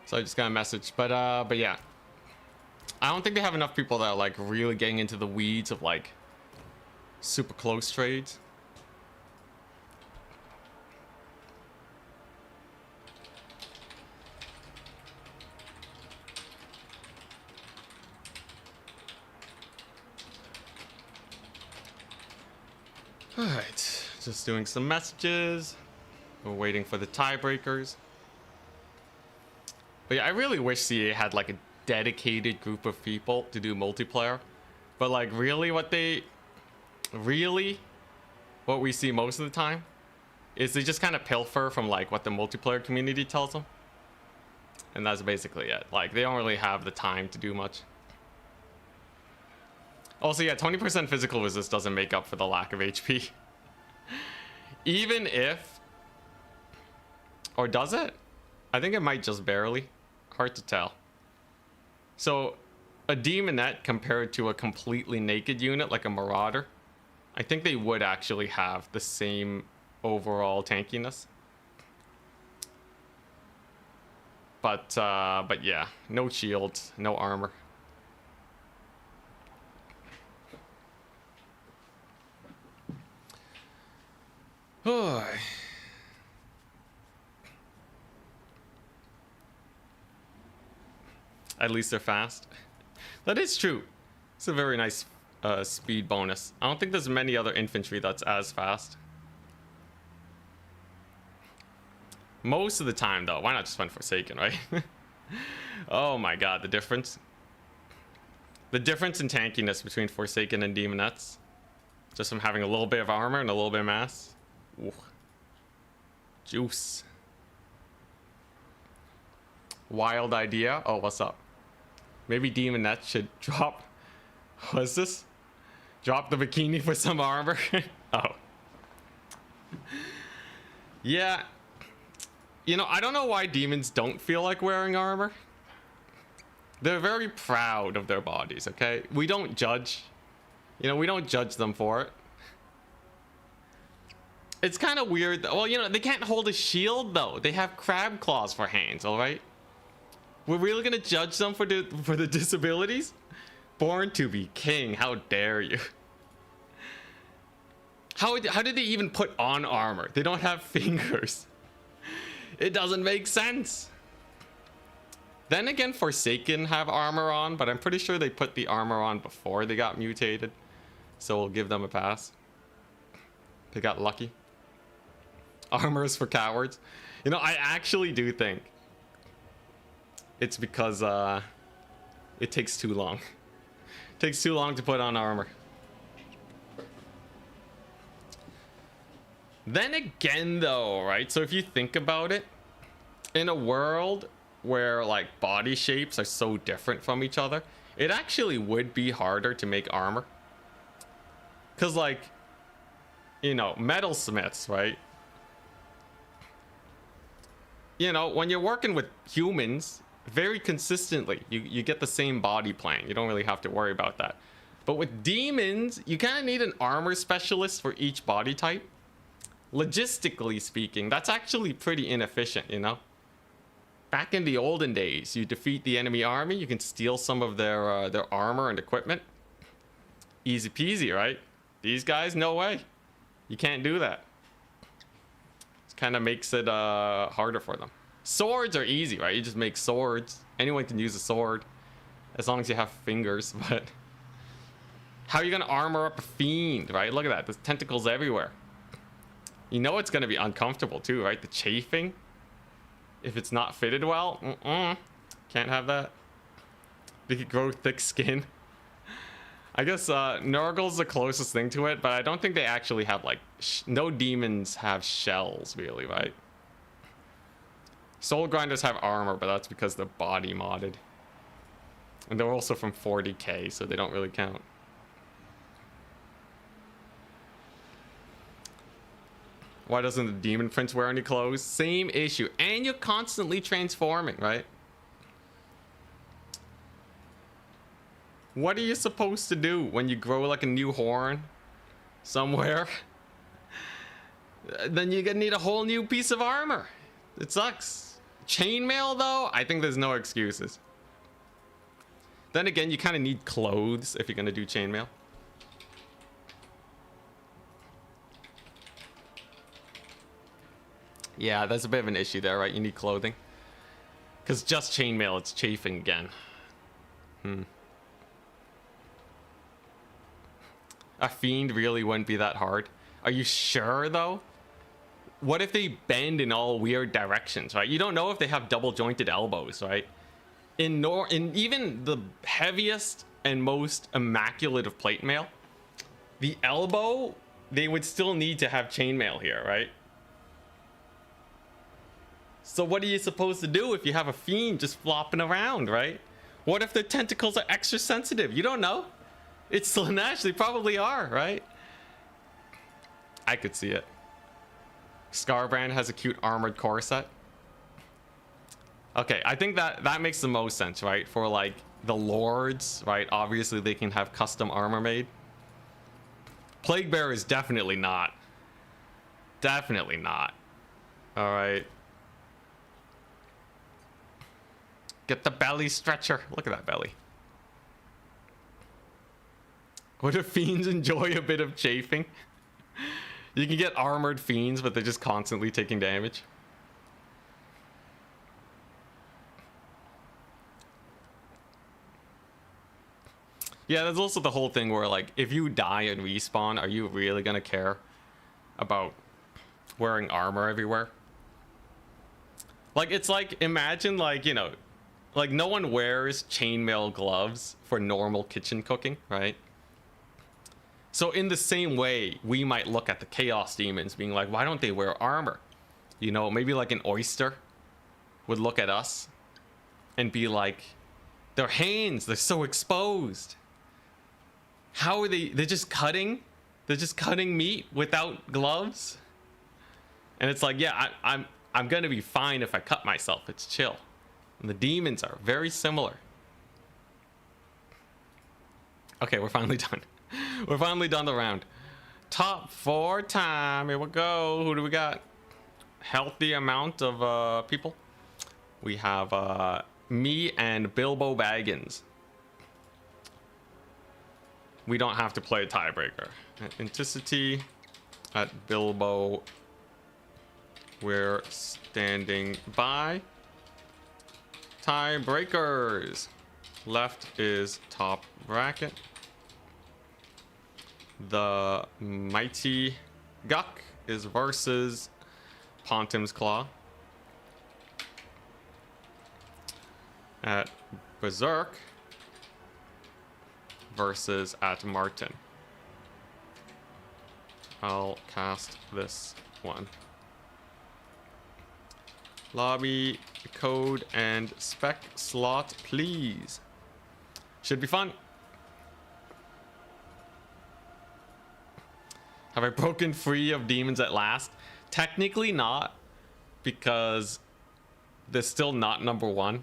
So I just got a message, but yeah. I don't think they have enough people that are like really getting into the weeds of like super close trades. Alright, just doing some messages. We're waiting for the tiebreakers. But yeah, I really wish CA had like a dedicated group of people to do multiplayer. But like really what we see most of the time is they just kind of pilfer from like what the multiplayer community tells them. And that's basically it. Like they don't really have the time to do much. Also, yeah, 20% physical resist doesn't make up for the lack of HP. Even if... Or does it? I think it might just barely. Hard to tell. So, a demonette compared to a completely naked unit like a marauder, I think they would actually have the same overall tankiness. But yeah, no shields, no armor. Oh. At least they're fast. That is true. It's a very nice speed bonus. I don't think there's many other infantry that's as fast. Most of the time, though, why not just run Forsaken, right? Oh my god, the difference. The difference in tankiness between Forsaken and Demonettes. Just from having a little bit of armor and a little bit of mass. Ooh. Juice. Wild idea. Oh, what's up? Maybe Demonette should drop... What's this? Drop the bikini for some armor? Oh. Yeah. You know, I don't know why demons don't feel like wearing armor. They're very proud of their bodies, okay? We don't judge. You know, we don't judge them for it. It's kind of weird. Well, you know, they can't hold a shield, though. They have crab claws for hands, all right? We're really gonna judge them for the disabilities? Born to be king, how dare you? How did they even put on armor? They don't have fingers. It doesn't make sense. Then again, Forsaken have armor on, but I'm pretty sure they put the armor on before they got mutated. So we'll give them a pass. They got lucky. Armor is for cowards. You know, I actually do think it's because it takes too long. It takes too long to put on armor. Then again, though, right? So if you think about it, in a world where like body shapes are so different from each other, it actually would be harder to make armor. Because like, you know, metalsmiths, right? You know, when you're working with humans very consistently, you get the same body plan. You don't really have to worry about that. But with demons, you kind of need an armor specialist for each body type. Logistically speaking, that's actually pretty inefficient, you know? Back in the olden days, you defeat the enemy army, you can steal some of their armor and equipment. Easy peasy, right? These guys, no way. You can't do that. Kind of makes it harder for them. Swords are easy, right? You just make swords. Anyone can use a sword as long as you have fingers. But how are you gonna armor up a fiend, right? Look at that, there's tentacles everywhere. You know it's gonna be uncomfortable too, right? The chafing, if it's not fitted well. Can't have that. They could grow thick skin. I guess Nurgle's the closest thing to it, but I don't think they actually have like no demons have shells really, right? Soul Grinders have armor, but that's because they're body modded. And they're also from 40k, so they don't really count. Why doesn't the Demon Prince wear any clothes? Same issue. And you're constantly transforming, right? What are you supposed to do when you grow like a new horn somewhere? Then you're gonna need a whole new piece of armor. It sucks. Chainmail though, I think there's no excuses. Then again, you kind of need clothes if you're going to do chainmail. Yeah, that's a bit of an issue there, right? You need clothing. Because just chainmail, it's chafing again. A fiend really wouldn't be that hard. Are you sure, though? What if they bend in all weird directions, right? You don't know if they have double jointed elbows, right? In even the heaviest and most immaculate of plate mail, the elbow, they would still need to have chainmail here, right? So what are you supposed to do if you have a fiend just flopping around, right? What if the tentacles are extra sensitive? You don't know. It's Slaanesh, they probably are, right? I could see it. Scarbrand has a cute armored core set. Okay, I think that makes the most sense, right? For like the lords, right? Obviously they can have custom armor made. Plaguebearer is definitely not. Definitely not. All right. Get the belly stretcher. Look at that belly. What if fiends enjoy a bit of chafing? You can get armored fiends, but they're just constantly taking damage. Yeah, there's also the whole thing where, like, if you die and respawn, are you really gonna care about wearing armor everywhere? Like, it's like, imagine, like, you know, like, no one wears chainmail gloves for normal kitchen cooking, right? So in the same way, we might look at the Chaos Demons being like, why don't they wear armor? You know, maybe like an oyster would look at us and be like, their hands, they're so exposed. How are they? They're just cutting? They're just cutting meat without gloves? And it's like, yeah, I'm gonna be fine if I cut myself. It's chill. And the demons are very similar. Okay, we're finally done. We're finally done the round. Top 4 time. Here we go. Who do we got? Healthy amount of people. We have me and Bilbo Baggins. We don't have to play a tiebreaker. Authenticity at Bilbo. We're standing by. Tiebreakers. Left is top bracket. The Mighty Guck is versus Pontim's Claw. At Berserk versus at Martin. I'll cast this one. Lobby code and spec slot, please. Should be fun. Have I broken free of demons at last? Technically not, because they're still not number 1.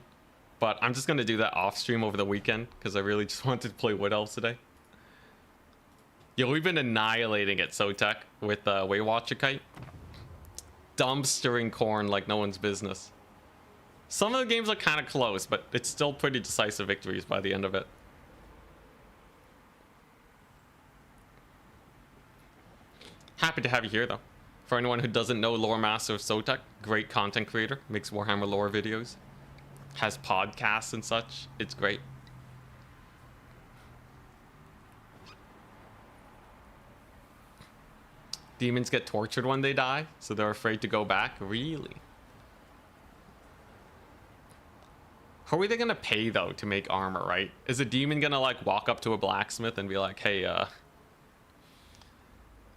But I'm just going to do that off stream over the weekend, because I really just wanted to play Wood Elves today. Yo, we've been annihilating it, Tzeentch, with Waywatcher Kite. Dumpstering Khorne like no one's business. Some of the games are kind of close, but it's still pretty decisive victories by the end of it. Happy to have you here, though. For anyone who doesn't know, Lore Master of Tzeentch, great content creator, makes Warhammer lore videos, has podcasts and such. It's great. Demons get tortured when they die, so they're afraid to go back? Really? How are they gonna pay, though, to make armor, right? Is a demon gonna, like, walk up to a blacksmith and be like, hey,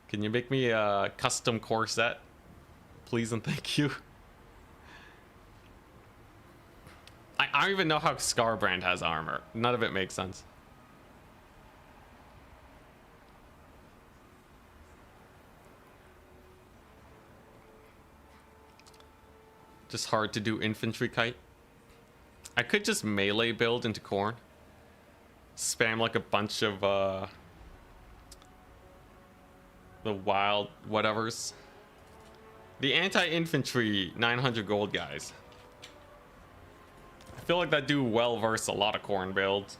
can you make me a custom core set? Please and thank you. I don't even know how Scarbrand has armor. None of it makes sense. Just hard to do infantry kite. I could just melee build into Khorne. Spam like a bunch of the wild whatevers. The anti-infantry 900 gold guys. I feel like that do well versus a lot of Khorne builds.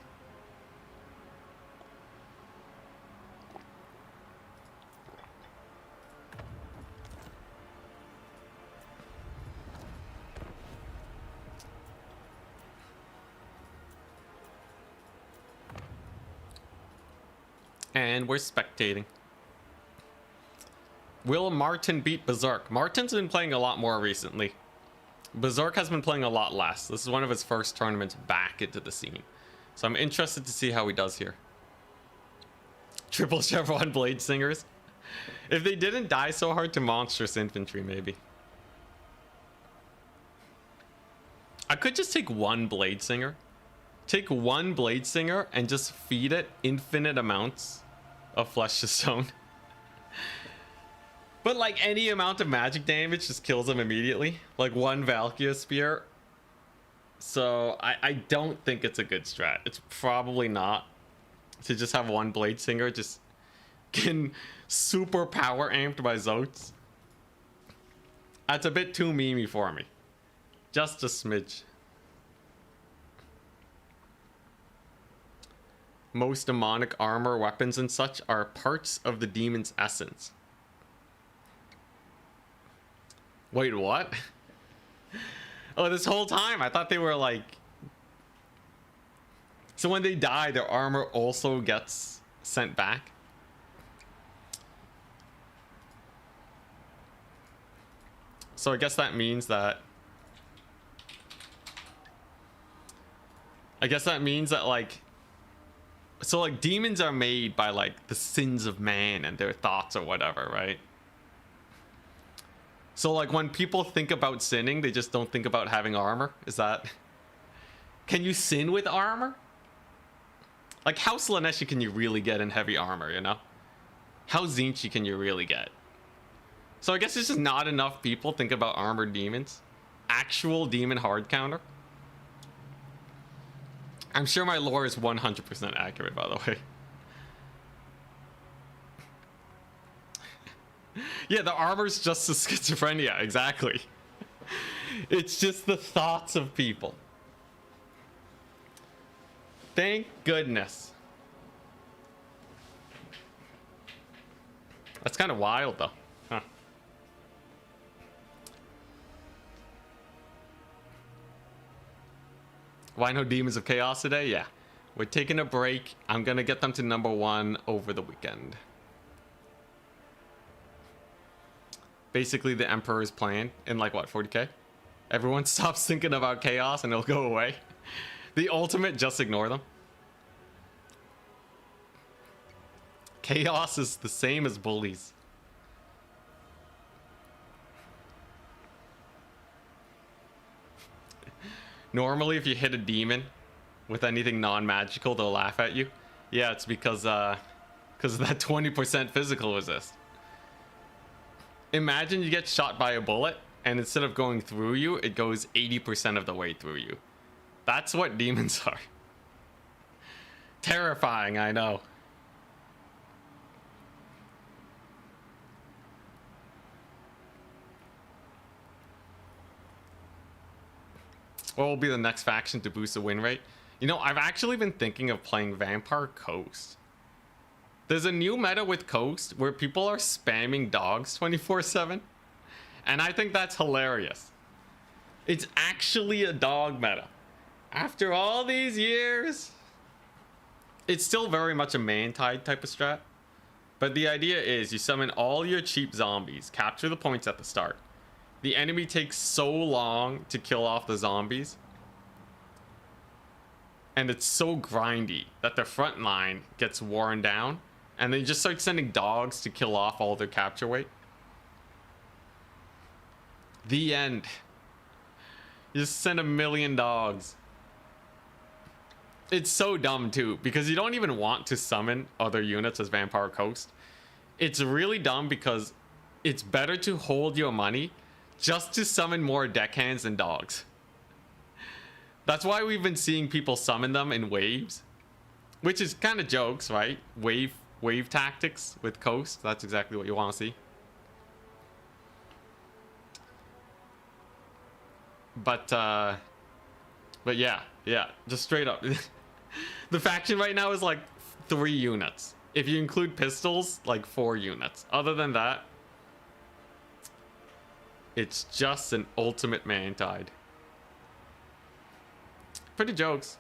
And we're spectating. Will Martin beat Berserk? Martin's been playing a lot more recently. Berserk has been playing a lot less. This is one of his first tournaments back into the scene. So I'm interested to see how he does here. Triple Chevron Blade Singers. If they didn't die so hard to monstrous infantry, maybe. I could just take one Blade Singer. Take one Blade Singer and just feed it infinite amounts of Flesh to Stone. But like any amount of magic damage just kills him immediately. Like one Valkyria Spear. So I don't think it's a good strat. It's probably not. To just have one Blade Singer just getting super power amped by Tzeentch. That's a bit too memey for me. Just a smidge. Most demonic armor, weapons, and such are parts of the demon's essence. Wait, what? Oh, this whole time I thought they were like... So when they die, their armor also gets sent back? So I guess that means that... like... So like demons are made by like the sins of man and their thoughts or whatever, right? So like when people think about sinning, they just don't think about having armor. Is that... Can you sin with armor? Like how Slaneshi can you really get in heavy armor, you know? How Tzeentch can you really get? So I guess it's just not enough people think about armored demons. Actual demon hard counter. I'm sure my lore is 100% accurate, by the way. Yeah, the armor's just the schizophrenia, exactly. It's just the thoughts of people. Thank goodness. That's kind of wild, though. Huh. Why no Demons of Chaos today? Yeah. We're taking a break. I'm going to get them to #1 over the weekend. Basically, the Emperor's plan in like, what, 40k? Everyone stops thinking about chaos and it'll go away. The ultimate, just ignore them. Chaos is the same as bullies. Normally, if you hit a demon with anything non-magical, they'll laugh at you. Yeah, it's because of that 20% physical resist. Imagine you get shot by a bullet, and instead of going through you, it goes 80% of the way through you. That's what demons are. Terrifying, I know. What will be the next faction to boost the win rate? You know, I've actually been thinking of playing Vampire Coast. There's a new meta with Coast where people are spamming dogs 24/7. And I think that's hilarious. It's actually a dog meta. After all these years, it's still very much a man-tide type of strat. But the idea is you summon all your cheap zombies, capture the points at the start. The enemy takes so long to kill off the zombies. And it's so grindy that their front line gets worn down. And they just start sending dogs to kill off all their capture weight. The end. You just send 1,000,000 dogs. It's so dumb too, because you don't even want to summon other units as Vampire Coast. It's really dumb because it's better to hold your money just to summon more deckhands and dogs. That's why we've been seeing people summon them in waves, which is kind of jokes, right? Wave tactics with Coast. That's exactly what you want to see. But yeah, just straight up. The faction right now is like 3 units. If you include pistols, like 4 units. Other than that, it's just an ultimate man-tide. Pretty jokes.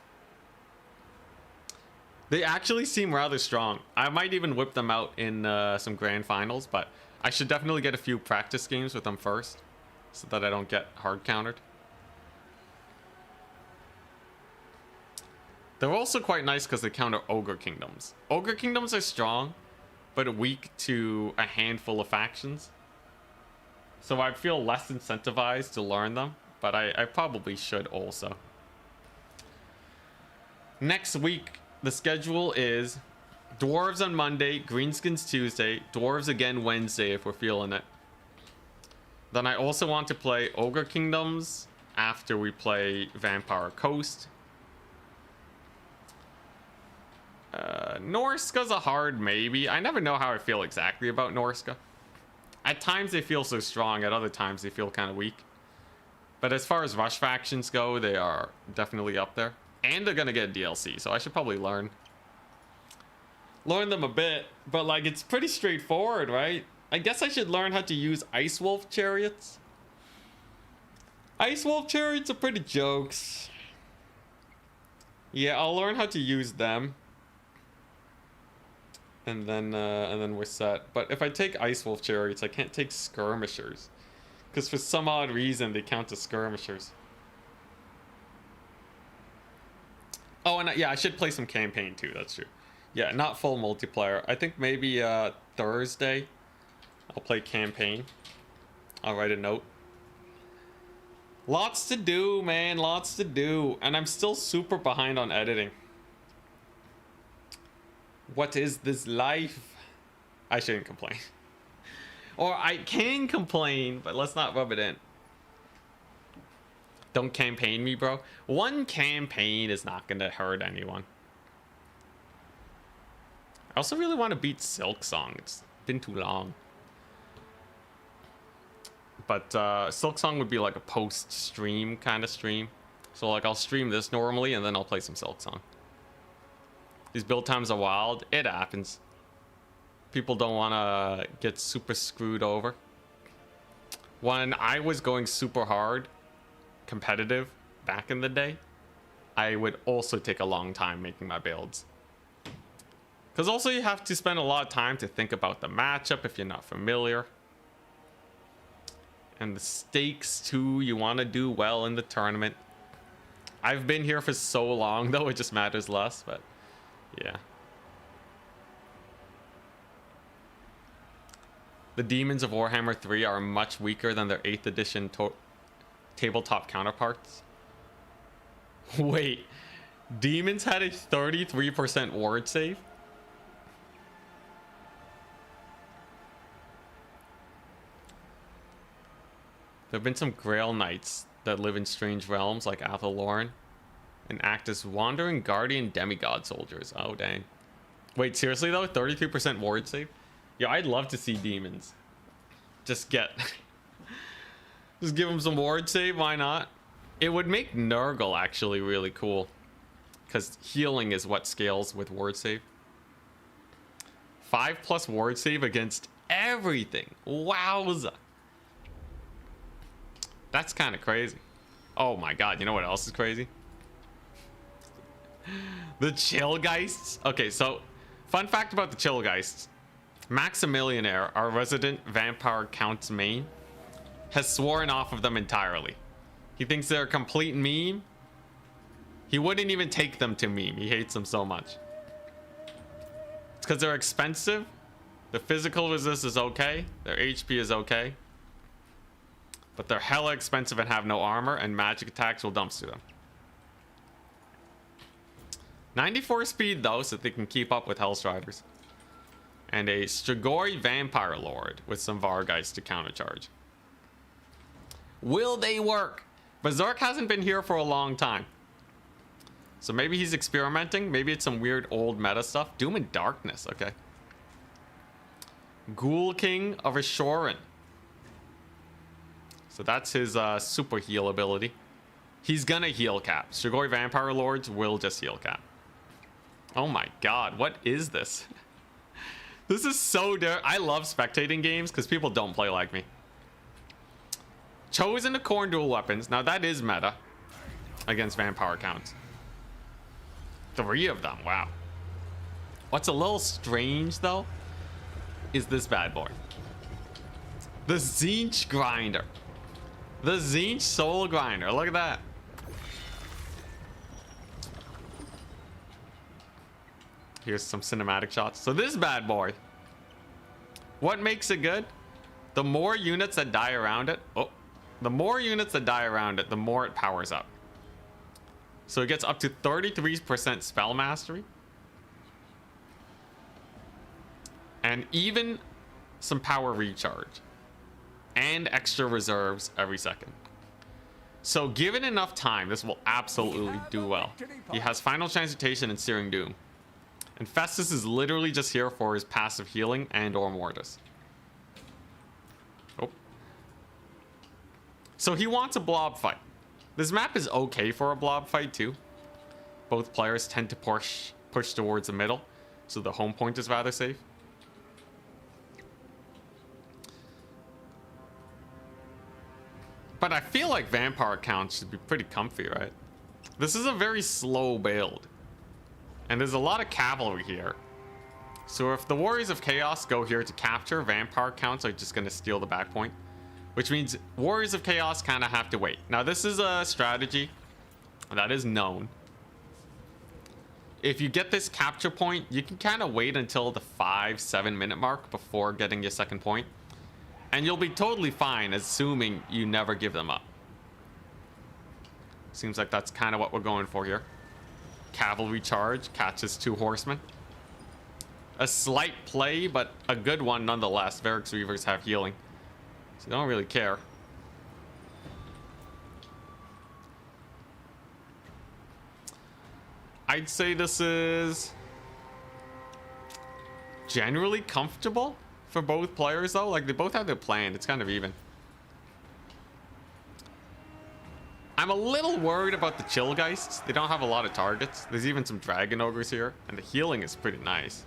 They actually seem rather strong. I might even whip them out in some grand finals, but I should definitely get a few practice games with them first so that I don't get hard countered. They're also quite nice because they counter Ogre Kingdoms. Ogre Kingdoms are strong, but weak to a handful of factions. So I feel less incentivized to learn them, but I probably should also. Next week, the schedule is Dwarves on Monday, Greenskins Tuesday, Dwarves again Wednesday if we're feeling it. Then I also want to play Ogre Kingdoms after we play Vampire Coast. Norska's a hard maybe. I never know how I feel exactly about Norska. At times they feel so strong, at other times they feel kind of weak. But as far as rush factions go, they are definitely up there. And they're gonna get DLC, so I should probably learn them a bit. But like, it's pretty straightforward, right? I guess I should learn how to use Ice Wolf chariots. Ice Wolf chariots are pretty jokes. Yeah, I'll learn how to use them. And then we're set. But if I take Ice Wolf chariots, I can't take skirmishers, because for some odd reason they count as skirmishers. Oh, and yeah, I should play some campaign too. That's true. Yeah, not full multiplayer. I think maybe Thursday I'll play campaign. I'll write a note. Lots to do, man. Lots to do. And I'm still super behind on editing. What is this life? I shouldn't complain. Or I can complain, but let's not rub it in. Don't campaign me, bro. One campaign is not gonna hurt anyone. I also really want to beat Silk Song. It's been too long. But Silk Song would be like a post-stream kind of stream. So like I'll stream this normally and then I'll play some Silk Song. These build times are wild. It happens. People don't want to get super screwed over. When I was going super hard, competitive back in the day, I would also take a long time making my builds. Because also you have to spend a lot of time to think about the matchup if you're not familiar. And the stakes too, you want to do well in the tournament. I've been here for so long though, it just matters less, but yeah. The demons of Warhammer 3 are much weaker than their 8th edition tabletop counterparts. Wait, demons had a 33% ward save? There have been some Grail Knights that live in strange realms like Athaloran and act as wandering guardian demigod soldiers. Oh, dang. Wait, seriously though? 33% ward save? Yeah, I'd love to see demons. Just give them some ward save, why not? It would make Nurgle actually really cool, because healing is what scales with ward save. 5+ ward save against everything. Wowza. That's kind of crazy. Oh my god, you know what else is crazy? The Chillgeists. Okay, so fun fact about the Chillgeists. Maximilianaire, our resident vampire count's main, has sworn off of them entirely. He thinks they're a complete meme. He wouldn't even take them to meme. He hates them so much. It's because they're expensive. The physical resist is okay. Their HP is okay. But they're hella expensive and have no armor, and magic attacks will dumpster them. 94 speed though, so they can keep up with Hellstriders. And a Strigoi Vampire Lord with some Vargeist to countercharge. Will they work? Berserk hasn't been here for a long time. So maybe he's experimenting. Maybe it's some weird old meta stuff. Doom and Darkness, okay. Ghoul King of Ashoran. So that's his super heal ability. He's gonna heal cap. Strigoi Vampire Lords will just heal cap. Oh my god, what is this? This is so I love spectating games because people don't play like me. Chosen to Khorne dual weapons. Now that is meta against vampire counts. 3 of them, wow. What's a little strange though is this bad boy. The Tzeentch grinder. The Tzeentch soul grinder. Look at that. Here's some cinematic shots. So this bad boy, what makes it good? The more units that die around it, the more units that die around it, the more it powers up. So it gets up to 33% spell mastery. And even some power recharge. And extra reserves every second. So given enough time, this will absolutely do well. He has Final Transmutation and Searing Doom. And Festus is literally just here for his passive healing and or Mortis. Oh. So he wants a blob fight. This map is okay for a blob fight too. Both players tend to push towards the middle, so the home point is rather safe. But I feel like Vampire accounts should be pretty comfy, right? This is a very slow build. And there's a lot of cavalry here. So if the Warriors of Chaos go here to capture, Vampire counts are just going to steal the back point. Which means Warriors of Chaos kind of have to wait. Now this is a strategy that is known. If you get this capture point, you can kind of wait until the 5-7 minute mark before getting your second point. And you'll be totally fine, assuming you never give them up. Seems like that's kind of what we're going for here. Cavalry charge, catches 2 horsemen. A slight play, but a good one nonetheless. Varric's Reavers have healing, so they don't really care. I'd say this is generally comfortable for both players though. Like they both have their plan. It's kind of even. I'm a little worried about the Chillgeists. They don't have a lot of targets. There's even some Dragon Ogres here, and the healing is pretty nice.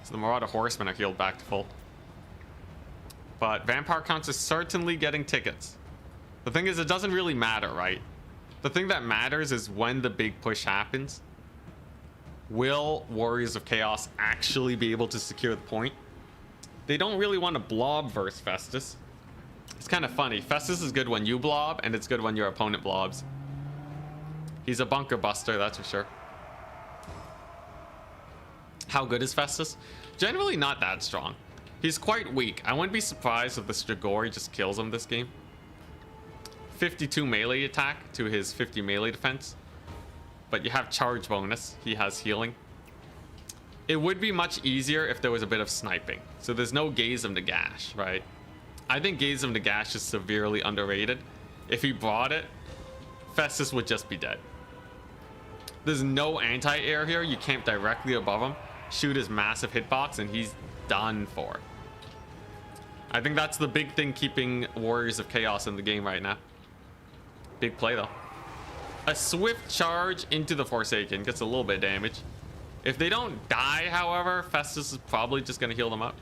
So the Marauder Horsemen are healed back to full. But Vampire counts are certainly getting tickets. The thing is, it doesn't really matter, right? The thing that matters is when the big push happens. Will Warriors of Chaos actually be able to secure the point? They don't really want to blob versus Festus. It's kind of funny. Festus is good when you blob, and it's good when your opponent blobs. He's a bunker buster, that's for sure. How good is Festus? Generally not that strong. He's quite weak. I wouldn't be surprised if the Strigoi just kills him this game. 52 melee attack to his 50 melee defense. But you have charge bonus. He has healing. It would be much easier if there was a bit of sniping. So there's no Gaze of Nagash, right? I think Gaze of Nagash is severely underrated. If he brought it, Festus would just be dead. There's no anti-air here. You camp directly above him, shoot his massive hitbox, and he's done for. I think that's the big thing keeping Warriors of Chaos in the game right now. Big play though. A swift charge into the Forsaken gets a little bit of damage. If they don't die, however, Festus is probably just going to heal them up.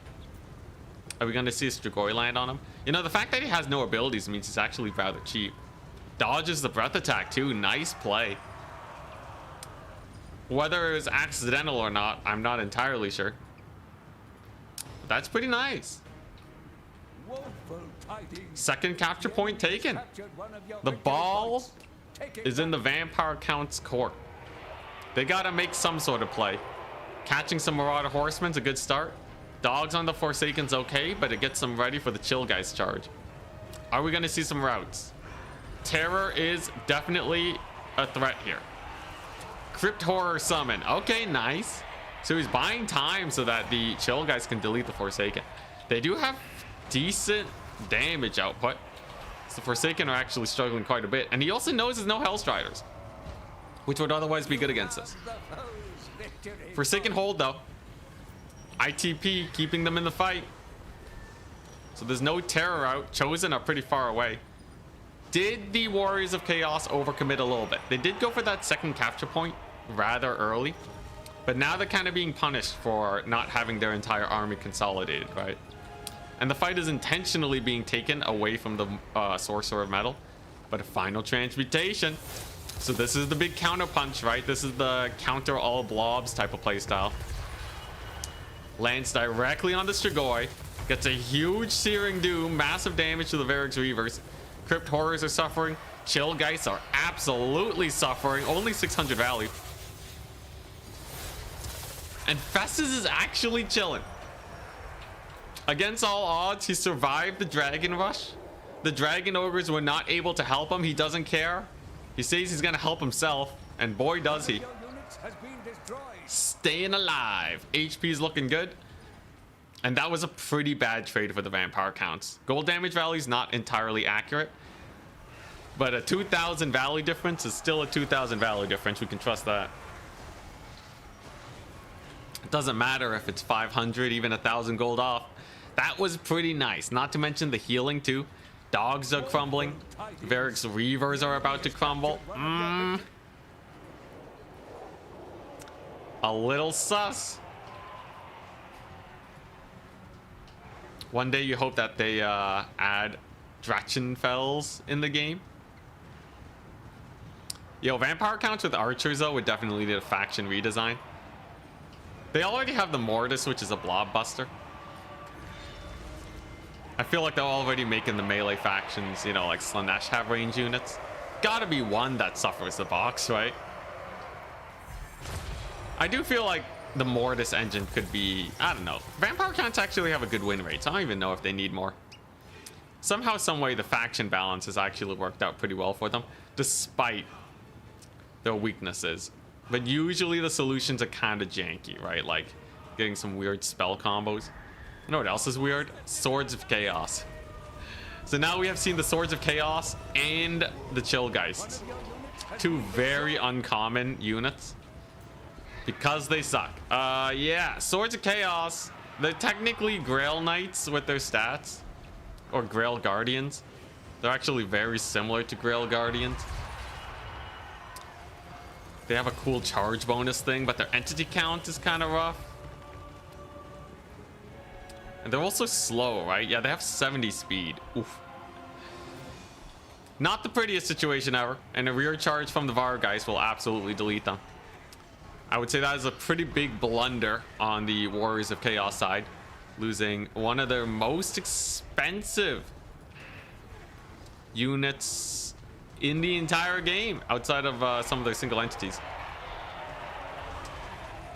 Are we going to see a Strigoi land on him? You know, the fact that he has no abilities means he's actually rather cheap. Dodges the breath attack too. Nice play. Whether it was accidental or not, I'm not entirely sure. But that's pretty nice. Second capture point taken. The ball is in the Vampire Count's court. They gotta make some sort of play. Catching some Marauder Horsemen's a good start. Dogs on the Forsaken's okay, but it gets them ready for the Chillgeist charge. Are we gonna see some routes? Terror is definitely a threat here. Crypt Horror Summon. Okay, nice. So he's buying time so that the Chillgeist can delete the Forsaken. They do have decent damage output. So the Forsaken are actually struggling quite a bit. And he also knows there's no Hellstriders, which would otherwise be good against us. Forsaken hold though. ITP keeping them in the fight. So there's no terror out. Chosen are pretty far away. Did the Warriors of Chaos overcommit a little bit? They did go for that second capture point rather early, but now they're kind of being punished for not having their entire army consolidated, right? And the fight is intentionally being taken away from the Sorcerer of Metal. But a Final Transmutation. So this is the big counter punch, right? This is the counter all blobs type of playstyle. Lands directly on the Strigoi. Gets a huge Searing Doom. Massive damage to the Varix Reavers. Crypt Horrors are suffering. Chill Geists are absolutely suffering. Only 600 value. And Festus is actually chilling. Against all odds, he survived the Dragon Rush. The Dragon Ogres were not able to help him. He doesn't care. He says he's gonna help himself, and boy does he. Staying alive. HP's looking good. And that was a pretty bad trade for the Vampire counts. Gold damage value is not entirely accurate, but a 2,000 value difference is still a 2,000 value difference. We can trust that. It doesn't matter if it's 500, even 1,000 gold off. That was pretty nice. Not to mention the healing too. Dogs are crumbling. Varix Reavers are about to crumble. A little sus. One day you hope that they add Drachenfels in the game. Yo, Vampire counts with archers though would definitely need a faction redesign. They already have the Mortis, which is a blob buster. I feel like they're already making the melee factions, you know, like Slanesh have range units. Gotta be one that suffers the box, right? I do feel like the Mortis engine could be, I don't know. Vampire counts actually have a good win rate, so I don't even know if they need more. Somehow, some way, the faction balance has actually worked out pretty well for them, despite their weaknesses. But usually the solutions are kind of janky, right? Like getting some weird spell combos. You know what else is weird? Swords of Chaos. So now we have seen the Swords of Chaos and the Chill Geists. Two very uncommon units. Because they suck. Yeah, Swords of Chaos. They're technically Grail Knights with their stats. Or Grail Guardians. They're actually very similar to Grail Guardians. They have a cool charge bonus thing, but their entity count is kind of rough. And they're also slow, right? Yeah, they have 70 speed. Oof. Not the prettiest situation ever. And a rear charge from the Vargeist will absolutely delete them. I would say that is a pretty big blunder on the Warriors of Chaos side. Losing one of their most expensive units in the entire game outside of some of their single entities.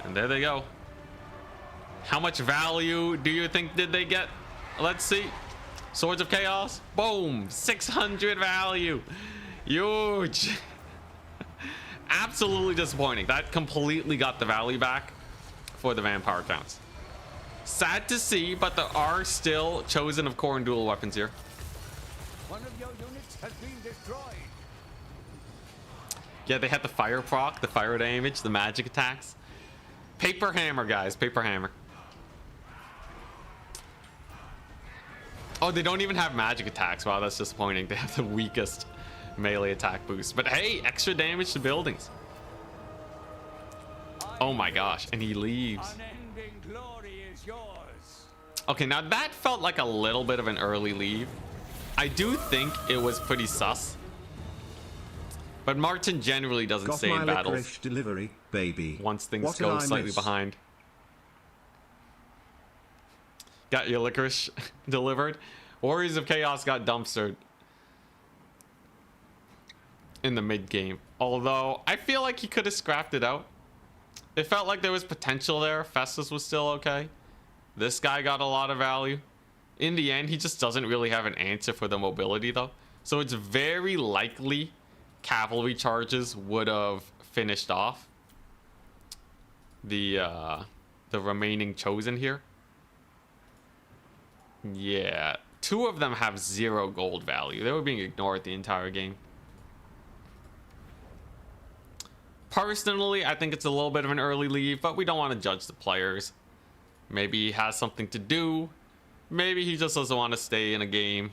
And there they go. How much value do you think did they get? Let's see. Swords of Chaos. Boom. 600 value. Huge. Absolutely disappointing. That completely got the value back for the Vampire counts. Sad to see, but there are still Chosen of Khorne dual weapons here. One of your units has been destroyed. Yeah, they had the fire proc, the fire damage, the magic attacks. Paper hammer, guys. Paper hammer. Oh, they don't even have magic attacks. Wow, that's disappointing. They have the weakest melee attack boost. But hey, extra damage to buildings. Oh my gosh, and he leaves. Unending glory is yours. Okay, now that felt like a little bit of an early leave. I do think it was pretty sus. But Martin generally doesn't Got stay my in battles licorice delivery, baby. once things What go did I slightly miss? behind. Got your licorice delivered. Warriors of Chaos got dumpstered in the mid game. Although I feel like he could have scrapped it out. It felt like there was potential there. Festus was still okay. This guy got a lot of value. In the end, he just doesn't really have an answer for the mobility though. So it's very likely cavalry charges would have finished off the remaining Chosen here. Yeah, two of them have 0 gold value. They were being ignored the entire game. Personally, I think it's a little bit of an early leave, but we don't want to judge the players. Maybe he has something to do. Maybe he just doesn't want to stay in a game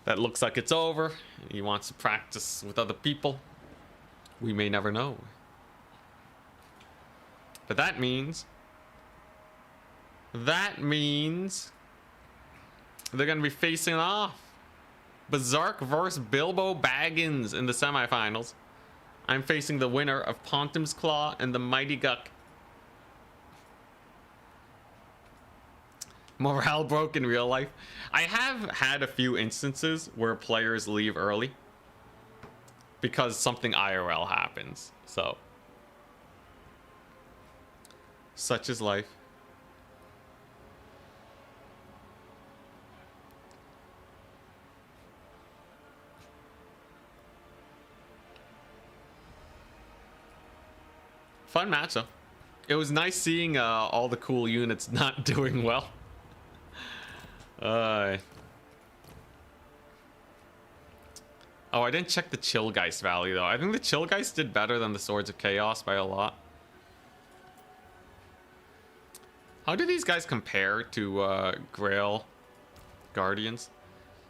that looks like it's over. He wants to practice with other people. We may never know. But that means they're going to be facing off Berserk versus Bilbo Baggins in the semifinals. I'm facing the winner of Pontum's Claw and the Mighty Guck. Morale broke in real life. I have had a few instances where players leave early because something IRL happens. So, such is life. Fun match though. It was nice seeing all the cool units not doing well. Oh, I didn't check the Chillgeist value though. I think the Chillgeist did better than the Swords of Chaos by a lot. How do these guys compare to Grail Guardians?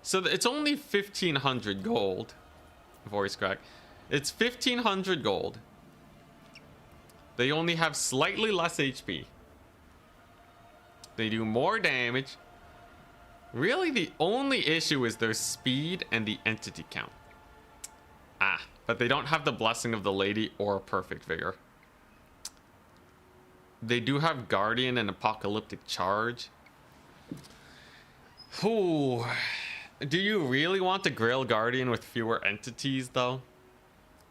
So it's only 1,500 gold. Voice crack. It's 1,500 gold. They only have slightly less HP. They do more damage. Really, the only issue is their speed and the entity count. Ah, but they don't have the Blessing of the Lady or Perfect Vigor. They do have Guardian and Apocalyptic Charge. Ooh. Do you really want the Grail Guardian with fewer entities, though?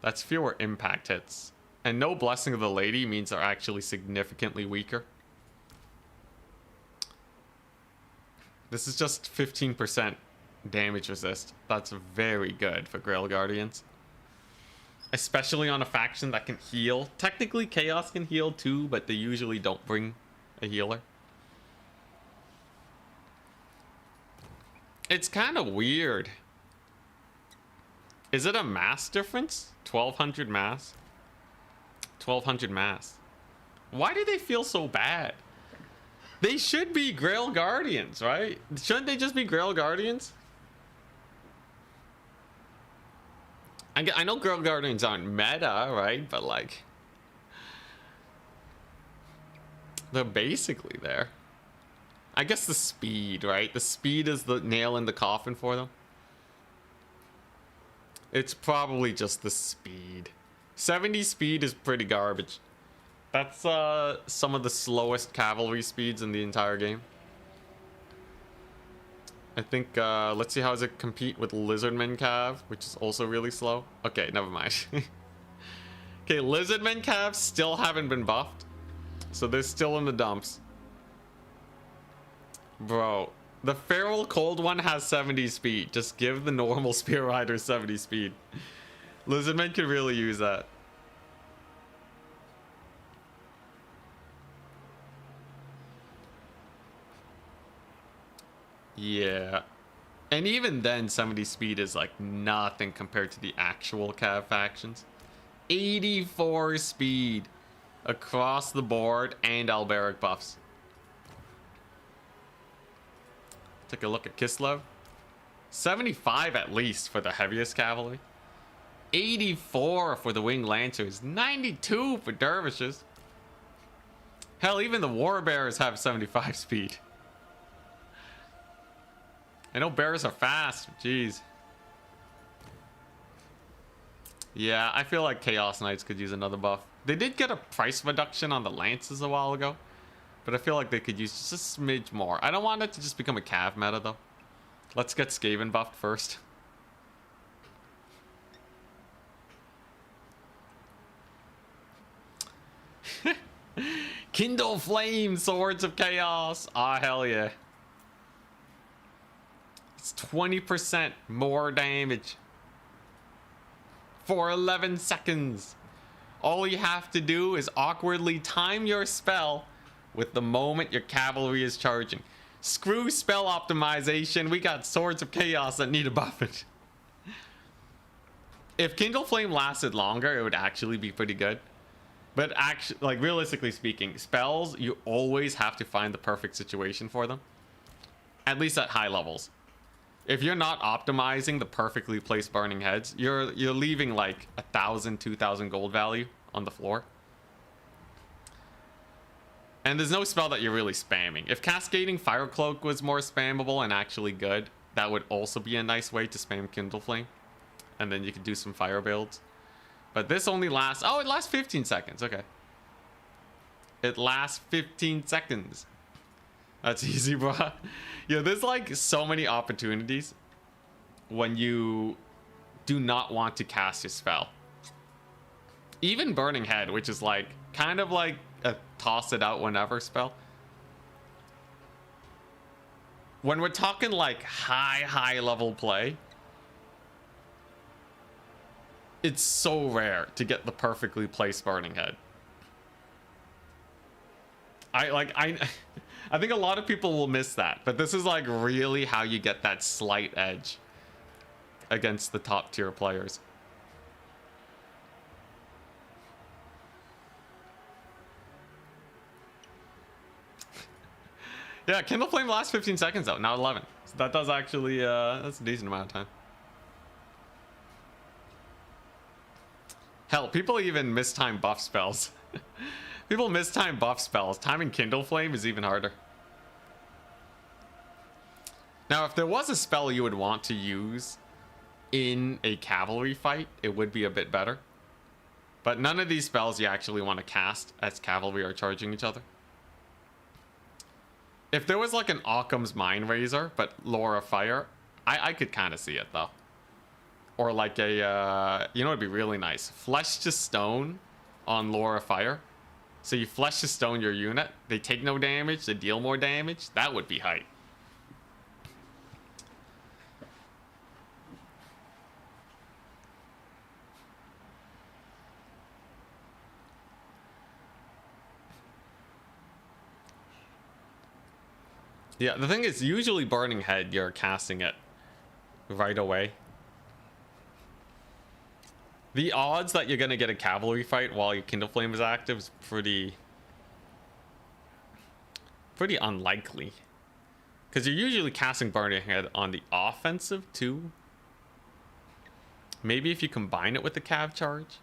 That's fewer impact hits. And no Blessing of the Lady means they're actually significantly weaker. This is just 15% damage resist. That's very good for Grail Guardians. Especially on a faction that can heal. Technically, Chaos can heal too, but they usually don't bring a healer. It's kind of weird. Is it a mass difference? 1,200 mass? 1,200 mass. Why do they feel so bad? They should be Grail Guardians, right? Shouldn't they just be Grail Guardians? I know Grail Guardians aren't meta, right? But like, they're basically there. I guess the speed, right? The speed is the nail in the coffin for them. It's probably just the speed. 70 speed is pretty garbage. That's some of the slowest cavalry speeds in the entire game. I think, let's see how does it compete with Lizardmen Cav, which is also really slow. Okay, never mind. Okay, Lizardmen Cav still haven't been buffed. So they're still in the dumps. Bro, the Feral Cold one has 70 speed. Just give the normal Spear Rider 70 speed. Lizardmen could really use that. Yeah. And even then, 70 speed is like nothing compared to the actual Cav factions. 84 speed across the board and Alberic buffs. Take a look at Kislev. 75 at least for the heaviest cavalry. 84 for the Winged Lancers. 92 for Dervishes. Hell, even the War Bears have 75 speed. I know bears are fast. Jeez. Yeah, I feel like Chaos Knights could use another buff. They did get a price reduction on the Lances a while ago, but I feel like they could use just a smidge more. I don't want it to just become a Cav meta, though. Let's get Skaven buffed first. Kindle Flame, Swords of Chaos. Ah, hell yeah. It's 20% more damage for 11 seconds. All you have to do is awkwardly time your spell with the moment your cavalry is charging. Screw spell optimization. We got Swords of Chaos that need a buffing. If Kindle Flame lasted longer, it would actually be pretty good. But actually, like realistically speaking, spells, you always have to find the perfect situation for them. At least at high levels. If you're not optimizing the perfectly placed burning heads, you're leaving like 1,000, 2,000 gold value on the floor. And there's no spell that you're really spamming. If Cascading Fire Cloak was more spammable and actually good, that would also be a nice way to spam Kindle Flame. And then you could do some fire builds. But this only lasts... Oh, it lasts 15 seconds. Okay. It lasts 15 seconds. That's easy, bro. Yeah, there's like so many opportunities when you do not want to cast your spell. Even Burning Head, which is like kind of like a toss it out whenever spell. When we're talking like high level play, it's so rare to get the perfectly placed Burning Head. I think a lot of people will miss that, but this is like really how you get that slight edge against the top tier players. Yeah, Kindle Flame lasts 15 seconds though, not 11. So that does actually, that's a decent amount of time. Hell, people even mistime buff spells. People mistime buff spells. Timing Kindle Flame is even harder. Now, if there was a spell you would want to use in a cavalry fight, it would be a bit better. But none of these spells you actually want to cast as cavalry are charging each other. If there was like an Occam's Mind Razor, but Lore of Fire, I could kind of see it though. Or like a, you know, it'd be really nice. Flesh to Stone on Lore of Fire. So you flesh to stone your unit. They take no damage. They deal more damage. That would be hype. Yeah, the thing is, usually Burning Head, you're casting it right away. The odds that you're going to get a cavalry fight while your Kindle Flame is active is pretty unlikely. Because you're usually casting Burning Head on the offensive too. Maybe if you combine it with the cav charge.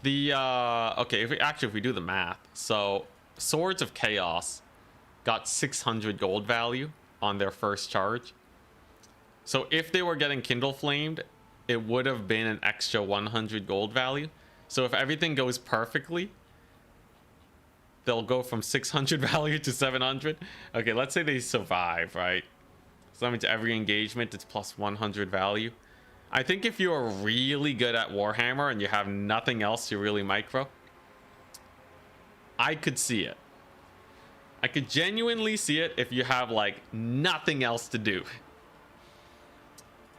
The, okay, if we do the math. So, Swords of Chaos got 600 gold value on their first charge. So if they were getting Kindle Flamed, it would have been an extra 100 gold value. So if everything goes perfectly, they'll go from 600 value to 700. Okay, let's say they survive, right? So that means every engagement it's plus 100 value. I think if you're really good at Warhammer and you have nothing else to really micro, I could see it. I could genuinely see it if you have like nothing else to do.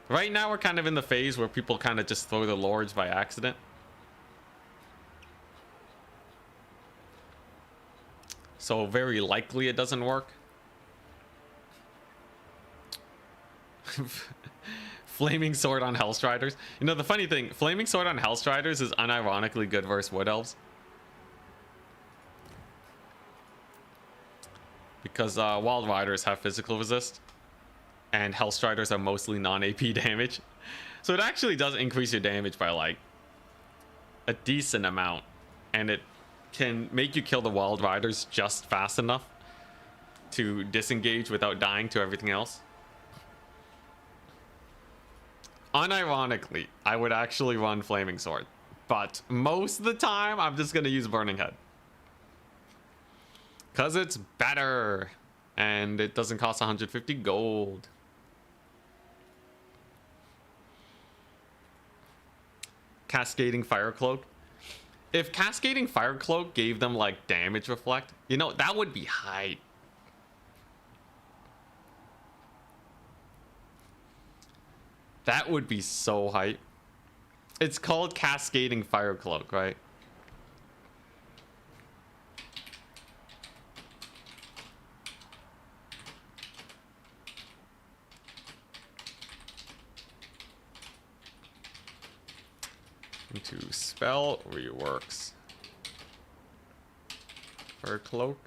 Right now we're kind of in the phase where people kind of just throw the lords by accident. So very likely it doesn't work. Flaming Sword on Hellstriders. You know, the funny thing, Flaming Sword on Hellstriders is unironically good versus Wood Elves. Because Wild Riders have physical resist. And Hellstriders are mostly non-AP damage. So it actually does increase your damage by like a decent amount. And it can make you kill the Wild Riders just fast enough to disengage without dying to everything else. Unironically, I would actually run Flaming Sword. But most of the time, I'm just going to use Burning Head. Because it's better. And it doesn't cost 150 gold. Cascading Fire Cloak. If Cascading Fire Cloak gave them like damage reflect, you know, that would be hype. That would be so hype. It's called Cascading Fire Cloak, right? Into spell reworks. Fire Cloak.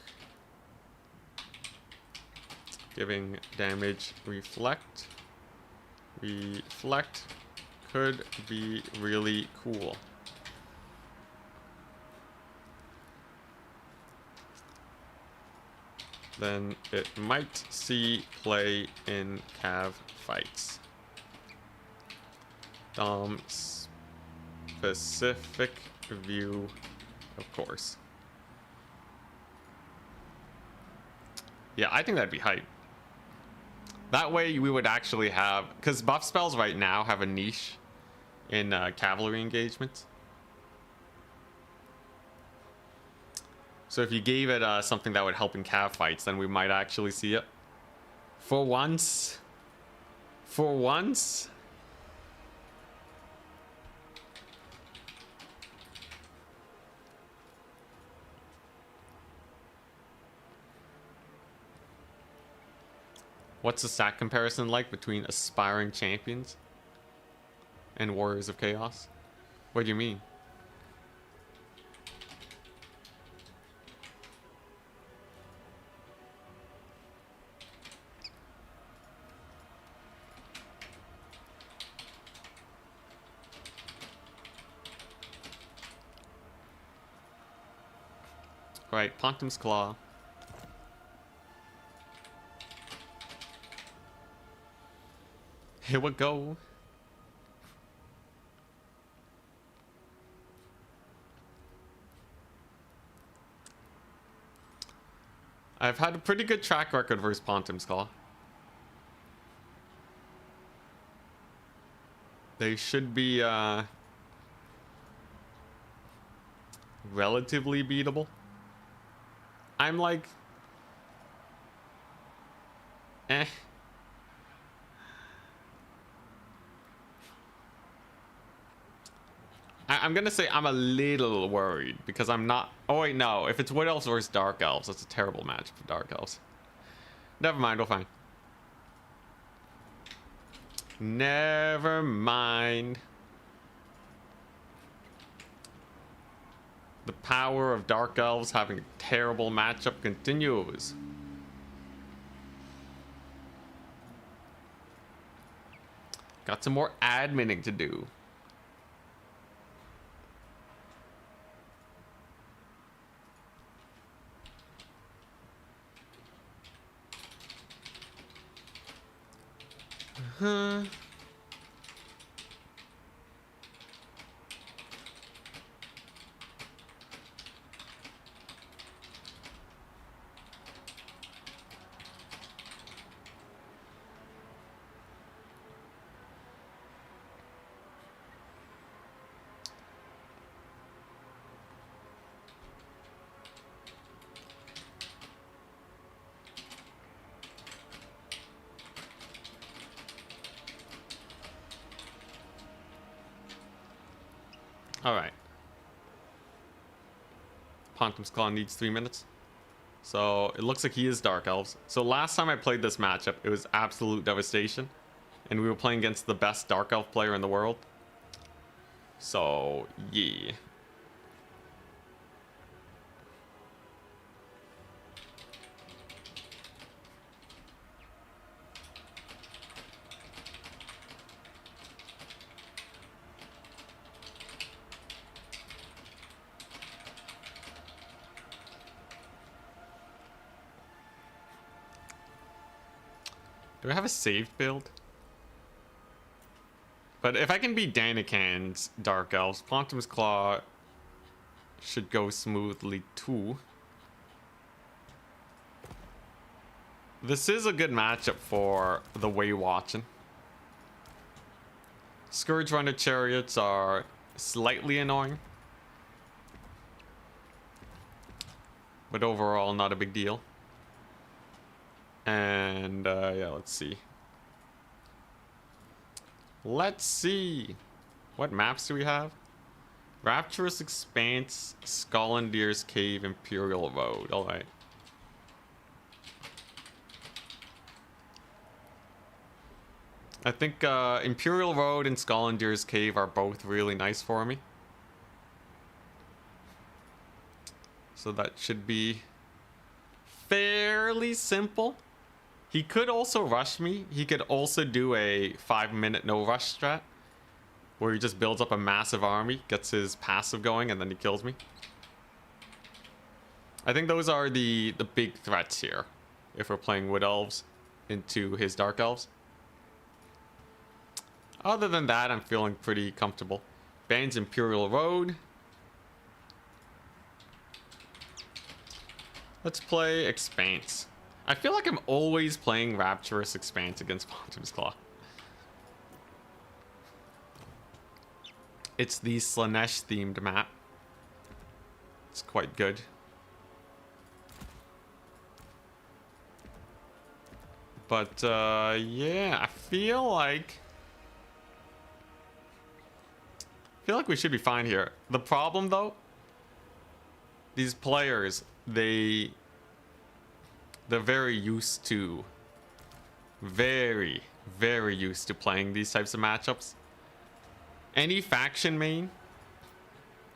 Giving damage reflect. Reflect could be really cool. then it might see play in cav fights. Specific view, of course. Yeah, I think that'd be hype. That way we would actually have, because buff spells right now have a niche in cavalry engagements. So if you gave it something that would help in cav fights, then we might actually see it. For once. For once. What's the stat comparison like between aspiring champions and warriors of chaos? What do you mean? Right, Pontum's Claw. Here we go. I've had a pretty good track record versus Pontum's Claw. They should be relatively beatable. I'm like I'm gonna say I'm a little worried because I'm not. Oh wait, no. If it's Wood Elves versus Dark Elves, that's a terrible match for Dark Elves. Never mind, we're fine. Never mind. The power of Dark Elves having a terrible matchup continues. Got some more adminning to do. Huh. All right. Pontum's Claw needs 3 minutes. So it looks like he is Dark Elves. So last time I played this matchup, it was absolute devastation. And we were playing against the best Dark Elf player in the world. So, yeah. Do I have a saved build? But if I can beat Danican's Dark Elves, Pontum's Claw should go smoothly too. This is a good matchup for the way watching. Scourge Runner Chariots are slightly annoying, but overall not a big deal. And yeah, let's see. Let's see. What maps do we have? Rapturous Expanse, Skollendir's Cave, Imperial Road. All right. I think Imperial Road and Skollendir's Cave are both really nice for me. So that should be fairly simple. He could also rush me. He could also do a 5-minute no rush strat where he just builds up a massive army, gets his passive going, and then he kills me. I think those are the big threats here. if we're playing Wood Elves into his Dark Elves. Other than that, I'm feeling pretty comfortable. Bans Imperial Road. Let's play Expanse. I feel like I'm always playing Rapturous Expanse against Bottom's Claw. It's the Slanesh themed map. It's quite good. But yeah, I feel like we should be fine here. The problem though, these players, they're very used to playing these types of matchups. Any faction main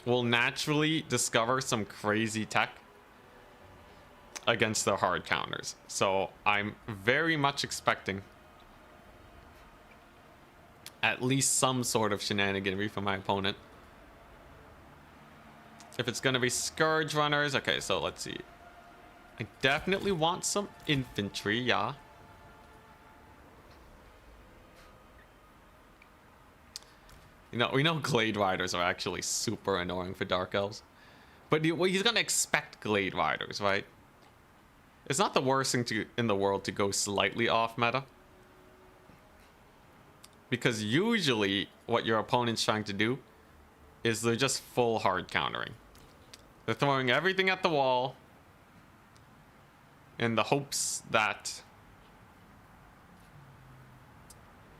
will naturally discover some crazy tech against their hard counters. So I'm very much expecting at least some sort of shenaniganry from my opponent. If it's gonna be Scourge Runners, okay, so let's see. I definitely want some infantry, yeah. You know, we know Glade Riders are actually super annoying for Dark Elves. But he's gonna expect Glade Riders, right? It's not the worst thing in the world to go slightly off meta. Because usually what your opponent's trying to do is they're just full hard countering. They're throwing everything at the wall in the hopes that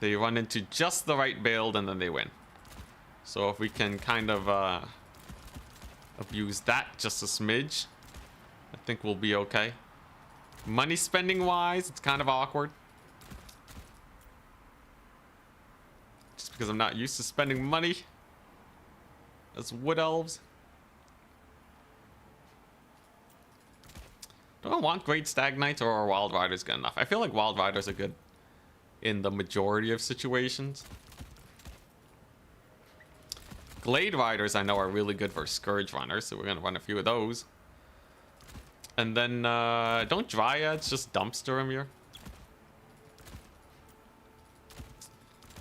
they run into just the right build and then they win. So if we can kind of abuse that just a smidge, I think we'll be okay. Money spending wise, it's kind of awkward. Just because I'm not used to spending money as Wood Elves. Do I want Great Stag Knights or are Wild Riders good enough? I feel like Wild Riders are good in the majority of situations. Glade Riders I know are really good for Scourge Runners, so we're going to run a few of those. And then, don't Dryads just dumpster him here?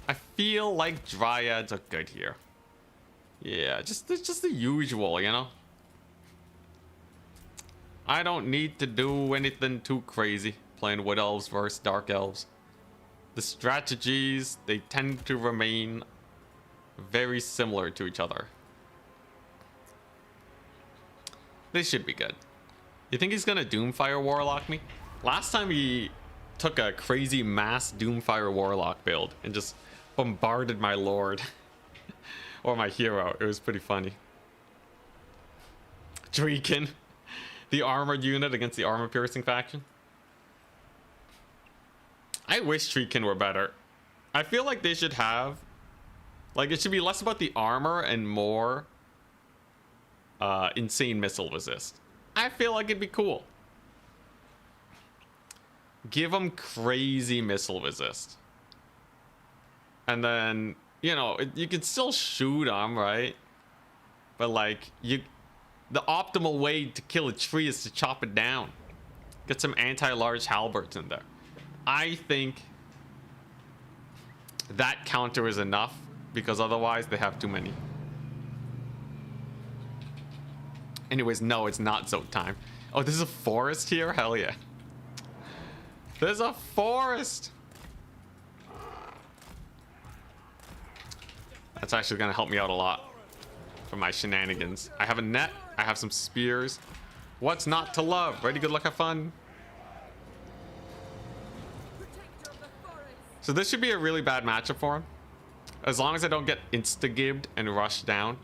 I feel like Dryads are good here. Yeah, just the usual, you know? I don't need to do anything too crazy playing Wood Elves versus Dark Elves. The strategies, they tend to remain very similar to each other. They should be good. You think he's gonna Doomfire Warlock me? Last time he took a crazy mass Doomfire Warlock build and just bombarded my lord. Or my hero. It was pretty funny. Dreakin. The armored unit against the armor piercing faction. I wish Treekin were better. I feel like they should have, like, it should be less about the armor and more insane missile resist. I feel like it'd be cool. Give them crazy missile resist. And then, you know, you can still shoot them, right? But like, the optimal way to kill a tree is to chop it down. Get some anti-large halberds in there. I think that counter is enough because otherwise they have too many. Anyways, no, it's not Zote time. Oh, there's a forest here? Hell yeah. There's a forest! That's actually gonna help me out a lot for my shenanigans. I have a net, I have some spears. What's not to love? Ready, good luck, have fun. So this should be a really bad matchup for him. As long as I don't get insta-gibbed and rushed down,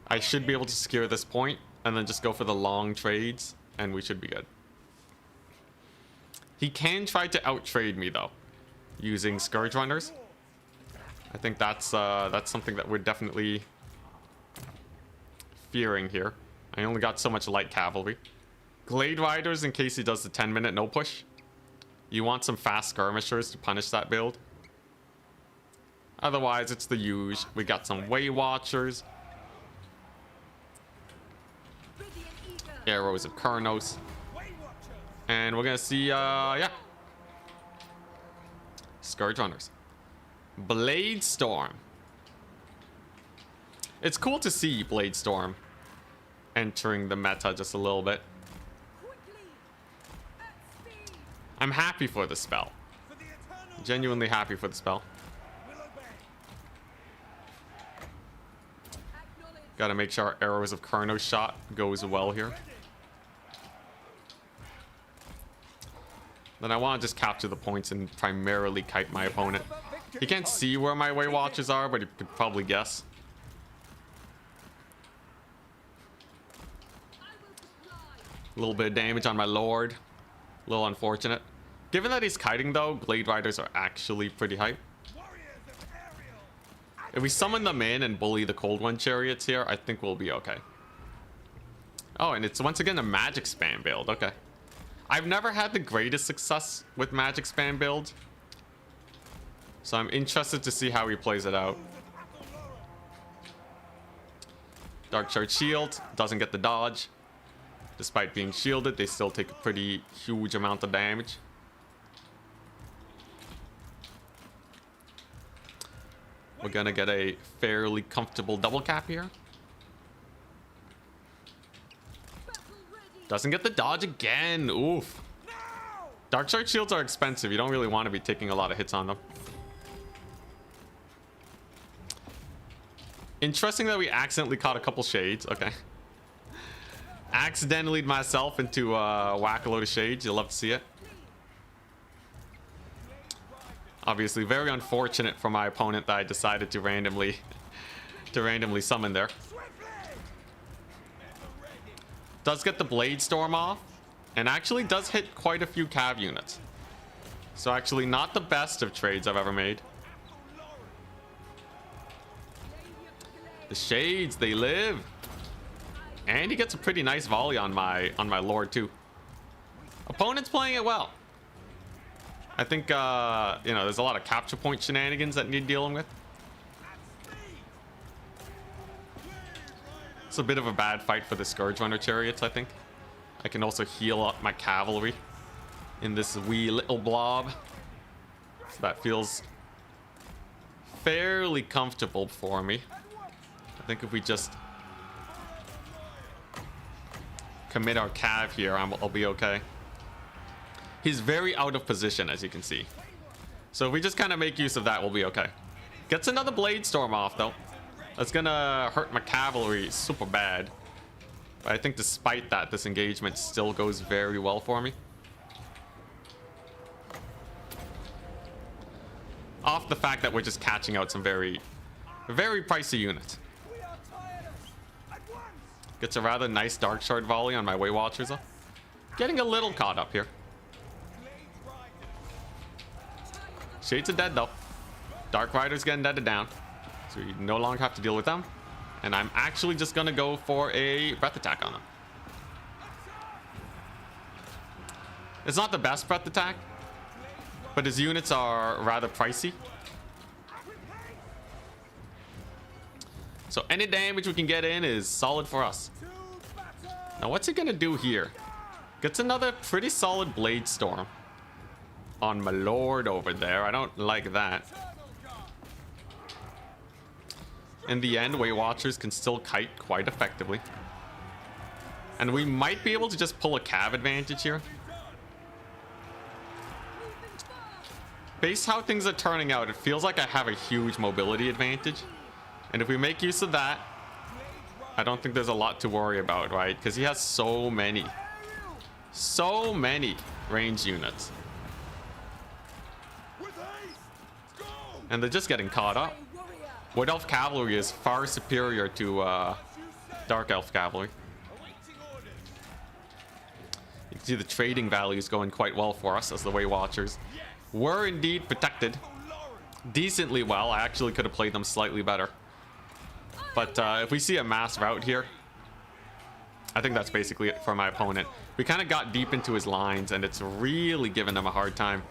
I should be able to secure this point and then just go for the long trades and we should be good. He can try to out-trade me though, using Scourge Runners. I think that's something that we're definitely fearing here. I only got so much light cavalry. Glade Riders in case he does the 10-minute no push. You want some fast skirmishers to punish that build. Otherwise, it's the usual. We got some Way Watchers. Arrows of Kurnos. And we're gonna see, yeah. Scourge Runners. Blade Storm. It's cool to see Blade Storm entering the meta just a little bit. I'm happy for the spell. Genuinely happy for the spell. Gotta make sure our Arrows of Khorne shot goes well here. Then I want to just capture the points and primarily kite my opponent. He can't see where my Weight Watchers are, but he could probably guess. A little bit of damage on my Lord. A little unfortunate. Given that he's kiting though, Blade Riders are actually pretty hype. If we summon them in and bully the Cold One Chariots here, I think we'll be okay. Oh, and it's once again a magic spam build. Okay. I've never had the greatest success with magic spam build, so I'm interested to see how he plays it out. Dark Shard Shield doesn't get the dodge. Despite being shielded, they still take a pretty huge amount of damage. We're gonna get a fairly comfortable double cap here. Doesn't get the dodge again. Oof. Dark Shard Shields are expensive. You don't really want to be taking a lot of hits on them. Interesting that we accidentally caught a couple shades. Okay. Accidentally myself into whack a load of shades. You'll love to see it. Obviously very unfortunate for my opponent that I decided to randomly summon there. Does get the Blade Storm off, and actually does hit quite a few cav units. So actually not the best of trades I've ever made. The shades, they live. And he gets a pretty nice volley on my Lord too. Opponent's playing it well. I think, you know, there's a lot of capture point shenanigans that need dealing with. It's a bit of a bad fight for the Scourge Runner Chariots, I think. I can also heal up my cavalry in this wee little blob. So that feels fairly comfortable for me. I think if we just commit our cav here, I'll be okay. He's very out of position, as you can see. So if we just kind of make use of that, we'll be okay. Gets another Blade Storm off, though. That's gonna hurt my cavalry super bad. But I think despite that, this engagement still goes very well for me. Off the fact that we're just catching out some very pricey units. Gets a rather nice Dark Shard volley on my Weight Watchers, though. Getting a little caught up here. Shades are dead, though. Dark Rider's getting deaded down. So we no longer have to deal with them. And I'm actually just going to go for a breath attack on them. It's not the best breath attack, but his units are rather pricey. So any damage we can get in is solid for us. Now what's he going to do here? Gets another pretty solid Blade Storm on my Lord over there. I don't like that. In the end, Weight Watchers can still kite quite effectively. And we might be able to just pull a cav advantage here. Based how things are turning out, it feels like I have a huge mobility advantage. And if we make use of that, I don't think there's a lot to worry about, right? Because he has so many range units. And they're just getting caught up. Wood Elf Cavalry is far superior to Dark Elf Cavalry. You can see the trading value is going quite well for us as the Weight Watchers were indeed protected decently well. I actually could have played them slightly better. But if we see a mass rout here, I think that's basically it for my opponent. We kind of got deep into his lines, and it's really giving him a hard time.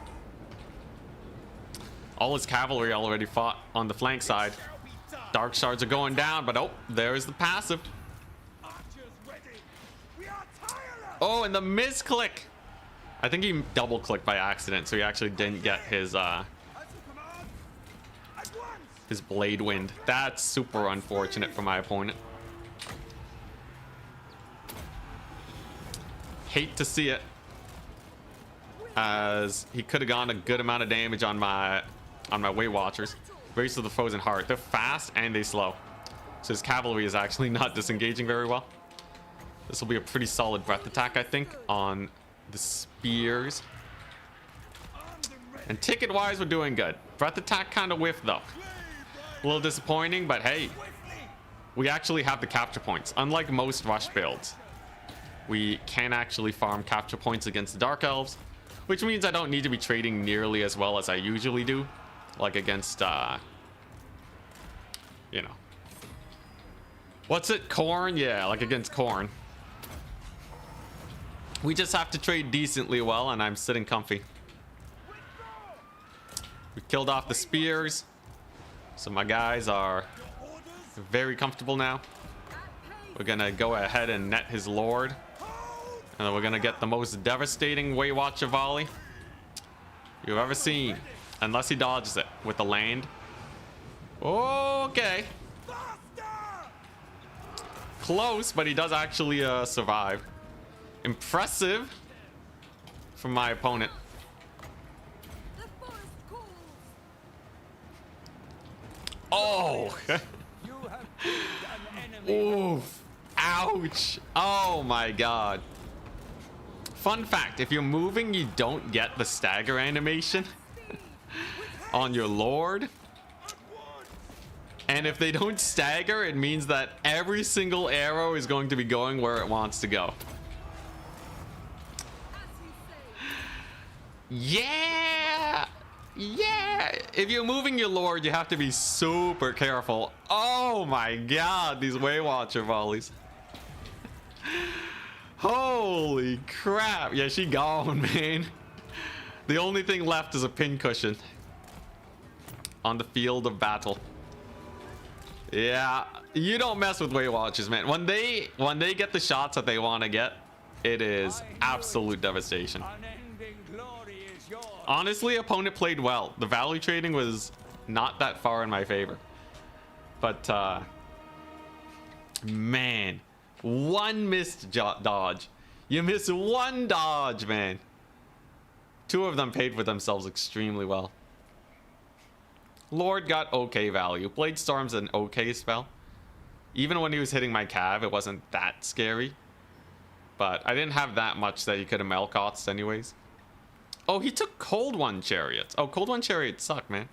All his cavalry already fought on the flank side. Dark Shards are going down, but oh, there's the passive. Oh, and the misclick. I think he double clicked by accident, so he actually didn't get his blade wind. That's super unfortunate for my opponent. Hate to see it, as he could have gotten a good amount of damage on my Weight Watchers. Race of the Frozen Heart. They're fast and they slow, so his cavalry is actually not disengaging very well. This will be a pretty solid breath attack, I think, on the spears. And ticket wise, we're doing good. Breath attack kind of whiffed though. A little disappointing, but hey, we actually have the capture points. Unlike most rush builds, we can actually farm capture points against the Dark Elves, which means I don't need to be trading nearly as well as I usually do, like against, you know, what's it, Khorne? Yeah, like against Khorne. We just have to trade decently well, and I'm sitting comfy. We killed off the spears, so my guys are very comfortable now. We're gonna go ahead and net his lord, and then we're gonna get the most devastating Weight Watcher volley you've ever seen, unless he dodges it with the land. Okay, close, but he does actually survive. Impressive from my opponent. Oh. Oof. Ouch. Oh my god. Fun fact, if you're moving, you don't get the stagger animation on your lord. And if they don't stagger, it means that every single arrow is going to be going where it wants to go. Yeah! Yeah! If you're moving your lord, you have to be super careful. Oh my god, these Weight Watcher volleys. Holy crap. Yeah, she gone, man. The only thing left is a pincushion on the field of battle. Yeah, you don't mess with Weight Watchers, man. When they get the shots that they want to get, it is absolute devastation. Honestly, opponent played well. The value trading was not that far in my favor. But, man, one missed dodge. You miss one dodge, man. Two of them paid for themselves extremely well. Lord got okay value. Blade Storm's an okay spell. Even when he was hitting my cav, it wasn't that scary. But I didn't have that much that he could have Melkoths anyways. Oh, he took Cold One Chariots. Oh, Cold One Chariots suck, man.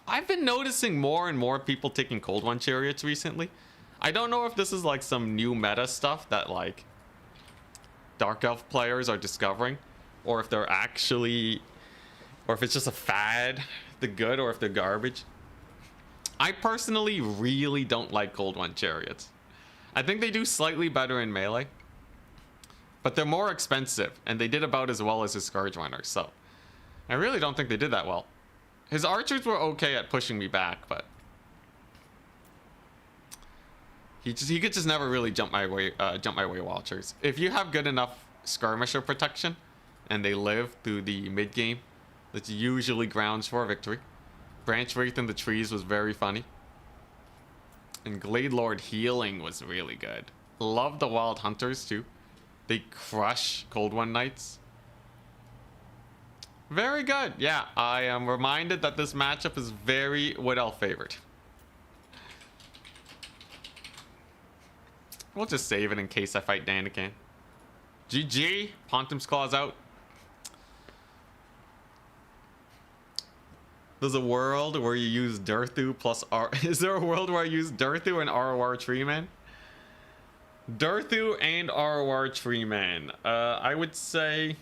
I've been noticing more and more people taking Cold One Chariots recently. I don't know if this is like some new meta stuff that like Dark Elf players are discovering, or if they're actually, or if it's just a fad, the good, or if they're garbage. I personally really don't like Cold One Chariots. I think they do slightly better in melee, but they're more expensive, and they did about as well as his Scourge Runners, so I really don't think they did that well. His archers were okay at pushing me back, but he could just never really jump my way Watchers. If you have good enough skirmisher protection and they live through the mid game, that's usually grounds for a victory. Branch Wraith in the trees was very funny, and Glade Lord healing was really good. Love the Wild Hunters too. They crush Cold One Knights. Very good. Yeah, I am reminded that this matchup is very Wood Elf favored. We'll just save it in case I fight Danican. GG. Pontum's Claw's out. There's a world where you use Durthu plus R. Is there a world where I use Durthu and ROR Treeman? Durthu and ROR Treeman. I would say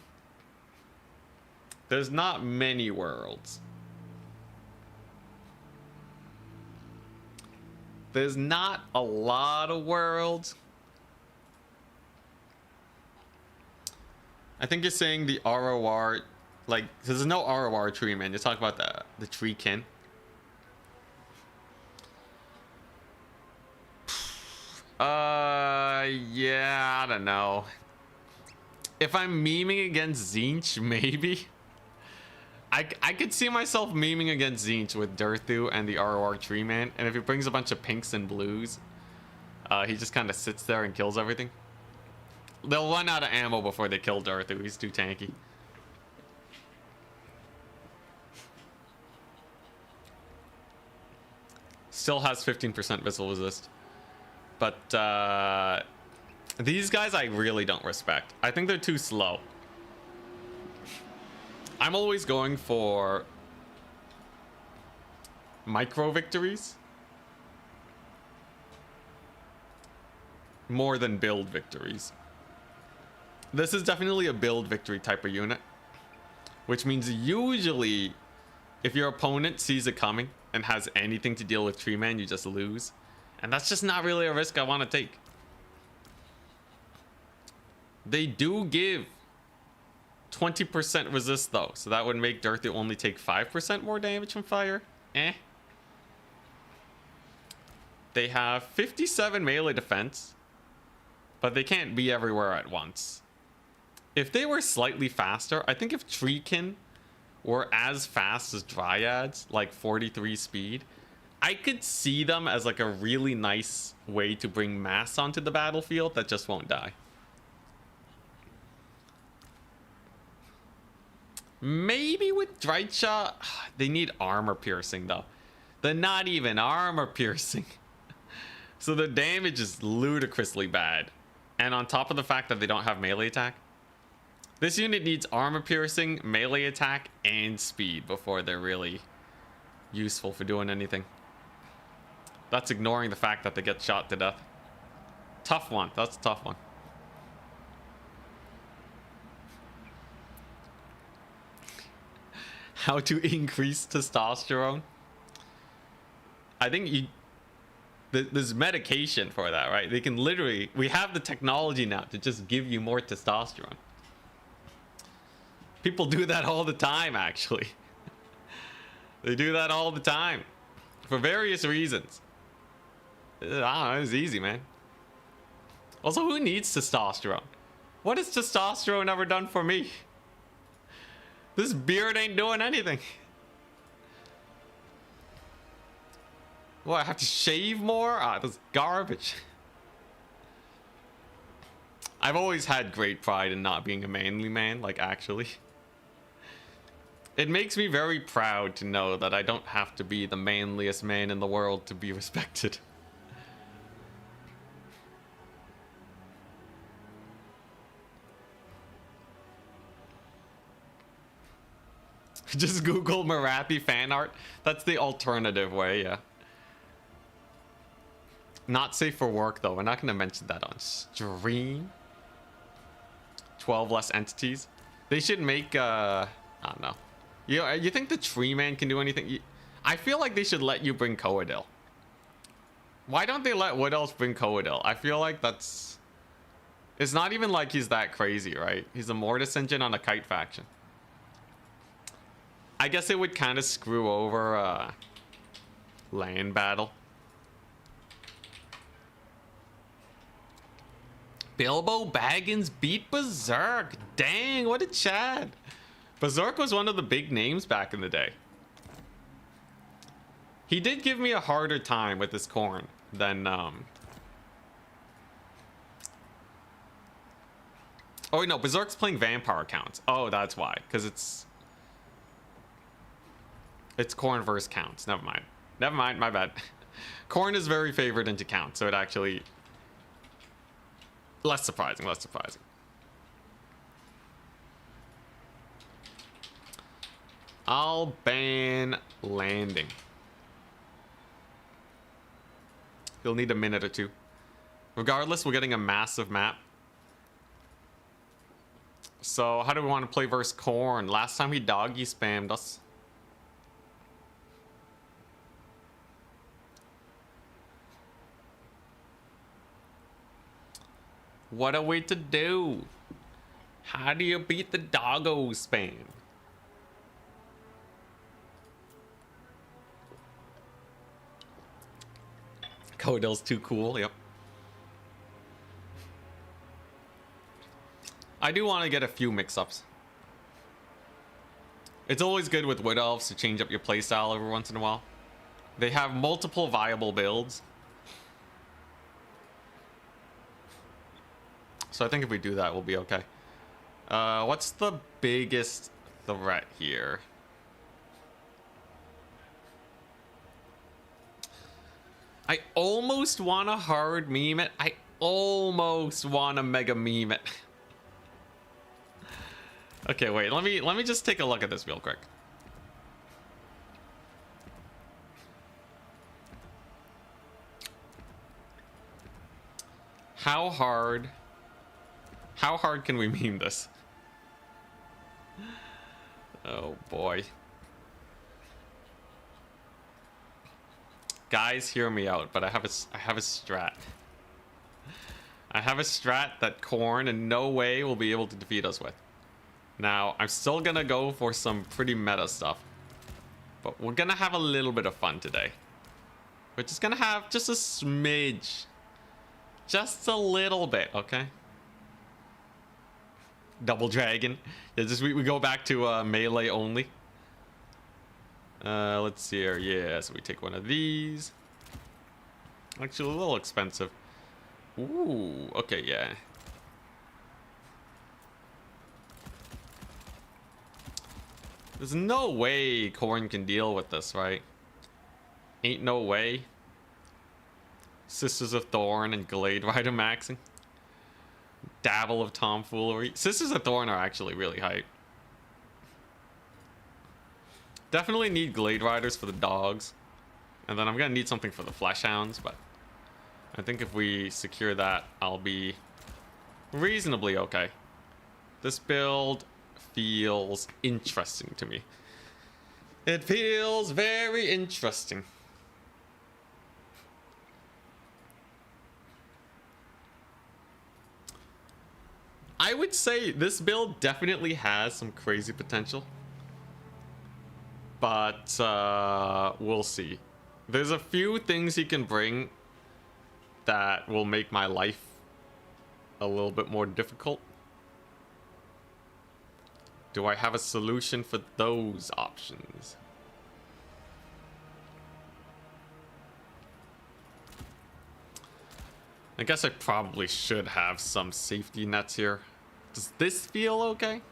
there's not many worlds. There's not a lot of worlds. I think you're saying the ROR, like, there's no ROR Treeman. You're talking about the Treekin. Yeah, I don't know. If I'm memeing against Tzeentch, maybe. I could see myself memeing against Tzeentch with Durthu and the ROR Tree Man, and if he brings a bunch of pinks and blues, he just kind of sits there and kills everything. They'll run out of ammo before they kill Durthu. He's too tanky. Still has 15% missile resist. But these guys I really don't respect. I think they're too slow. I'm always going for micro victories more than build victories. This is definitely a build victory type of unit, which means usually if your opponent sees it coming and has anything to deal with Tree Man, you just lose. And that's just not really a risk I want to take. They do give 20% resist though, so that would make Durthu only take 5% more damage from fire. They have 57 melee defense, but they can't be everywhere at once. If they were slightly faster, I think if Treekin were as fast as Dryads, like 43 speed, I could see them as like a really nice way to bring mass onto the battlefield that just won't die. Maybe with Drycha, they need armor piercing though. They're not even armor piercing. So the damage is ludicrously bad. And on top of the fact that they don't have melee attack, this unit needs armor piercing, melee attack, and speed before they're really useful for doing anything. That's ignoring the fact that they get shot to death. Tough one. That's a tough one. How to increase testosterone? I think there's medication for that, right? They can literally, we have the technology now to just give you more testosterone. People do that all the time, actually. They do that all the time for various reasons. I don't know, it's easy, man. Also, who needs testosterone? What has testosterone ever done for me? This beard ain't doing anything. What, I have to shave more? Ah, that's garbage. I've always had great pride in not being a manly man, like actually. It makes me very proud to know that I don't have to be the manliest man in the world to be respected. Just Google Marathi fan art. That's the alternative way, yeah. Not safe for work, though. We're not going to mention that on stream. 12 less entities. They should make, I don't know. You think the Tree Man can do anything? I feel like they should let you bring Coadil. Why don't they let Wood Elves bring Coadil? I feel like that's... It's not even like he's that crazy, right? He's a Mortis engine on a kite faction. I guess it would kind of screw over land battle. Bilbo Baggins beat Berserk. Dang, what a Chad. Berserk was one of the big names back in the day. He did give me a harder time with his Khorne than oh no, Berserk's playing vampire counts. Oh, that's why, because it's Khorne versus counts. Never mind. Never mind, my bad. Khorne is very favored into counts, so it actually less surprising, less surprising. I'll ban landing. You'll need a minute or two. Regardless, we're getting a massive map. So how do we want to play versus Khorne? Last time he doggy spammed us. What a way to do. How do you beat the doggo spam? Coadil's too cool, yep. I do want to get a few mix-ups. It's always good with Wood Elves to change up your playstyle every once in a while. They have multiple viable builds. So I think if we do that, we'll be okay. What's the biggest threat here? I almost want to hard meme it. I almost want to mega meme it. Okay, wait. Let me just take a look at this real quick. How hard can we meme this? Oh boy. Guys, hear me out, but I have a strat. I have a strat that Khorne in no way will be able to defeat us with. Now, I'm still gonna go for some pretty meta stuff, but we're gonna have a little bit of fun today. We're just gonna have just a smidge. Just a little bit, okay? Double dragon. Yeah, just we go back to melee only. Let's see here. Yeah, so we take one of these. Actually, a little expensive. Ooh, okay, yeah. There's no way Khorne can deal with this, right? Ain't no way. Sisters of Thorn and Glade Rider maxing. Dabble of tomfoolery. Sisters of Thorn are actually really hype. Definitely need Glade Riders for the dogs. And then I'm gonna need something for the Flesh Hounds, but I think if we secure that, I'll be reasonably okay. This build feels interesting to me. It feels very interesting. I would say this build definitely has some crazy potential. But we'll see. There's a few things he can bring that will make my life a little bit more difficult. Do I have a solution for those options? I guess I probably should have some safety nets here. Does this feel okay?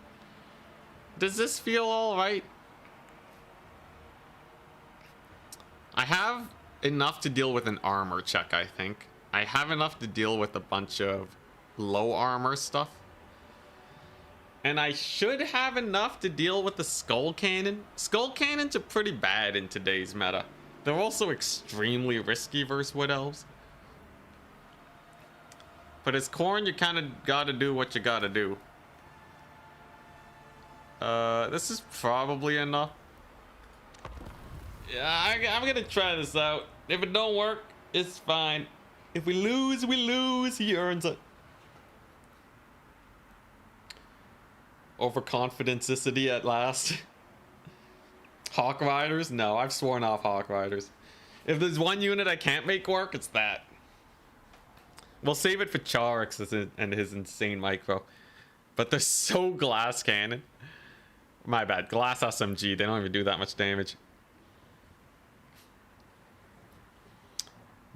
Does this feel all right? I have enough to deal with an armor check, I think. I have enough to deal with a bunch of low armor stuff. And I should have enough to deal with the Skull Cannon. Skull Cannons are pretty bad in today's meta. They're also extremely risky versus Wood Elves. But as Khorne, you kind of gotta do what you gotta do. This is probably enough. Yeah, I'm gonna try this out. If it don't work, it's fine. If we lose, we lose. He earns it. Overconfidencicity at last. Hawk Riders? No, I've sworn off Hawk Riders. If there's one unit I can't make work, it's that. We'll save it for Charix and his insane micro. But they're so glass cannon. My bad. Glass SMG. They don't even do that much damage.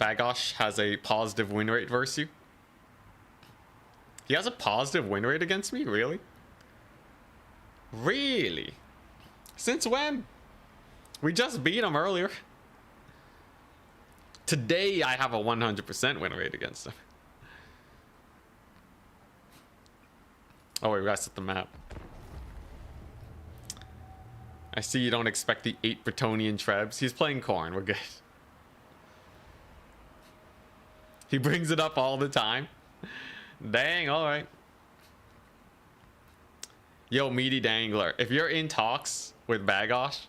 Bagosh has a positive win rate versus you. He has a positive win rate against me? Really? Really? Since when? We just beat him earlier. Today I have a 100% win rate against him. Oh wait, we gotta set the map. I see you don't expect the 8 Bretonnian Trebs. He's playing Khorne, we're good. He brings it up all the time. Dang, alright. Yo, Meaty Dangler, if you're in talks with Bagosh,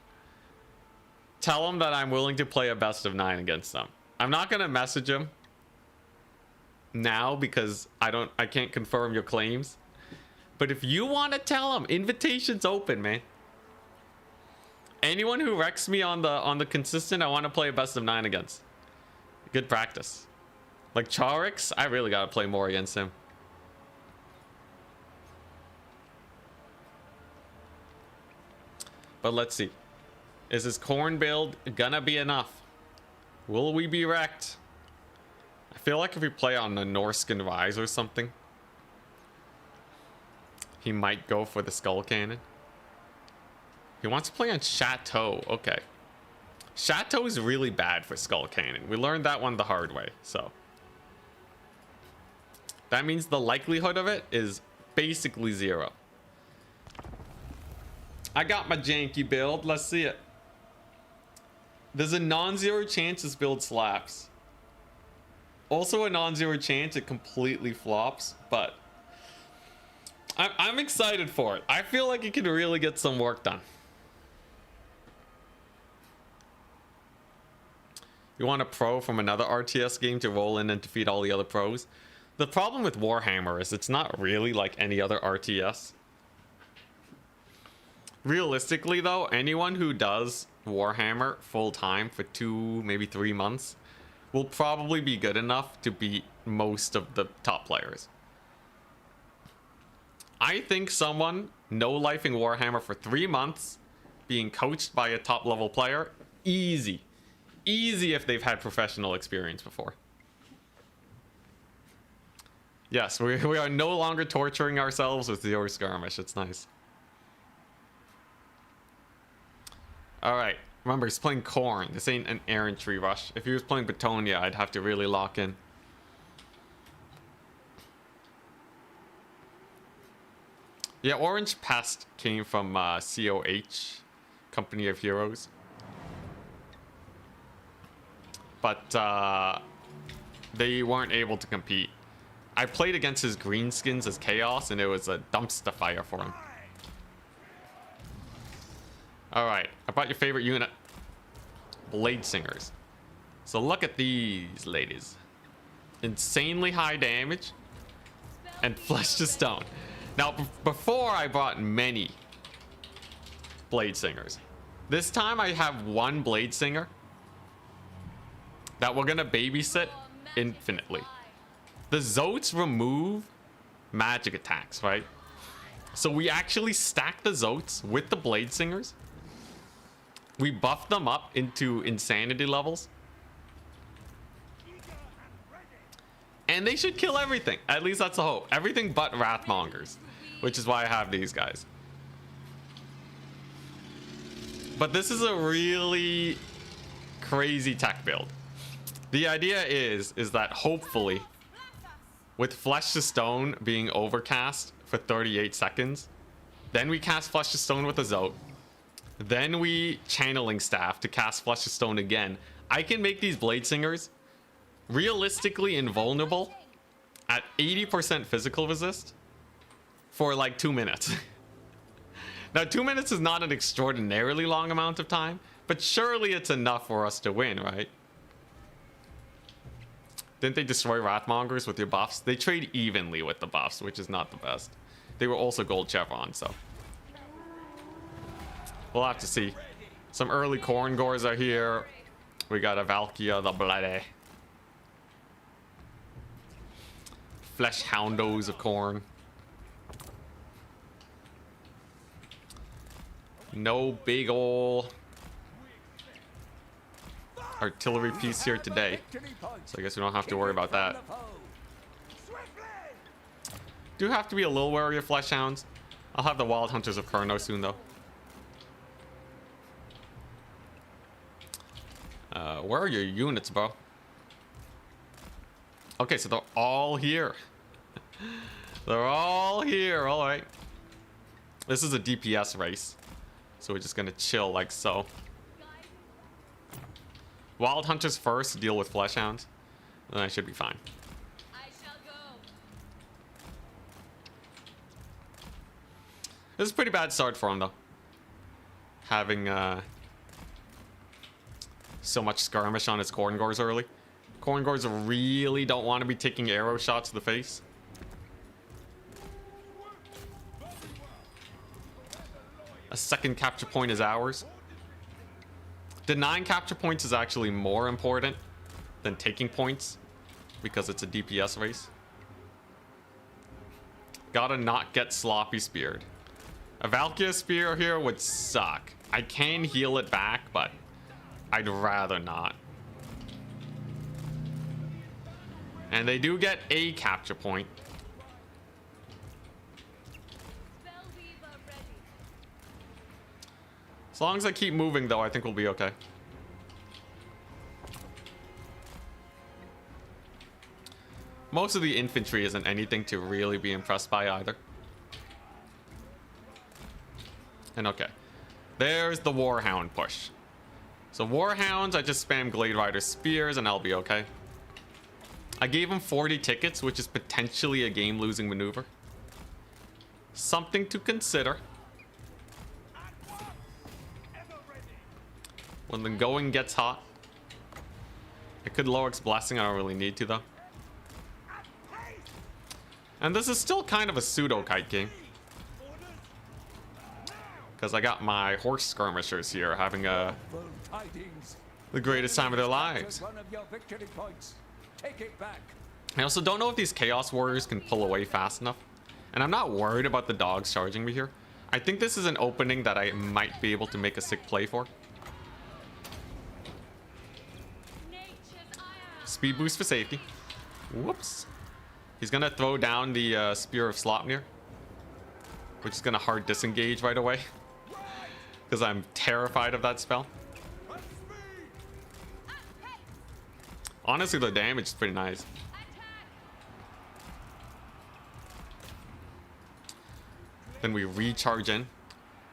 tell him that I'm willing to play a best of 9 against them. I'm not gonna message him now because I can't confirm your claims. But if you want to tell him, invitation's open, man. Anyone who wrecks me on the consistent, I want to play a best of 9 against. Good practice. Like Charix, I really gotta play more against him. But let's see. Is his Khorne build gonna be enough? Will we be wrecked? I feel like if we play on the Norskin Rise or something, he might go for the Skull Cannon. He wants to play on Chateau. Okay. Chateau is really bad for Skull Cannon. We learned that one the hard way, so. That means the likelihood of it is basically 0. I got my janky build. Let's see it. There's a non-zero chance this build slaps. Also a non-zero chance it completely flops, but I'm excited for it. I feel like it could really get some work done. You want a pro from another RTS game to roll in and defeat all the other pros? The problem with Warhammer is it's not really like any other RTS. Realistically though, anyone who does Warhammer full time for 2, maybe 3 months will probably be good enough to beat most of the top players. I think someone no-lifing Warhammer for 3 months, being coached by a top level player, easy. Easy if they've had professional experience before. Yes, we are no longer torturing ourselves with Zero Skirmish. It's nice. Alright, remember he's playing Khorne. This ain't an errantry rush. If he was playing Betonia, I'd have to really lock in. Yeah, Orange Pest came from COH, Company of Heroes. But they weren't able to compete. I played against his greenskins as Chaos, and it was a dumpster fire for him. Alright, I brought your favorite unit. Blade Singers. So look at these ladies. Insanely high damage and flesh to stone. Now, before I brought many Blade Singers. This time I have one Blade Singer that we're gonna babysit infinitely. The Zotes remove magic attacks, right? So we actually stack the Zotes with the Blade Singers. We buff them up into insanity levels. And they should kill everything. At least that's the hope. Everything but Wrathmongers, which is why I have these guys. But this is a really crazy tech build. The idea is that hopefully, with Flesh to Stone being overcast for 38 seconds, then we cast Flesh to Stone with a Zote, then we Channeling Staff to cast Flesh to Stone again. I can make these Blade Singers realistically invulnerable at 80% physical resist for like 2 minutes. Now 2 minutes is not an extraordinarily long amount of time, but surely it's enough for us to win, right? Didn't they destroy Wrathmongers with your buffs? They trade evenly with the buffs, which is not the best. They were also gold chevron, so we'll have to see. Some early Khorne Gores are here. We got a Valkia the Bloody. Flesh Houndos of Khorne. No big ol' artillery piece here today, so I guess we don't have to worry about that. Do have to be a little wary of Flesh Hounds. I'll have the Wild Hunters of Khorne soon, though. Where are your units, bro? Okay, so they're all here. They're all here. All right. This is a DPS race, so we're just gonna chill like so. Wild Hunters first, deal with Flesh Hounds, then I should be fine. I shall go. This is a pretty bad start for him, though. Having so much skirmish on his Khorne Gores early. Khorne Gores really don't want to be taking arrow shots to the face. A second capture point is ours. Denying capture points is actually more important than taking points because it's a DPS race. Gotta not get sloppy speared. A Valkyria Spear here would suck. I can heal it back, but I'd rather not. And they do get a capture point. Spellweaver ready. As long as I keep moving, though, I think we'll be okay. Most of the infantry isn't anything to really be impressed by either. And okay. There's the Warhound push. So Warhounds, I just spam Glade Rider Spears and I'll be okay. I gave him 40 tickets, which is potentially a game-losing maneuver. Something to consider. When the going gets hot. I could Loic's Blessing, I don't really need to though. And this is still kind of a pseudo-kite game. Because I got my horse skirmishers here having the greatest time of their lives. One of your victory points. Take it back. I also don't know if these Chaos Warriors can pull away fast enough. And I'm not worried about the dogs charging me here. I think this is an opening that I might be able to make a sick play for. Speed boost for safety. Whoops. He's gonna throw down the Spear of Slopnir, which is gonna hard disengage right away. Because I'm terrified of that spell. Honestly, the damage is pretty nice. Then we recharge in.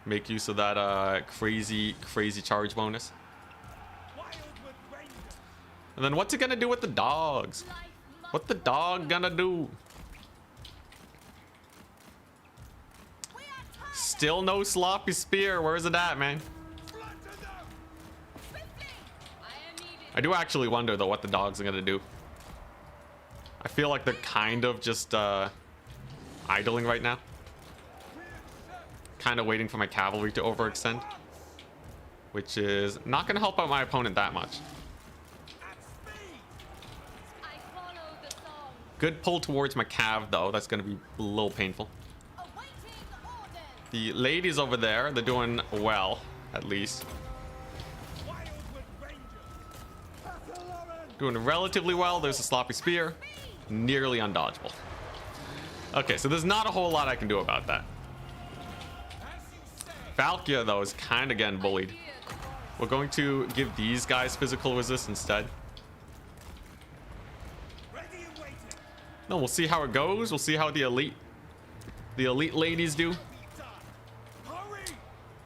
Make use of that crazy charge bonus. And then what's it gonna do with the dogs? What the dog gonna do? Still no sloppy spear. Where's it at, man? I do actually wonder though what the dogs are gonna do. I feel like they're kind of just idling right now. Kind of waiting for my cavalry to overextend, which is not gonna help out my opponent that much. Good pull towards my cav though. That's gonna be a little painful. The ladies over there, they're doing well, at least. Doing relatively well. There's a sloppy spear. Nearly undodgeable. Okay, so there's not a whole lot I can do about that. Valkyria, though, is kind of getting bullied. We're going to give these guys physical resist instead. No, we'll see how it goes. We'll see how the elite ladies do.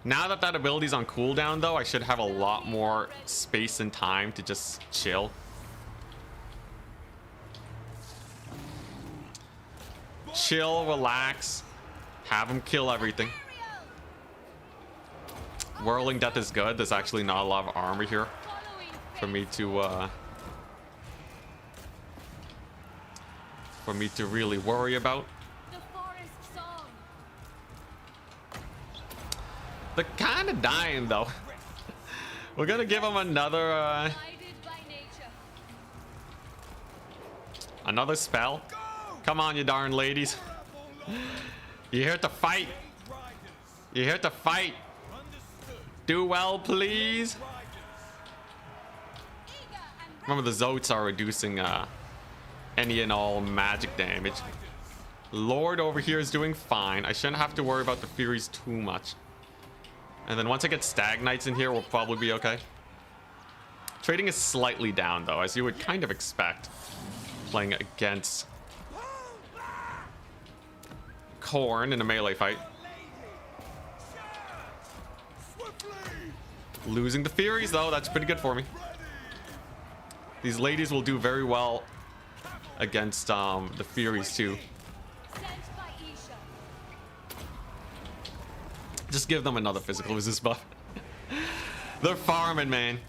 Now that that ability's on cooldown, though, I should have a lot more space and time to just chill. Chill, relax, have him kill everything. Whirling Death is good. There's actually not a lot of armor here for me to really worry about. They're kind of dying though. We're gonna give them another another spell. Come on, you darn ladies. You're here to fight. You're here to fight. Do well, please. Remember, the Zotes are reducing any and all magic damage. Lord over here is doing fine. I shouldn't have to worry about the Furies too much. And then once I get Stag Knights in here, we'll probably be okay. Trading is slightly down, though, as you would kind of expect, playing against Khorne in a melee fight. Losing the Furies, though, that's pretty good for me. These ladies will do very well against the Furies, too. Just give them another physical resist buff. They're farming, man.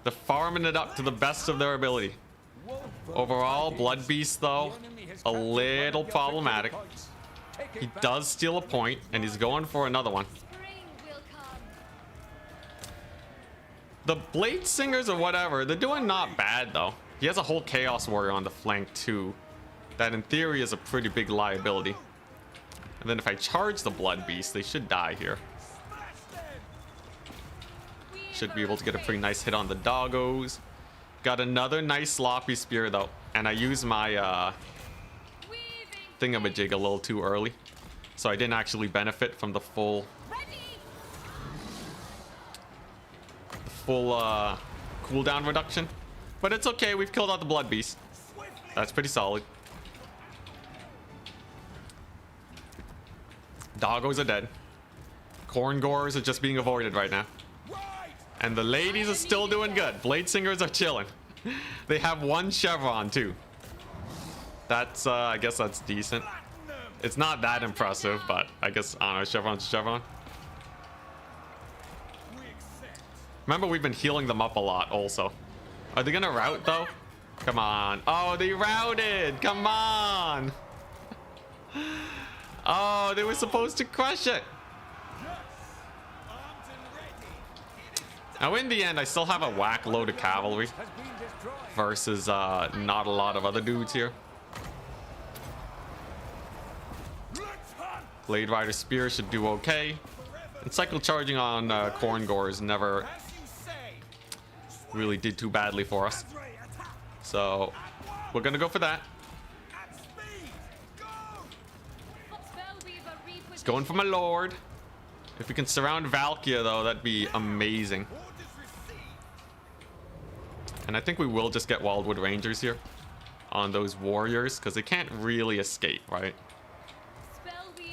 They're farming it up to the best of their ability. Overall, Blood Beast, though, a little problematic. He does steal a point, and he's going for another one. The Blade Singers or whatever, they're doing not bad, though. He has a whole Chaos Warrior on the flank, too. That, in theory, is a pretty big liability. And then if I charge the Blood Beast, they should die here. Should be able to get a pretty nice hit on the doggos. Got another nice sloppy spear though. And I used my thingamajig a little too early. So I didn't actually benefit from the full cooldown reduction. But it's okay, we've killed out the Blood Beast. That's pretty solid. Doggos are dead. Khorne gores are just being avoided right now. And the ladies are still doing good. Blade Singers are chilling. They have one chevron too. That's I guess that's decent. It's not that impressive, but I guess I don't know, chevron's a chevron. Remember, we've been healing them up a lot also. Are they gonna rout though? Come on. Oh, they routed. Come on. Oh, they were supposed to crush it. Now in the end, I still have a whack load of cavalry versus not a lot of other dudes here. Blade Rider Spear should do okay. And cycle charging on Khorne gores never really did too badly for us. So we're gonna go for that. It's going for my lord. If we can surround Valkia though, that'd be amazing. And I think we will just get Wildwood Rangers here on those warriors because they can't really escape, right?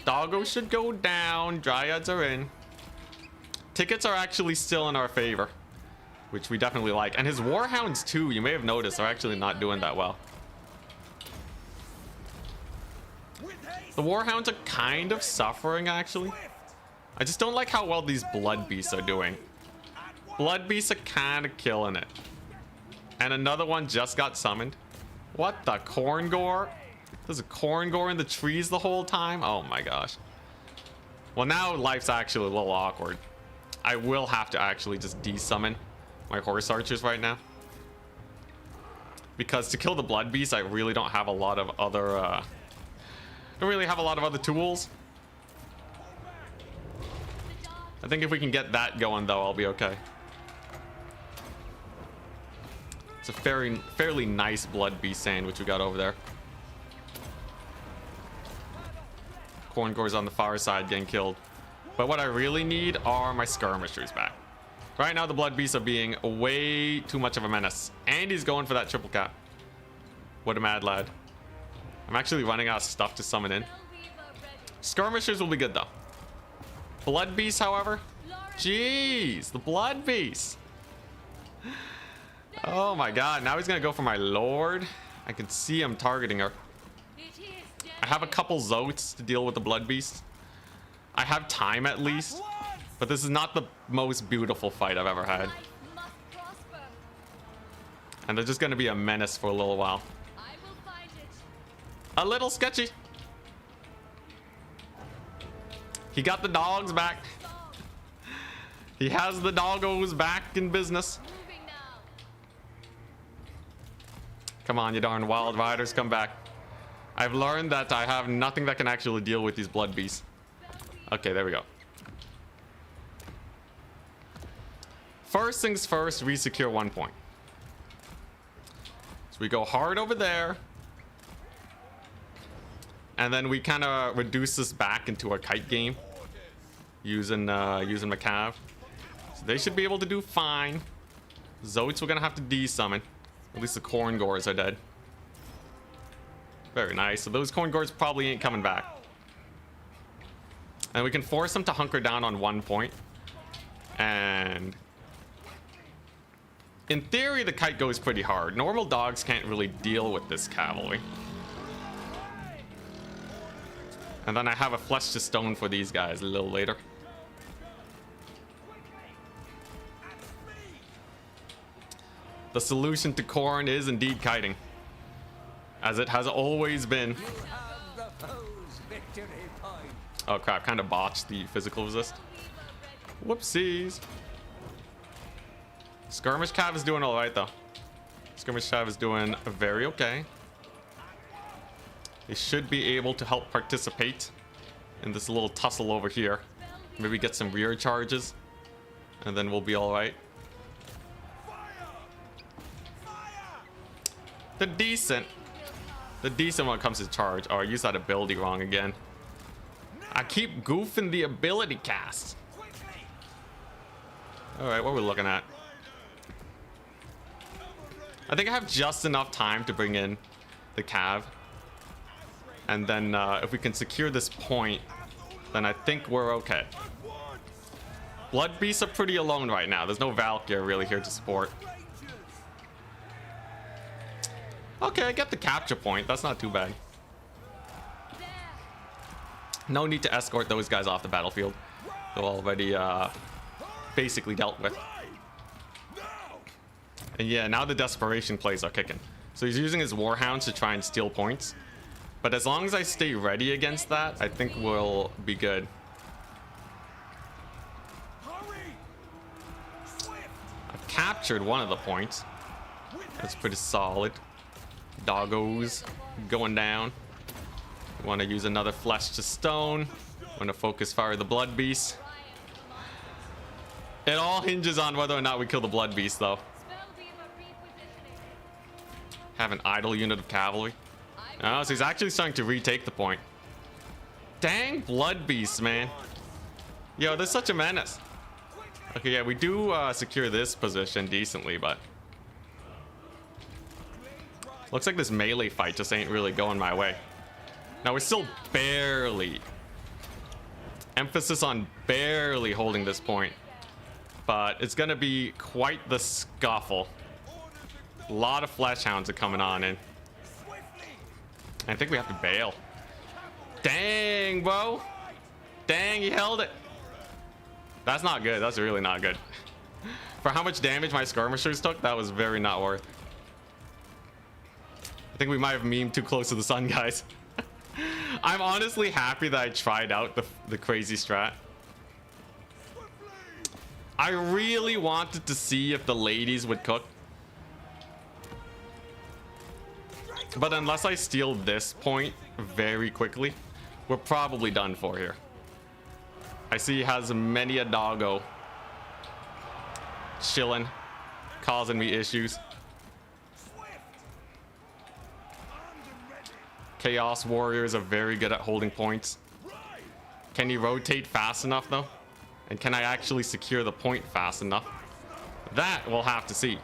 Doggo should go down. Dryads are in. Tickets are actually still in our favor, which we definitely like. And his Warhounds too, you may have noticed, are actually not doing that well. The Warhounds are kind of suffering actually. I just don't like how well these Blood Beasts are doing. Blood Beasts are kind of killing it. And another one just got summoned. What the Khorne gore? There's a Khorne gore in the trees the whole time? Oh my gosh. Well, now life's actually a little awkward. I will have to actually just desummon my horse archers right now. Because to kill the Blood Beast, I really don't have a lot of other don't really have a lot of other tools. I think if we can get that going though, I'll be okay. It's a fairly nice Blood Beast sandwich we got over there. Khorne gores on the far side getting killed. But what I really need are my skirmishers back. Right now the Blood Beasts are being way too much of a menace. And he's going for that triple cap. What a mad lad. I'm actually running out of stuff to summon in. Skirmishers will be good though. Blood Beasts, however. Jeez, the Blood Beasts. Oh my god, now he's gonna go for my lord. I can see him targeting her. I have a couple Zotes to deal with the Blood Beast. I have time at least, but this is not the most beautiful fight I've ever had. And they're just gonna be a menace for a little while. A little sketchy. He got the dogs back. He has the doggos back in business. Come on, you darn wild riders, come back. I've learned that I have nothing that can actually deal with these Blood Beasts. Okay, there we go. First things first, we secure 1 point. So we go hard over there. And then we kind of reduce this back into a kite game using Macav. So they should be able to do fine. Zotes we're gonna have to desummon. At least the Khorne gores are dead. Very nice. So those Khorne gores probably ain't coming back. And we can force them to hunker down on 1 point. And in theory, the kite goes pretty hard. Normal dogs can't really deal with this cavalry. And then I have a flesh to stone for these guys a little later. The solution to Khorne is indeed kiting, as it has always been. Oh crap, kind of botched the physical resist. Whoopsies. Skirmish Cav is doing alright though. Skirmish Cav is doing very okay. They should be able to help participate in this little tussle over here. Maybe get some rear charges, and then we'll be all right. The decent when it comes to charge. Oh, I used that ability wrong again. I keep goofing the ability cast. All right, what are we looking at? I think I have just enough time to bring in the cav. And then if we can secure this point, then I think we're okay. Blood Beasts are pretty alone right now. There's no Valkyrie really here to support. Okay, I get the capture point. That's not too bad. No need to escort those guys off the battlefield. They're already basically dealt with. And yeah, now the desperation plays are kicking. So he's using his Warhounds to try and steal points. But as long as I stay ready against that, I think we'll be good. I've captured one of the points. That's pretty solid. Doggos going down. Want to use another flesh to stone. Want to focus fire the blood beast. It all hinges on whether or not we kill the blood beast, though. Have an idle unit of cavalry. Oh, so he's actually starting to retake the point. Dang blood beast, man. Yo, they're such a menace. Okay, yeah, we do secure this position decently, but looks like this melee fight just ain't really going my way. Now we're still barely, emphasis on barely holding this point, but it's gonna be quite the scuffle. A lot of flesh hounds are coming on in. I think we have to bail. Dang, bro. Dang, he held it. That's not good. That's really not good. For how much damage my skirmishers took, that was very not worth. I think we might have memed too close to the sun, guys. I'm honestly happy that I tried out the crazy strat. I really wanted to see if the ladies would cook. But unless I steal this point very quickly, we're probably done for here. I see he has many a doggo chilling, causing me issues. Chaos warriors are very good at holding points. Can he rotate fast enough though? And can I actually secure the point fast enough? That we'll have to see.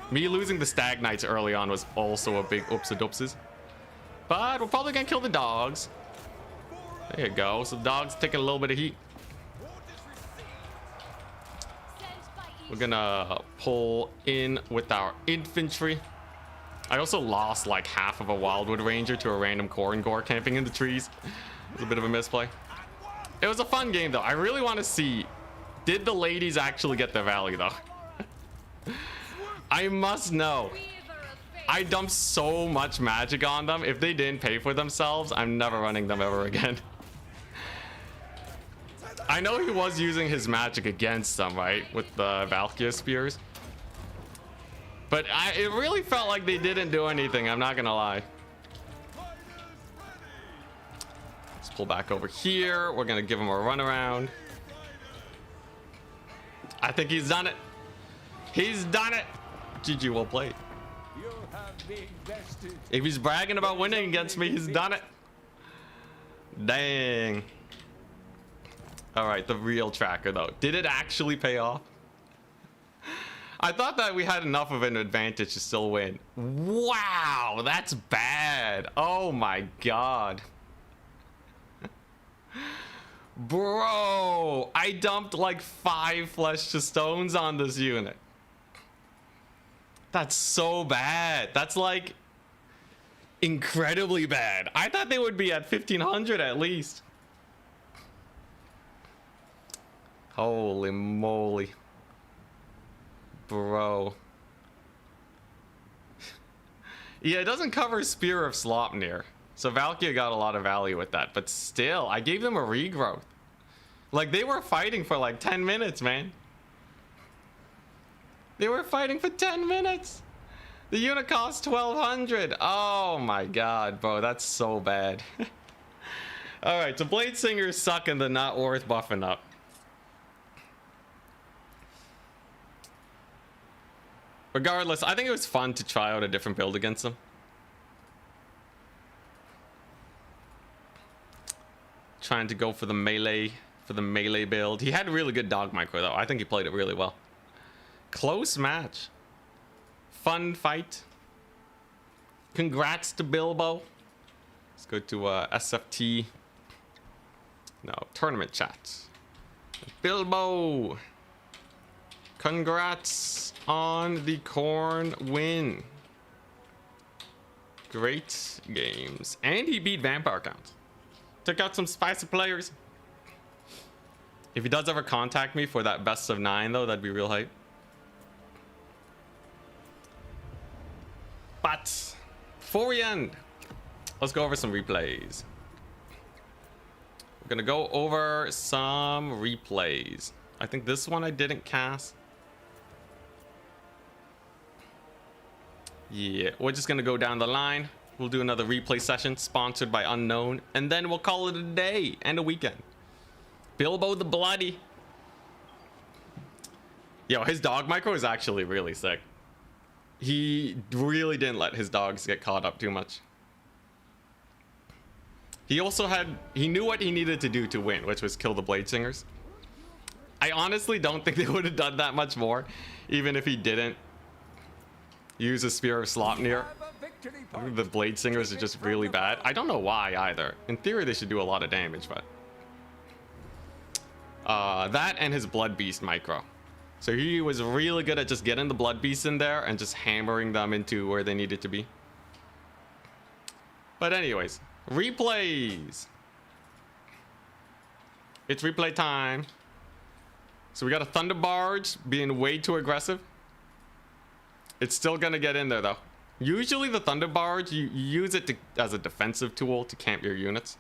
Me losing the Stag Knights early on was also a big oopsie-doopsies. But we're probably gonna kill the dogs. There you go. So the dogs taking a little bit of heat. We're gonna pull in with our infantry. I also lost like half of a Wildwood Ranger to a random Khorne gore camping in the trees. It was a bit of a misplay. It was a fun game though. I really want to see, did the ladies actually get their value though? I must know. I dumped so much magic on them. If they didn't pay for themselves, I'm never running them ever again. I know he was using his magic against them, right? With the Valkyrie spears. But it really felt like they didn't do anything. I'm not gonna lie. Let's pull back over here. We're gonna give him a runaround. I think he's done it. He's done it. GG, well played. If he's bragging about winning against me, he's done it. Dang. All right, the real tracker though. Did it actually pay off? I thought that we had enough of an advantage to still win. Wow, that's bad. Oh my god. Bro, I dumped like 5 flesh to stones on this unit. That's so bad. That's like incredibly bad. I thought they would be at 1500 at least. Holy moly. Bro. Yeah, it doesn't cover Spear of Sleipnir. So Valkyrie got a lot of value with that. But still, I gave them a regrowth. Like, they were fighting for like 10 minutes, man. They were fighting for 10 minutes. The unit cost 1200. Oh my god, bro. That's so bad. All right, so Blade Singers suck and they're not worth buffing up. Regardless, I think it was fun to try out a different build against them. Trying to go for the melee build. He had a really good dog micro though. I think he played it really well. Close match. Fun fight. Congrats to Bilbo. Let's go to SFT. No, tournament chat. Bilbo. Congrats on the Khorne win. Great games. And he beat Vampire Count. Took out some spicy players. If he does ever contact me for that best of 9 though, that'd be real hype. But before we end, let's go over some replays. We're gonna go over some replays. I think this one I didn't cast. Yeah, we're just gonna go down the line. We'll do another replay session sponsored by Unknown, and then we'll call it a day and a weekend. Bilbo the Bloody. Yo, his dog micro is actually really sick. He really didn't let his dogs get caught up too much. He also he knew what he needed to do to win, which was kill the Blade Singers. I honestly don't think they would have done that much more, even if he didn't use a Spear of Slopnir. I think the Blade Singers are just really bad. I don't know why either. In theory, they should do a lot of damage, but that and his Blood Beast micro. So he was really good at just getting the Blood Beasts in there and just hammering them into where they needed to be. But anyways, replays. It's replay time. So we got a Thunder Barge being way too aggressive. It's still gonna get in there though. Usually the Thunder Barge, you use it as a defensive tool to camp your units.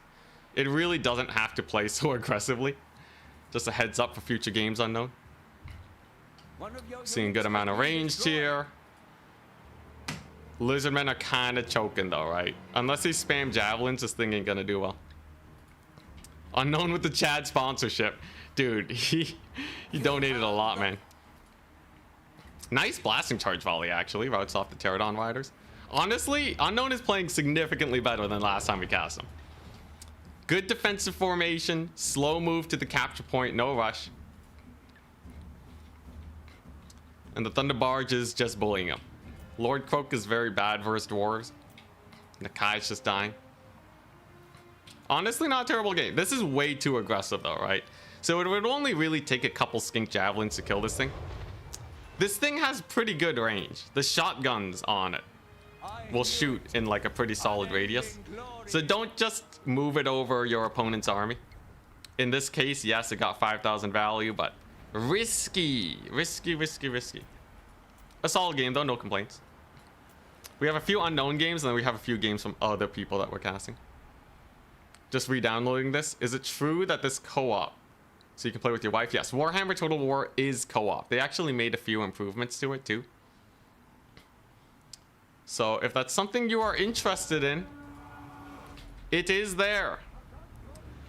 It really doesn't have to play so aggressively. Just a heads up for future games Unknown. Seeing good amount of range here. Lizardmen are kind of choking though, right? Unless they spam javelins, this thing ain't gonna do well. Unknown with the Chad sponsorship. Dude, he donated a lot, man. Nice blasting charge volley, actually. Routes off the Pterodon riders. Honestly, Unknown is playing significantly better than last time we cast him. Good defensive formation. Slow move to the capture point. No rush. And the Thunder Barge is just bullying him. Lord Croak is very bad versus dwarves. Nakai's just dying. Honestly, not a terrible game. This is way too aggressive though, right? So it would only really take a couple skink javelins to kill this thing. This thing has pretty good range. The shotguns on it will shoot in like a pretty solid radius. So don't just move it over your opponent's army. In this case, yes, it got 5,000 value, but risky. A solid game though, no complaints. We have a few Unknown games and then we have a few games from other people that we're casting. Just re-downloading this. Is it true that this co-op, so you can play with your wife? Yes, Warhammer Total War is co-op. They actually made a few improvements to it too. So if that's something you are interested in, it is there.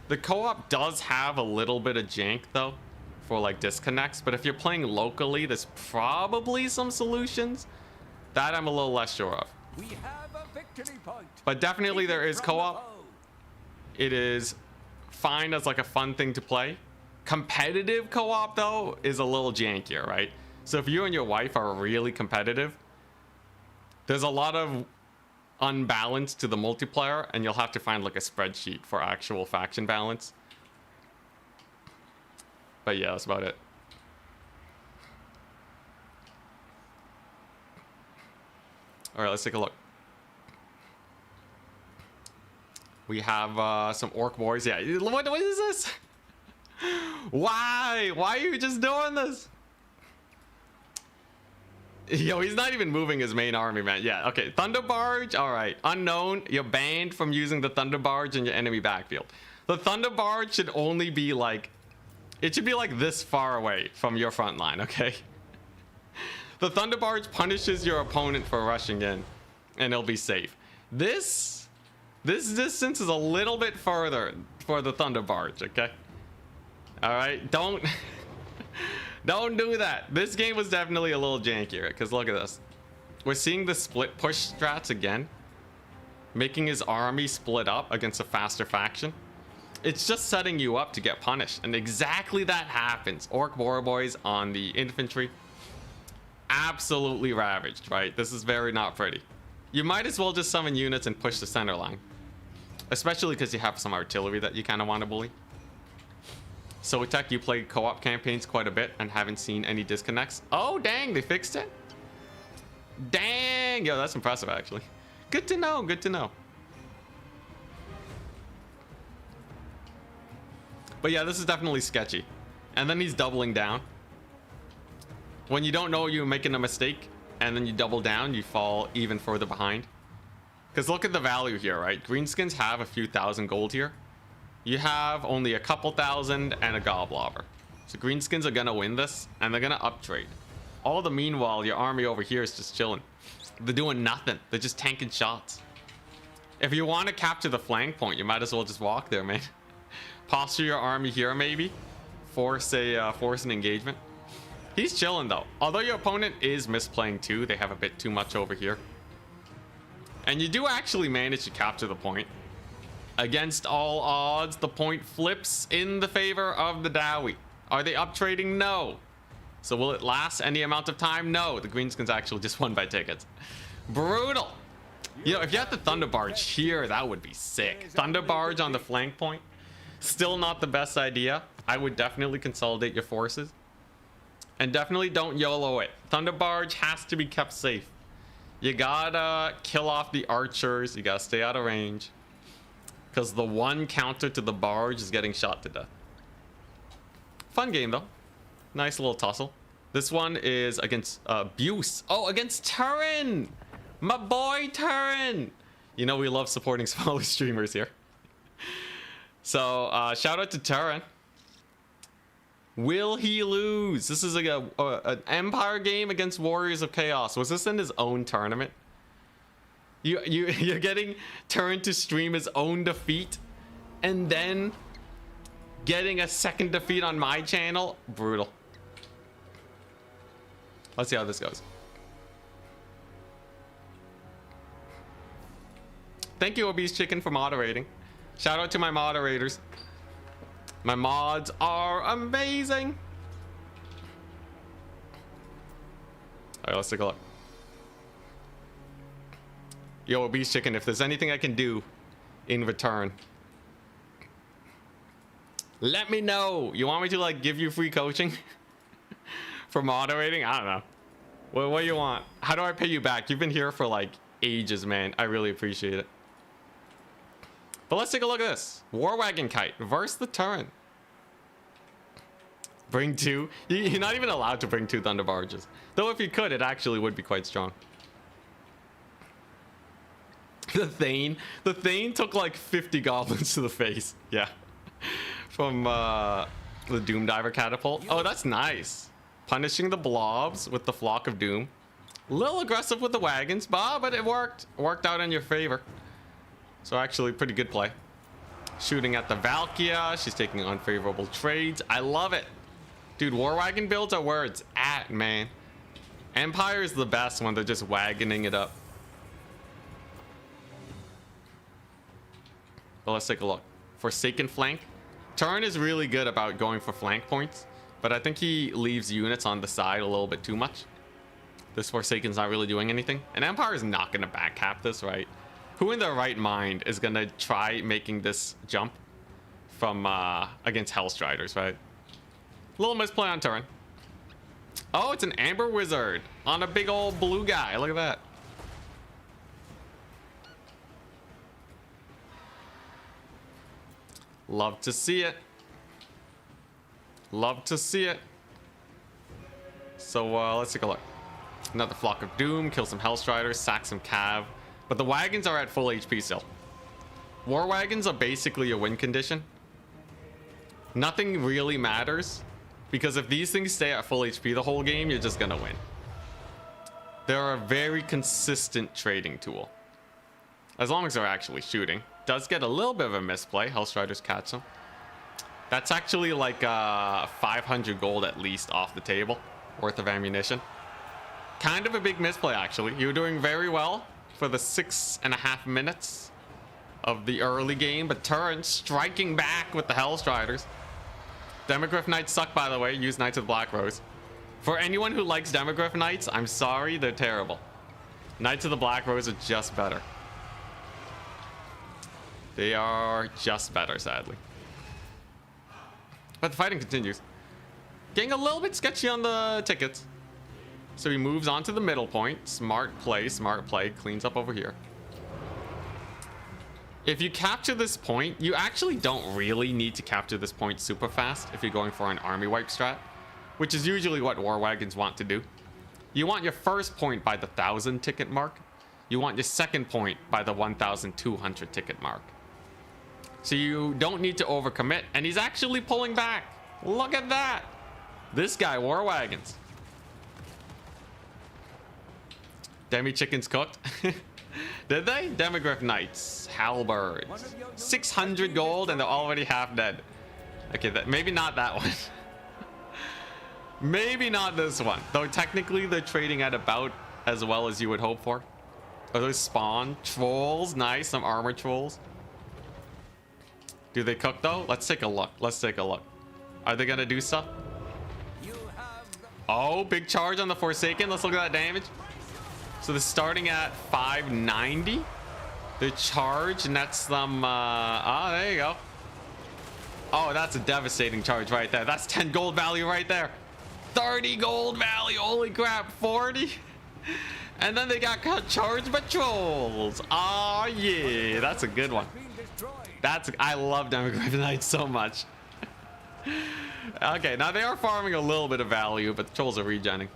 The co-op does have a little bit of jank though, for like disconnects, but if you're playing locally, there's probably some solutions that I'm a little less sure of. We have a victory point. But definitely there is co-op. It is fine as like a fun thing to play. Competitive co-op though is a little jankier, right? So if you and your wife are really competitive, there's a lot of unbalance to the multiplayer and you'll have to find like a spreadsheet for actual faction balance. But yeah, that's about it. All right, let's take a look. We have some orc boys. Yeah, what is this? Why are you just doing this? Yo, he's not even moving his main army, man. Yeah, okay. Thunder Barge. All right. Unknown. You're banned from using the Thunder Barge in your enemy backfield. The Thunder Barge should only be like, it should be like this far away from your front line, okay? The Thunder Barge punishes your opponent for rushing in, and it'll be safe. This distance is a little bit further for the Thunder Barge, okay? All right, don't don't do that. This game was definitely a little jankier because look at this. We're seeing the split push strats again, making his army split up against a faster faction. It's just setting you up to get punished, and exactly that happens. Orc War Boys on the infantry, absolutely ravaged, right? This is very not pretty. You might as well just summon units and push the center line, especially because you have some artillery that you kind of want to bully. So Tech, you played co-op campaigns quite a bit and haven't seen any disconnects. Oh dang, they fixed it. Dang, yo, that's impressive actually. Good to know, good to know. But yeah, this is definitely sketchy. And then he's doubling down. When you don't know you're making a mistake and then you double down, you fall even further behind. Because look at the value here, right? Greenskins have a few thousand gold here. You have only a couple thousand and a Goblobber. So Greenskins are gonna win this and they're gonna uptrade. All the meanwhile, your army over here is just chilling. They're doing nothing. They're just tanking shots. If you want to capture the flank point, you might as well just walk there, man. Posture your army here, maybe. Force an engagement. He's chilling though. Although your opponent is misplaying too, they have a bit too much over here. And you do actually manage to capture the point. Against all odds, the point flips in the favor of the Dowie. Are they uptrading? No. So will it last any amount of time? No. The Greenskins actually just won by tickets. Brutal. You know, if you had the Thunder Barge here, that would be sick. Thunder Barge on the flank point. Still not the best idea. I would definitely consolidate your forces. And definitely don't YOLO it. Thunder Barge has to be kept safe. You gotta kill off the archers. You gotta stay out of range. Because the one counter to the barge is getting shot to death. Fun game though. Nice little tussle. This one is against Buse. Oh, against Turin! My boy Turin! You know we love supporting smaller streamers here. So, shout out to Turin. Will he lose? This is like an Empire game against Warriors of Chaos. Was this in his own tournament? You're getting Turin to stream his own defeat and then getting a second defeat on my channel? Brutal. Let's see how this goes. Thank you, Obese Chicken, for moderating. Shout out to my moderators. My mods are amazing. All right, let's take a look. Yo, Obese Chicken, if there's anything I can do in return, let me know. You want me to like give you free coaching for moderating? I don't know. What do you want? How do I pay you back? You've been here for like ages, man. I really appreciate it. But let's take a look at this. War Wagon Kite versus the Turin. Bring two. You're not even allowed to bring two Thunder Barges. Though if you could, it actually would be quite strong. The Thane took like 50 goblins to the face. Yeah. From the Doom Diver catapult. Oh, that's nice. Punishing the blobs with the Flock of Doom. A little aggressive with the wagons, but it worked. It worked out in your favor. So actually pretty good play. Shooting at the Valkia. She's taking unfavorable trades. I love it. Dude, War Wagon builds are where it's at, man. Empire is the best when they're just wagoning it up. But let's take a look. Forsaken flank. Turin is really good about going for flank points, but I think he leaves units on the side a little bit too much. This Forsaken's not really doing anything. And Empire is not going to backcap this, right? Who in their right mind is going to try making this jump from against Hellstriders, right? Little misplay on Turin. Oh, it's an Amber Wizard on a big old blue guy. Look at that. Love to see it. Love to see it. So let's take a look. Another Flock of Doom. Kill some Hellstriders. Sack some Cav. But the wagons are at full HP still. War wagons are basically a win condition. Nothing really matters. Because if these things stay at full HP the whole game, you're just gonna win. They're a very consistent trading tool. As long as they're actually shooting. does get a little bit of a misplay. Hellstriders catch him. That's actually like 500 gold at least off the table worth of ammunition. Kind of a big misplay, actually. You were doing very well for the 6.5 minutes of the early game, but Tzeentch striking back with the Hellstriders. Demogryph Knights suck, by the way. Use Knights of the Black Rose. For anyone who likes Demogryph Knights, I'm sorry, they're terrible. Knights of the Black Rose are just better. They are just better, sadly. But the fighting continues. Getting a little bit sketchy on the tickets. So he moves on to the middle point. Smart play, cleans up over here. If you capture this point, you actually don't really need to capture this point super fast if you're going for an army wipe strat, which is usually what war wagons want to do. You want your first point by the 1,000 ticket mark. You want your second point by the 1,200 ticket mark. So you don't need to overcommit, and he's actually pulling back. Look at that. This guy, war wagons. Demi chickens cooked. Did they? Demogryph Knights, halberds. 600 gold, and they're already half dead. Okay, maybe not that one. Maybe not this one. Though technically they're trading at about as well as you would hope for. Are those spawn? Trolls, nice, some armor trolls. Do they cook though? Let's take a look. Let's take a look. Are they gonna do stuff? Oh, big charge on the Forsaken. Let's look at that damage. So they're starting at 590. The charge nets them. Oh, there you go. Oh, that's a devastating charge right there. That's 10 gold value right there. 30 gold value. Holy crap, 40. And then they got charged by trolls. Oh yeah, that's a good one. I love Demogryph Knights so much. Okay, now they are farming a little bit of value, but the trolls are regenning.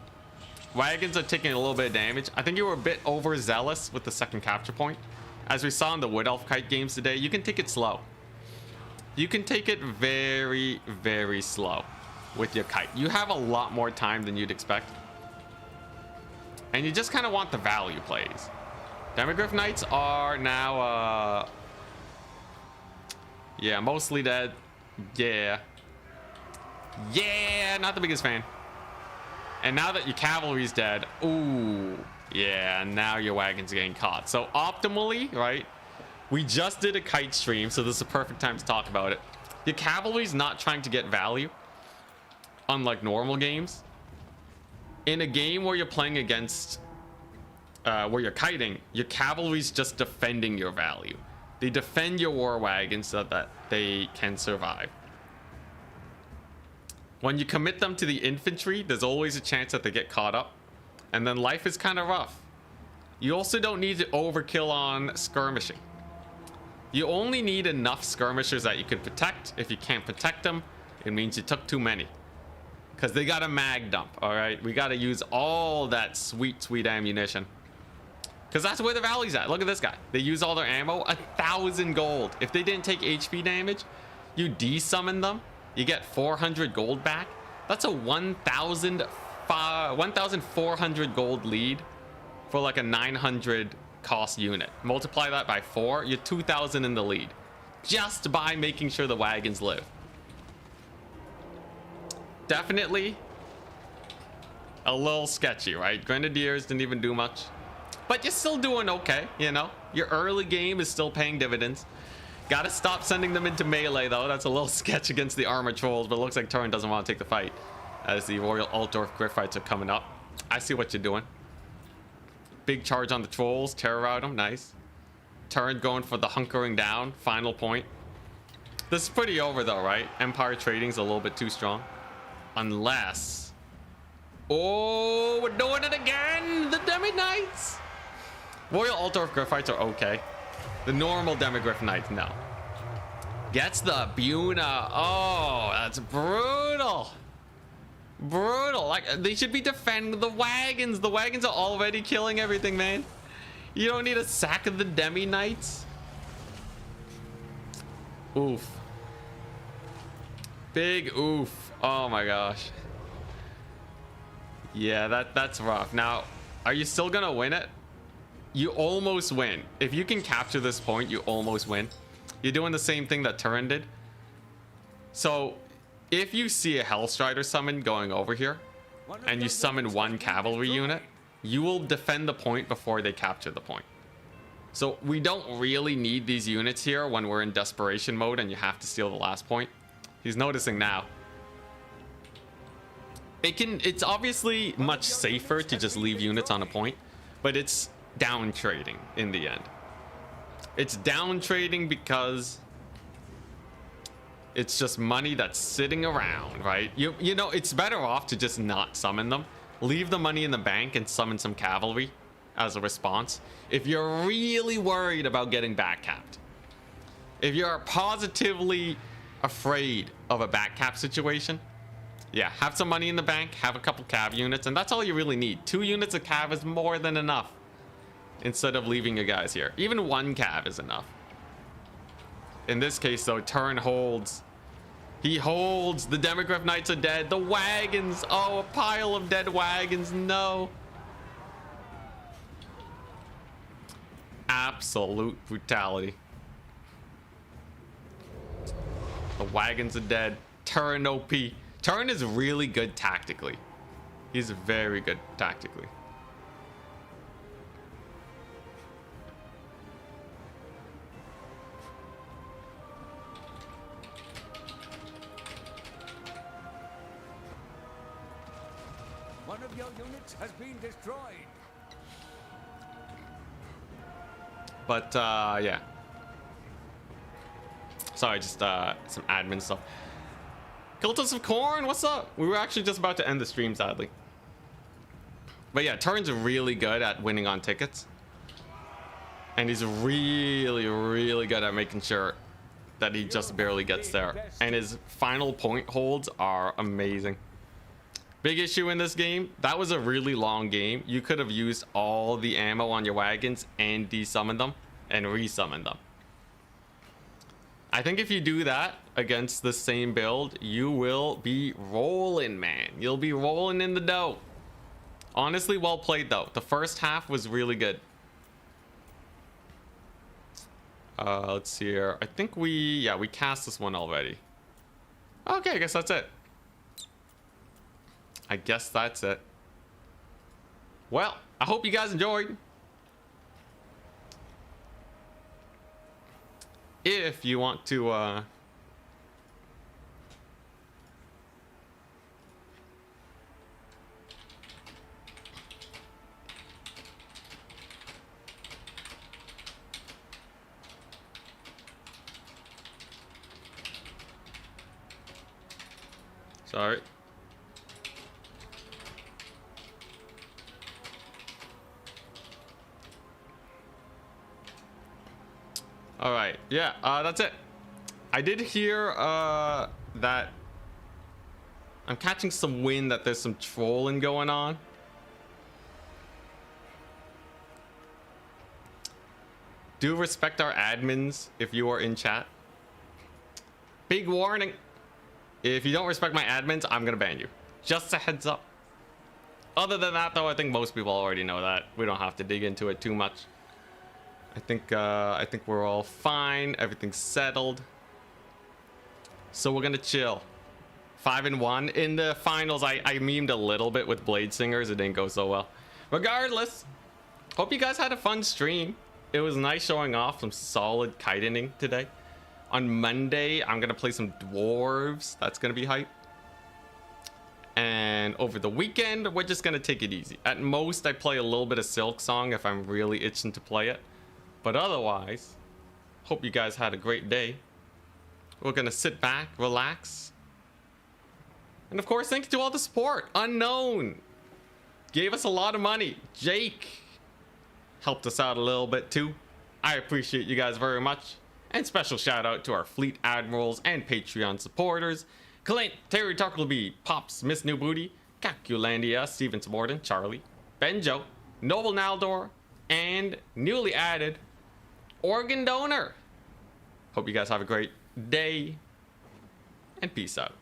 Wagons are taking a little bit of damage. I think you were a bit overzealous with the second capture point. As we saw in the Wood Elf Kite games today, you can take it slow. You can take it very, very slow with your kite. You have a lot more time than you'd expect. And you just kind of want the value plays. Demogryph Knights are now, yeah, mostly dead. Yeah. Yeah, not the biggest fan. And now that your cavalry's dead, ooh, yeah, now your wagon's getting caught. So optimally, right, we just did a kite stream, so this is a perfect time to talk about it. Your cavalry's not trying to get value, unlike normal games. In a game where you're playing against, where you're kiting, your cavalry's just defending your value. They defend your war wagons so that they can survive. When you commit them to the infantry, there's always a chance that they get caught up. And then life is kind of rough. You also don't need to overkill on skirmishing. You only need enough skirmishers that you can protect. If you can't protect them, it means you took too many. Because they got a mag dump, alright? We got to use all that sweet, sweet ammunition. Because that's where the valley's at. Look at this guy. They use all their ammo. 1,000 gold. If they didn't take HP damage, you de-summon them. You get 400 gold back. That's a 1,400 gold lead for like a 900 cost unit. Multiply that by 4, you're 2,000 in the lead. Just by making sure the wagons live. Definitely a little sketchy, right? Grenadiers didn't even do much. But you're still doing okay, you know? Your early game is still paying dividends. Gotta stop sending them into melee, though. That's a little sketch against the armor trolls, but it looks like Khorne doesn't want to take the fight as the Royal Altdorf Griff fights are coming up. I see what you're doing. Big charge on the trolls, terror out them, nice. Khorne going for the hunkering down, final point. This is pretty over, though, right? Empire Trading's a little bit too strong. Unless... Oh, we're doing it again! The Demi Knights! Royal Altdorf Griff fights are okay. The normal Demogryph Knight, no. Gets the Buna. Oh, that's brutal. Brutal. Like, they should be defending the wagons. The wagons are already killing everything, man. You don't need a sack of the Demi Knights. Oof. Big oof. Oh my gosh. Yeah, that's rough. Now, are you still gonna win it? you almost win. If you can capture this point, you almost win. You're doing the same thing that Turin did. So if you see a Hellstrider summon going over here, and you summon one cavalry unit, you will defend the point before they capture the point. So we don't really need these units here when we're in desperation mode and you have to steal the last point. He's noticing now. It's obviously much safer to just leave units on a point, but it's down trading in the end. It's down trading because it's just money that's sitting around, right? You know, it's better off to just not summon them. Leave the money in the bank and summon some cavalry as a response. If you're really worried about getting backcapped, if you're positively afraid of a backcap situation, yeah, have some money in the bank, have a couple cav units, and that's all you really need. 2 units of cav is more than enough instead of leaving your guys here. Even 1 cav is enough. In this case, though, Turin holds. He holds. The Demogryph Knights are dead. The wagons. Oh, a pile of dead wagons. No. Absolute brutality. The wagons are dead. Turin OP. Turin is really good tactically. He's very good tactically. One of your units has been destroyed. But yeah. Sorry, just some admin stuff. Cultists of Khorne, what's up? We were actually just about to end the stream, sadly. But yeah, Turin's really good at winning on tickets. And he's really, really good at making sure that he just barely gets there. And his final point holds are amazing. Big issue in this game, that was a really long game. You could have used all the ammo on your wagons and desummoned them and resummoned them. I think if you do that against the same build, you will be rolling, man. You'll be rolling in the dough. Honestly, well played though. The first half was really good. Let's see here. I think we cast this one already. Okay, I guess that's it. I guess that's it. Well, I hope you guys enjoyed. If you want to sorry. All right, yeah, that's it. I did hear that I'm catching some wind that there's some trolling going on. Do respect our admins if you are in chat. Big warning. If you don't respect my admins, I'm gonna ban you. Just a heads up. Other than that, though, I think most people already know that. We don't have to dig into it too much. I think we're all fine. Everything's settled. So we're gonna chill. 5-1 in the finals. I memed a little bit with Blade Singers. It didn't go so well. Regardless, hope you guys had a fun stream. It was nice showing off some solid kitening today. On Monday, I'm gonna play some dwarves. That's gonna be hype. And over the weekend, we're just gonna take it easy. At most, I play a little bit of Silk Song if I'm really itching to play it. But otherwise, hope you guys had a great day. We're gonna sit back, relax. And of course, thank you to all the support. Unknown gave us a lot of money. Jake helped us out a little bit too. I appreciate you guys very much. And special shout out to our fleet admirals and Patreon supporters. Clint, Terry Tuckleby, Pops, Miss New Booty, Caculandia, Steven Morden, Charlie, Benjo, Noble Naldor, and newly added Organ Donor. Hope you guys have a great day, and peace out.